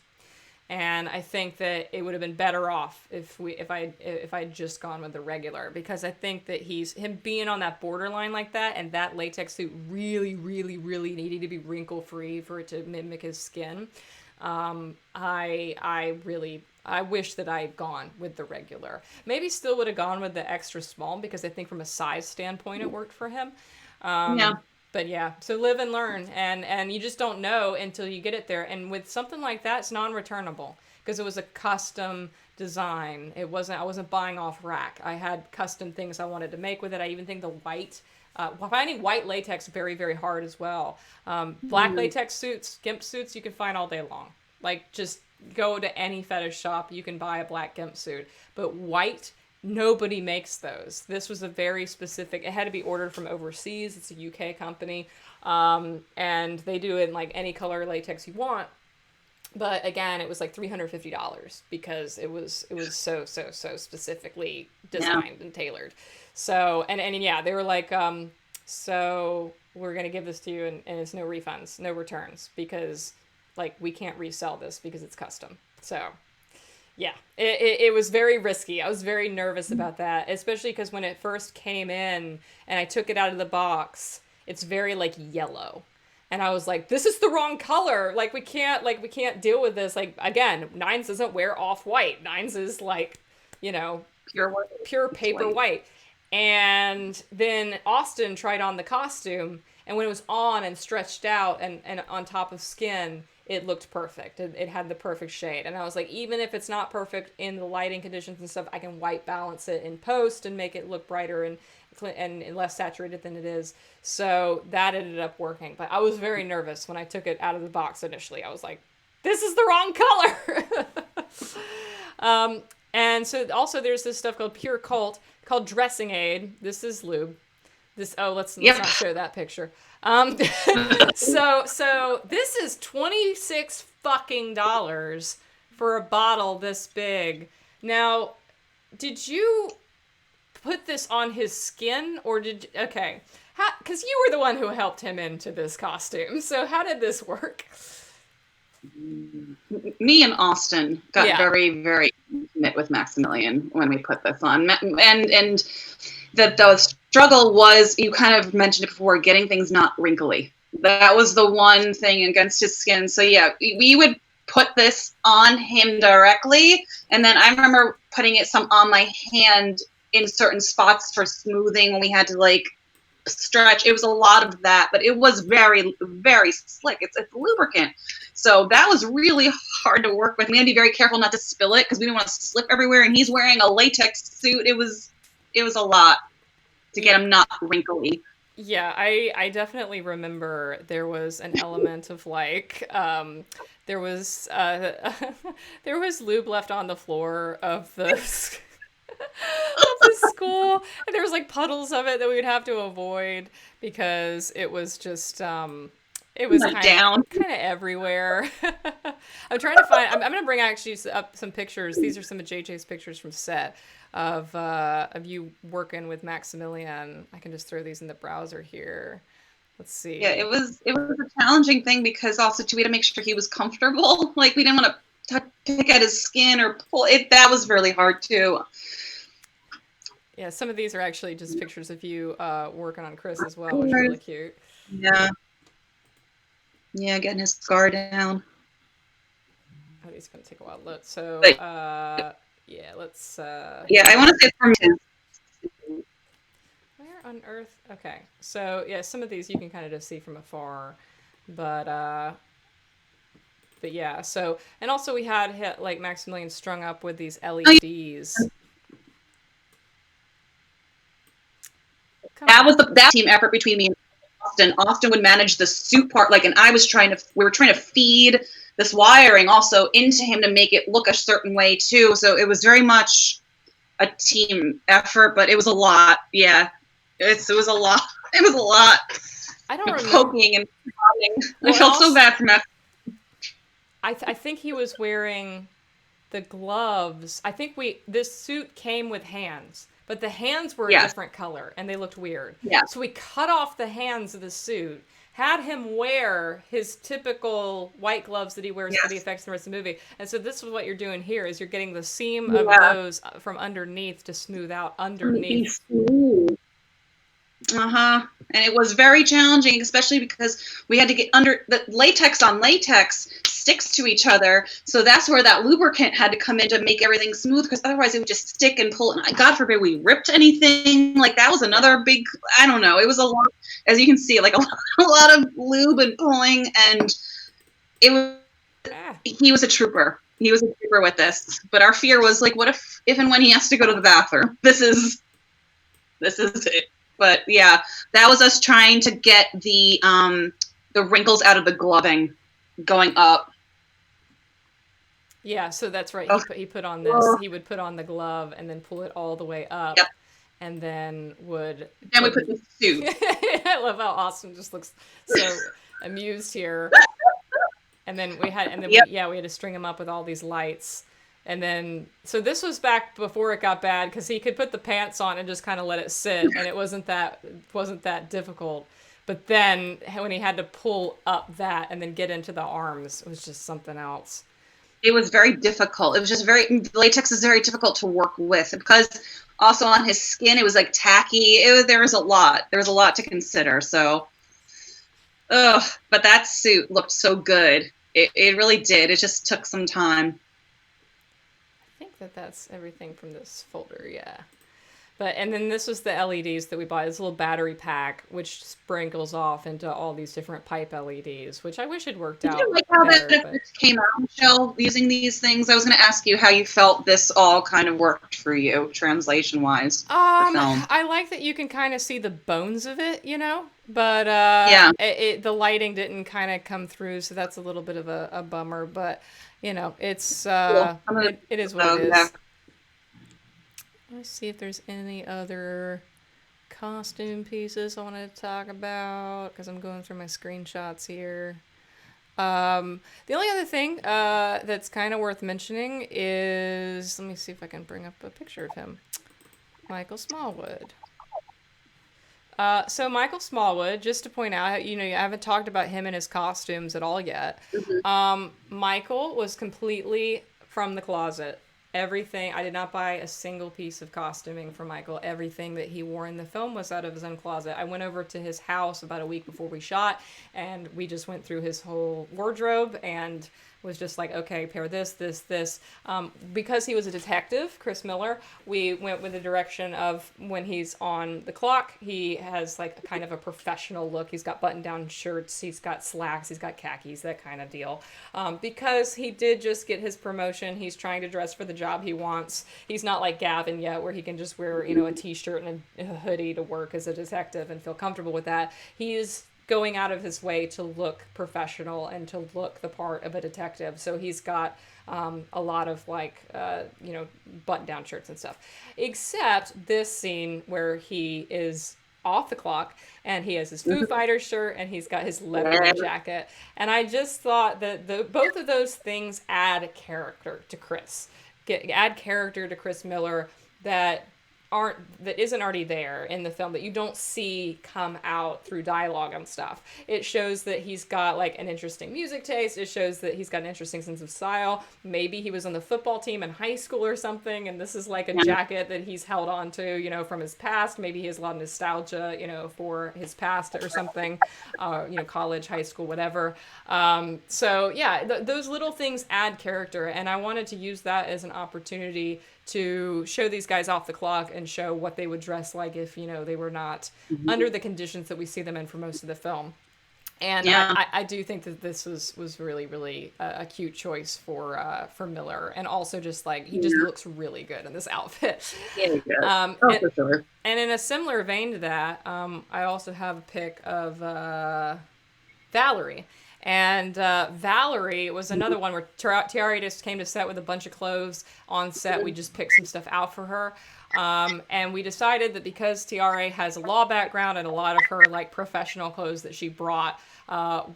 And I think that it would have been better off if I had just gone with the regular, because I think that him being on that borderline like that, and that latex suit really, really, really needed to be wrinkle free for it to mimic his skin. I wish that I had gone with the regular. Maybe still would have gone with the extra small because I think from a size standpoint it worked for him. But yeah, so live and learn, and you just don't know until you get it there. And with something like that, it's non-returnable because it was a custom design. I wasn't buying off rack. I had custom things I wanted to make with it. I even think the white, finding white latex very, very hard as well. Black latex suits, gimp suits, you can find all day long. Like, just go to any fetish shop, you can buy a black gimp suit. But white, nobody makes those. This was a very specific, it had to be ordered from overseas. It's a UK company. And they do it in like any color latex you want. But again, it was like $350 because it was so specifically designed and tailored. So, and yeah, they were like, so we're going to give this to you and it's no refunds, no returns, because like we can't resell this because it's custom. So yeah, it was very risky. I was very nervous about that, especially because when it first came in and I took it out of the box, it's very like yellow. And I was like, this is the wrong color. Like we can't deal with this. Like, again, Nines doesn't wear off-white. Nines is like, you know, pure paper white. And then Austin tried on the costume, and when it was on and stretched out and on top of skin, it looked perfect. It had the perfect shade. And I was like, even if it's not perfect in the lighting conditions and stuff, I can white balance it in post and make it look brighter and less saturated than it is. So that ended up working. But I was very nervous when I took it out of the box initially. I was like, this is the wrong color. And so also there's this stuff called Pure Cult, called Dressing Aid. This is lube. Let's not show that picture. So this is $26 fucking for a bottle this big. Now, did you put this on his skin, or okay? Because you were the one who helped him into this costume. So how did this work? Me and Austin got very, very intimate with Maximilien when we put this on, and the struggle was, you kind of mentioned it before, getting things not wrinkly. That was the one thing against his skin. So yeah, we would put this on him directly, and then I remember putting it some on my hand in certain spots for smoothing when we had to like stretch. It was a lot of that, but it was very, very slick. It's lubricant. So that was really hard to work with. We had to be very careful not to spill it because we didn't want to slip everywhere, and he's wearing a latex suit. It was a lot to get him not wrinkly. Yeah, I definitely remember there was an element of like, there was lube left on the floor of the school, and there was like puddles of it that we would have to avoid because it was just it was kind of everywhere. I'm trying to find. I'm gonna bring actually up some pictures. These are some of JJ's pictures from set of you working with Maximilien. I can just throw these in the browser here. Let's see. Yeah, it was a challenging thing because also too, we had to make sure he was comfortable. Like we didn't want to pick at his skin or pull it. That was really hard too. Yeah, some of these are actually just pictures of you working on Chris as well, which is course. really cute. Yeah. Yeah, getting his scar down. Oh, these going to take a while. Let's so But yeah, let's yeah, I want to say from his. where on earth? Okay, so yeah, some of these you can kind of just see from afar, but yeah. So and also we had like Maximilien strung up with these LEDs. Come That on. was that team effort between me and Austin. Austin would manage the suit part, like, and I was we were trying to feed this wiring also into him to make it look a certain way too. So it was very much a team effort, but it was a lot. Yeah, it was a lot. It was a lot. I don't remember. Poking and prodding. Well, I felt so bad for Matt. I think he was wearing the gloves. I think this suit came with hands, but the hands were a different color and they looked weird. Yeah. So we cut off the hands of the suit, had him wear his typical white gloves that he wears for the effects in the rest of the movie. And so this is what you're doing here is you're getting the seam of those from underneath to smooth out underneath. And it was very challenging, especially because we had to get under the latex on latex sticks to each other. So that's where that lubricant had to come in to make everything smooth, because otherwise it would just stick and pull. And God forbid we ripped anything. Like that was another big, I don't know. It was a lot, as you can see, like a lot of lube and pulling. And it was, he was a trooper. He was a trooper with this. But our fear was like, what if and when he has to go to the bathroom? This is it. But yeah, that was us trying to get the wrinkles out of the gloving going up. Yeah, so that's right. He put on this. He would put on the glove and then pull it all the way up, and then would. Then we put the suit. I love how Austin just looks so amused here. And then we had to string him up with all these lights. And then, so this was back before it got bad, because he could put the pants on and just kind of let it sit, and it wasn't that difficult. But then when he had to pull up that and then get into the arms, it was just something else. It was very difficult. It was just latex is very difficult to work with, because also on his skin it was like tacky. There was a lot to consider. So, but that suit looked so good. It really did. It just took some time. I think that's everything from this folder, yeah. And then this was the LEDs that we bought. This little battery pack, which sprinkles off into all these different pipe LEDs, which I wish had worked out. Did you like how that came out, Michelle, using these things? I was going to ask you how you felt this all kind of worked for you, translation-wise. I like that you can kind of see the bones of it, but the lighting didn't kind of come through, so that's a little bit of a bummer, but it's it is what it is. Let's see if there's any other costume pieces I want to talk about, because I'm going through my screenshots here. The only other thing that's kind of worth mentioning is, let me see if I can bring up a picture of him. Michael Smallwood. So Michael Smallwood, just to point out, you haven't talked about him and his costumes at all yet. Mm-hmm. Michael was completely from the closet. Everything, I did not buy a single piece of costuming for Michael. Everything that he wore in the film was out of his own closet. I went over to his house about a week before we shot, and we just went through his whole wardrobe and was just like, okay, pair this. Because he was a detective, Chris Miller, we went with the direction of when he's on the clock, he has like a kind of a professional look. He's got button-down shirts, he's got slacks, he's got khakis, that kind of deal. Because he did just get his promotion, he's trying to dress for the job he wants. He's not like Gavin yet, where he can just wear, a t-shirt and a hoodie to work as a detective and feel comfortable with that. He's going out of his way to look professional and to look the part of a detective. So he's got a lot of button-down shirts and stuff. Except this scene where he is off the clock and he has his Foo Fighters shirt and he's got his leather jacket. And I just thought that both of those things add character to Chris. Add character to Chris Miller that isn't already there in the film, that you don't see come out through dialogue and stuff. It shows that he's got like an interesting music taste. It shows that he's got an interesting sense of style. Maybe he was on the football team in high school or something, and this is like a jacket that he's held on to, you know, from his past. Maybe he has a lot of nostalgia, you know, for his past or something, you know, college, high school, whatever. So yeah, those little things add character, and I wanted to use that as an opportunity to show these guys off the clock and show what they would dress like if, you know, they were not under the conditions that we see them in for most of the film. And I do think that this was really, really a cute choice for Miller. And also just like, he just looks really good in this outfit. Yeah, he does. For sure. And in a similar vein to that, I also have a pic of Valerie. And Valerie was another one where Tiari just came to set with a bunch of clothes on set. We just picked some stuff out for her. And we decided that because Tiare has a law background and a lot of her like professional clothes that she brought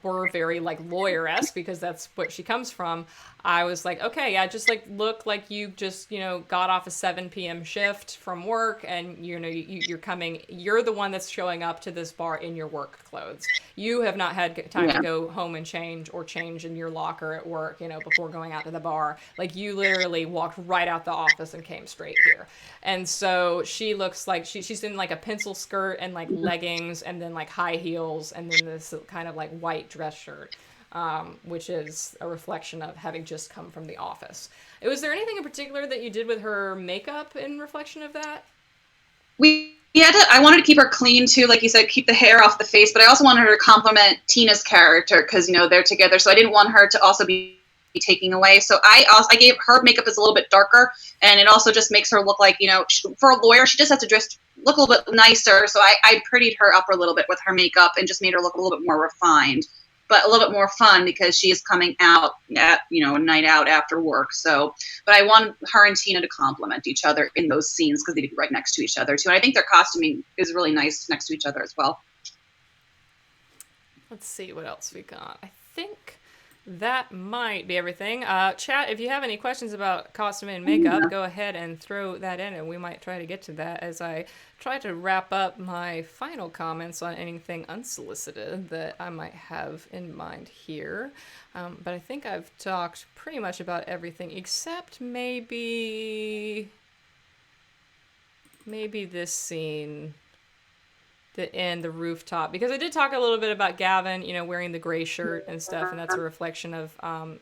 were very like lawyer-esque, because that's what she comes from, I was like, okay, yeah, just like look like you just, you know, got off a 7 p.m. shift from work, and you know you're the one that's showing up to this bar in your work clothes. You have not had time to go home and change in your locker at work, you know, before going out to the bar. Like, you literally walked right out the office and came straight here. And so she looks like she's in like a pencil skirt and like leggings, and then like high heels, and then this kind of like white dress shirt. Which is a reflection of having just come from the office. Was there anything in particular that you did with her makeup in reflection of that? I wanted to keep her clean too, like you said, keep the hair off the face, but I also wanted her to complement Tina's character, because, you know, they're together, so I didn't want her to also be taking away. So I gave her makeup is a little bit darker, and it also just makes her look like, you know, for a lawyer, she just has to look a little bit nicer. So I prettied her up a little bit with her makeup and just made her look a little bit more refined, but a little bit more fun, because she is coming out at, you know, a night out after work. So, but I want her and Tina to complement each other in those scenes, because they be right next to each other too. And I think their costuming is really nice next to each other as well. Let's see what else we got. I think that might be everything. Chat, if you have any questions about costume and makeup, go ahead and throw that in, and we might try to get to that as I try to wrap up my final comments on anything unsolicited that I might have in mind here. But I think I've talked pretty much about everything, except maybe this scene, the rooftop, because I did talk a little bit about Gavin, you know, wearing the gray shirt and stuff, and that's a reflection of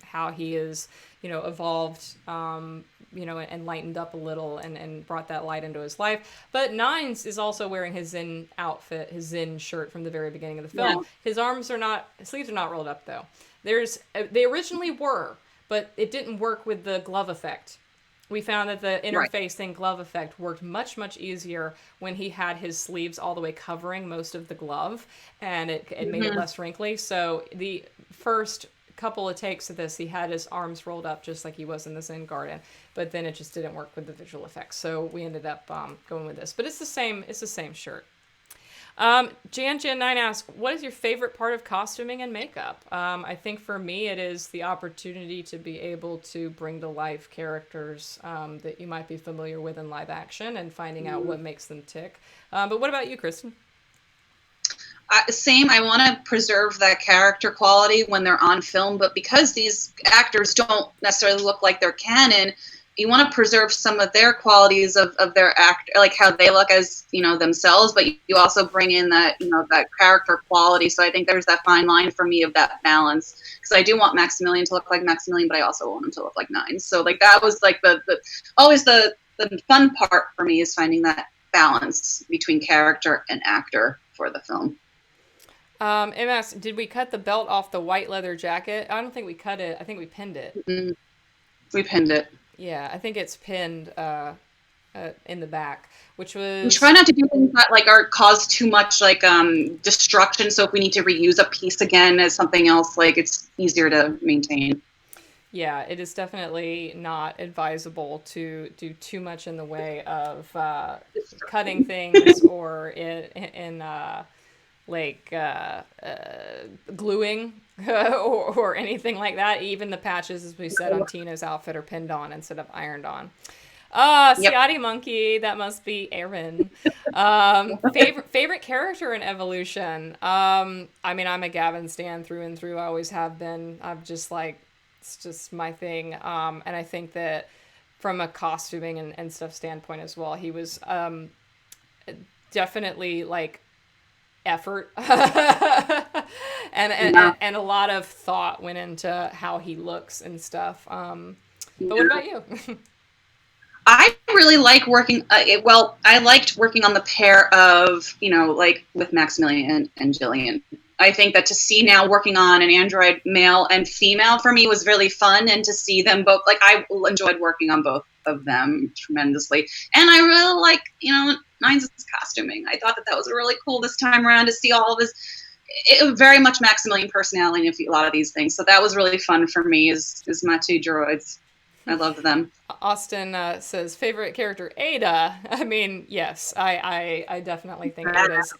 how he is, you know, evolved, you know, and lightened up a little, and brought that light into his life. But Nines is also wearing his Zen outfit, his Zen shirt from the very beginning of the film. His sleeves are not rolled up though. They originally were, but it didn't work with the glove effect. We found that the interface and glove effect worked much, much easier when he had his sleeves all the way covering most of the glove, and it made it less wrinkly. So the first couple of takes of this, he had his arms rolled up just like he was in the Zen Garden, but then it just didn't work with the visual effects. So we ended up going with this, but it's the same shirt. Jan9 asks, what is your favorite part of costuming and makeup? I think for me, it is the opportunity to be able to bring to life characters that you might be familiar with in live action, and finding out what makes them tick. But what about you, Kristin? Same. I want to preserve that character quality when they're on film, but because these actors don't necessarily look like they're canon, you want to preserve some of their qualities of their act, like how they look as, you know, themselves, but you also bring in that, you know, that character quality. So I think there's that fine line for me of that balance, because I do want Maximilien to look like Maximilien, but I also want him to look like Nines. So like that was like always the fun part for me, is finding that balance between character and actor for the film. MS, did we cut the belt off the white leather jacket? I don't think we cut it. I think we pinned it. Mm-hmm. We pinned it. Yeah, I think it's pinned in the back, which was... We try not to do things that like cause too much like destruction. So if we need to reuse a piece again as something else, like it's easier to maintain. Yeah, it is definitely not advisable to do too much in the way of cutting things or in gluing or anything like that. Even the patches, as we said, on Tina's outfit are pinned on instead of ironed on. Yep. Ciotti monkey. That must be Aaron. Favorite character in Evolution. I mean, I'm a Gavin stan through and through. I always have been. I'm just like, it's just my thing. And I think that from a costuming and stuff standpoint as well, he was definitely like effort and a lot of thought went into how he looks and stuff. But what about you? I really like working. I liked working on the pair of, like with Maximilien and Jillian. I think that to see now working on an android male and female for me was really fun, and to see them both, like I enjoyed working on both of them tremendously. And I really like, Nines' costuming. I thought that was really cool this time around to see all of his very much Maximilian personality in a lot of these things. So that was really fun for me. Is my two droids. I loved them. Austin says favorite character Ada. I mean, yes, I definitely think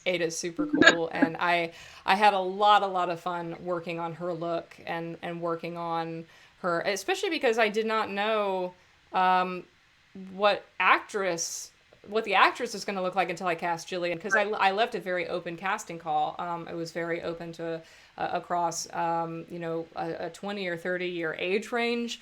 Ada's super cool, and I had a lot of fun working on her look and working on her, especially because I did not know what the actress is going to look like until I cast Jillian, because I left a very open casting call. It was very open to across a 20 or 30 year age range.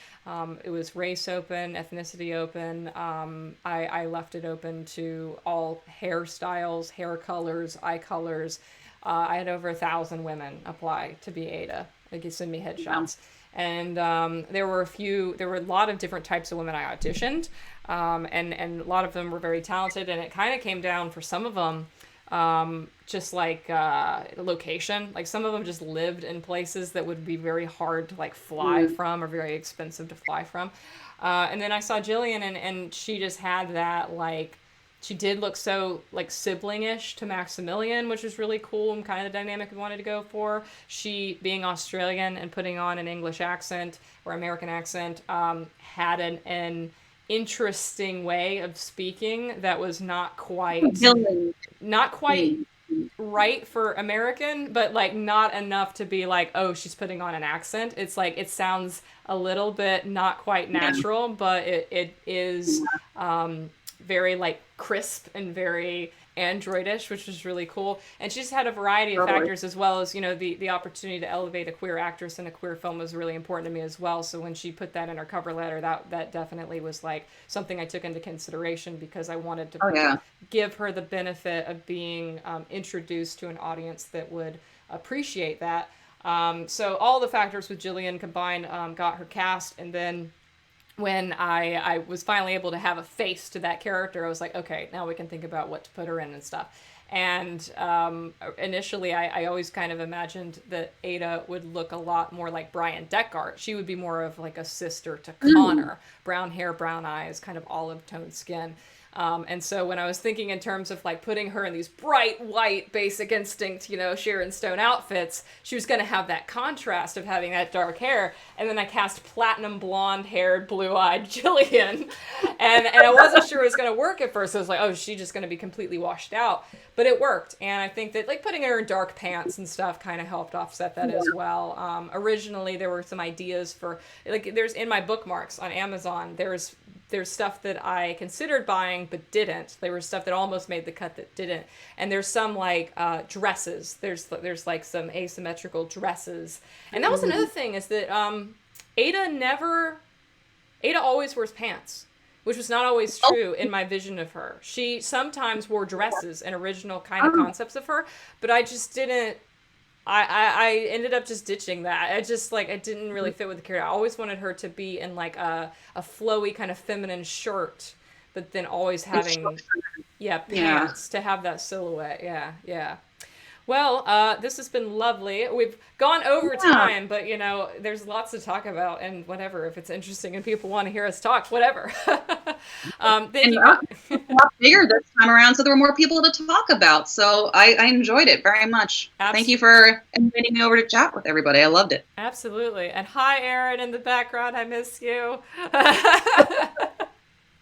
It was race open, ethnicity open. I left it open to all hairstyles, hair colors, eye colors. I had over 1,000 women apply to be Ada. They could send me headshots. And there were a lot of different types of women I auditioned, and a lot of them were very talented, and it kind of came down for some of them just like location. Like some of them just lived in places that would be very hard to like fly from, or very expensive to fly from. And then I saw Jillian, and she just had that, like, she did look so like sibling-ish to Maximilien, which was really cool and kind of the dynamic we wanted to go for. She, being Australian and putting on an English accent or American accent, had an interesting way of speaking that was not quite right for American, but like not enough to be like, oh, she's putting on an accent. It's like, it sounds a little bit not quite natural, but it is very like crisp and very androidish, which was really cool. And she just had a variety of factors, as well as, the opportunity to elevate a queer actress in a queer film was really important to me as well. So when she put that in her cover letter, that definitely was like something I took into consideration, because I wanted to give her the benefit of being introduced to an audience that would appreciate that. So all the factors with Jillian combined got her cast. And then when I was finally able to have a face to that character, I was like, okay, now we can think about what to put her in and stuff. And initially, I always kind of imagined that Ada would look a lot more like Brian Deckard. She would be more of like a sister to Connor. Brown hair, brown eyes, kind of olive toned skin. And so when I was thinking in terms of like putting her in these bright white Basic Instinct, Sharon Stone outfits, she was going to have that contrast of having that dark hair. And then I cast platinum blonde haired, blue eyed Jillian. And I wasn't sure it was going to work at first. I was like, oh, is she just going to be completely washed out? But it worked. And I think that like putting her in dark pants and stuff kind of helped offset that as well. Originally, there were some ideas for, like, there's in my bookmarks on Amazon, there's stuff that I considered buying but didn't. There was stuff that almost made the cut that didn't. And there's some like dresses. There's like some asymmetrical dresses. And that was another thing, is that Ada always wears pants, which was not always true in my vision of her. She sometimes wore dresses and original kind of concepts of her, but I just didn't. I ended up just ditching that. I just like, it didn't really fit with the character. I always wanted her to be in like a flowy kind of feminine shirt, but then always having pants to have that silhouette. Yeah. Well, this has been lovely. We've gone over time, but there's lots to talk about, and whatever, if it's interesting and people want to hear us talk, whatever. Thank you. A lot bigger this time around, so there were more people to talk about. So I enjoyed it very much. Thank you for inviting me over to chat with everybody. I loved it. Absolutely. And hi, Aaron, in the background. I miss you.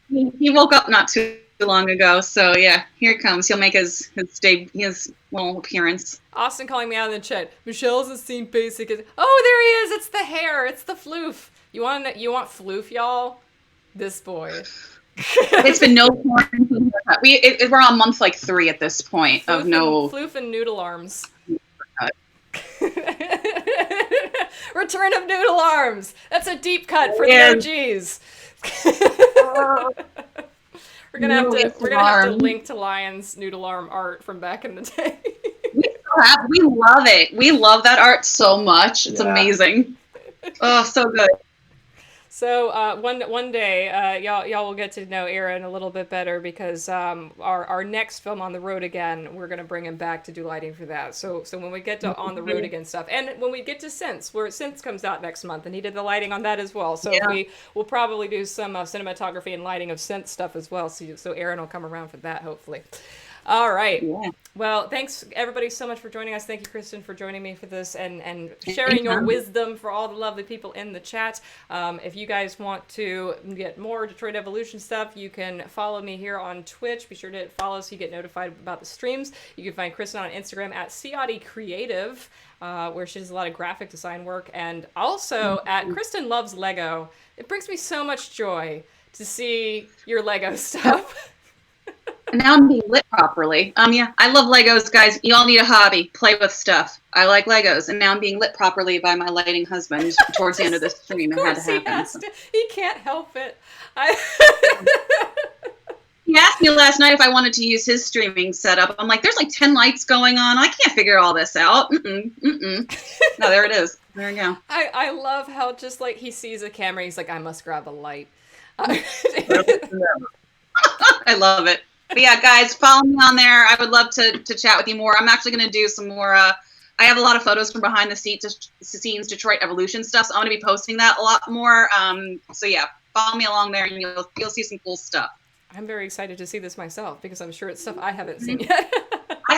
He woke up not too long ago, so yeah, here it comes. He'll make his little appearance. Austin calling me out in the chat. Michelle hasn't seen Basic. Oh, there he is. It's the hair. It's the floof. You want floof, y'all? This boy. It's been no quarantine haircut. We're on month like 3 at this point of no. Floof and noodle arms. Return of noodle arms. That's a deep cut for the OGs. We're gonna have to link to Lion's noodle arm art from back in the day. We love it. We love that art so much. It's amazing. Oh, so good. So one day, y'all will get to know Aaron a little bit better, because our next film, On the Road Again, we're gonna bring him back to do lighting for that. So when we get to On the Road Again stuff, and when we get to Sense, where Sense comes out next month, and he did the lighting on that as well. So we'll probably do some cinematography and lighting of Sense stuff as well. So Aaron will come around for that, hopefully. All right. Yeah. Well, thanks everybody so much for joining us. Thank you, Kristin, for joining me for this and sharing your wisdom for all the lovely people in the chat. If you guys want to get more Detroit Evolution stuff, you can follow me here on Twitch. Be sure to follow so you get notified about the streams. You can find Kristin on Instagram at Ciotti Creative, where she does a lot of graphic design work, and also at Kristin Loves Lego. It brings me so much joy to see your Lego stuff. And now I'm being lit properly. Yeah, I love Legos, guys. You all need a hobby. Play with stuff. I like Legos, and now I'm being lit properly by my lighting husband towards the end of this stream. It had to happen. He can't help it. He asked me last night if I wanted to use his streaming setup. I'm like, there's like 10 lights going on. I can't figure all this out. No, there it is. There you go. I love how just like he sees a camera, he's like, I must grab a light. I love it. But yeah, guys, follow me on there. I would love to chat with you more. I'm actually going to do some more. I have a lot of photos from behind the scenes Detroit Evolution stuff, so I'm going to be posting that a lot more. So yeah, follow me along there, and you'll see some cool stuff. I'm very excited to see this myself, because I'm sure it's stuff I haven't seen yet. I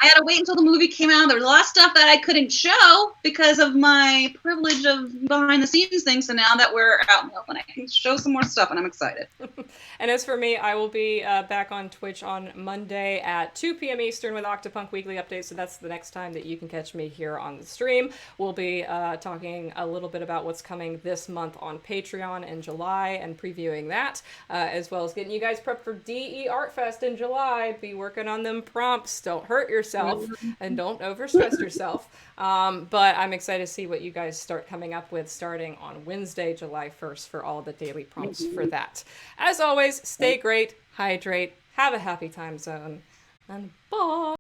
had to wait until the movie came out. There was a lot of stuff that I couldn't show because of my privilege of behind the scenes things. So now that we're out in the open, I can show some more stuff, and I'm excited. And as for me, I will be back on Twitch on Monday at 2 p.m. Eastern with Octopunk Weekly Updates. So that's the next time that you can catch me here on the stream. We'll be talking a little bit about what's coming this month on Patreon in July and previewing that, as well as getting you guys prepped for DE Art Fest in July. Be working on them prompts. Don't hurt yourself and don't overstress yourself. But I'm excited to see what you guys start coming up with starting on Wednesday, July 1st, for all the daily prompts for that. As always, stay great, hydrate, have a happy time zone, and bye.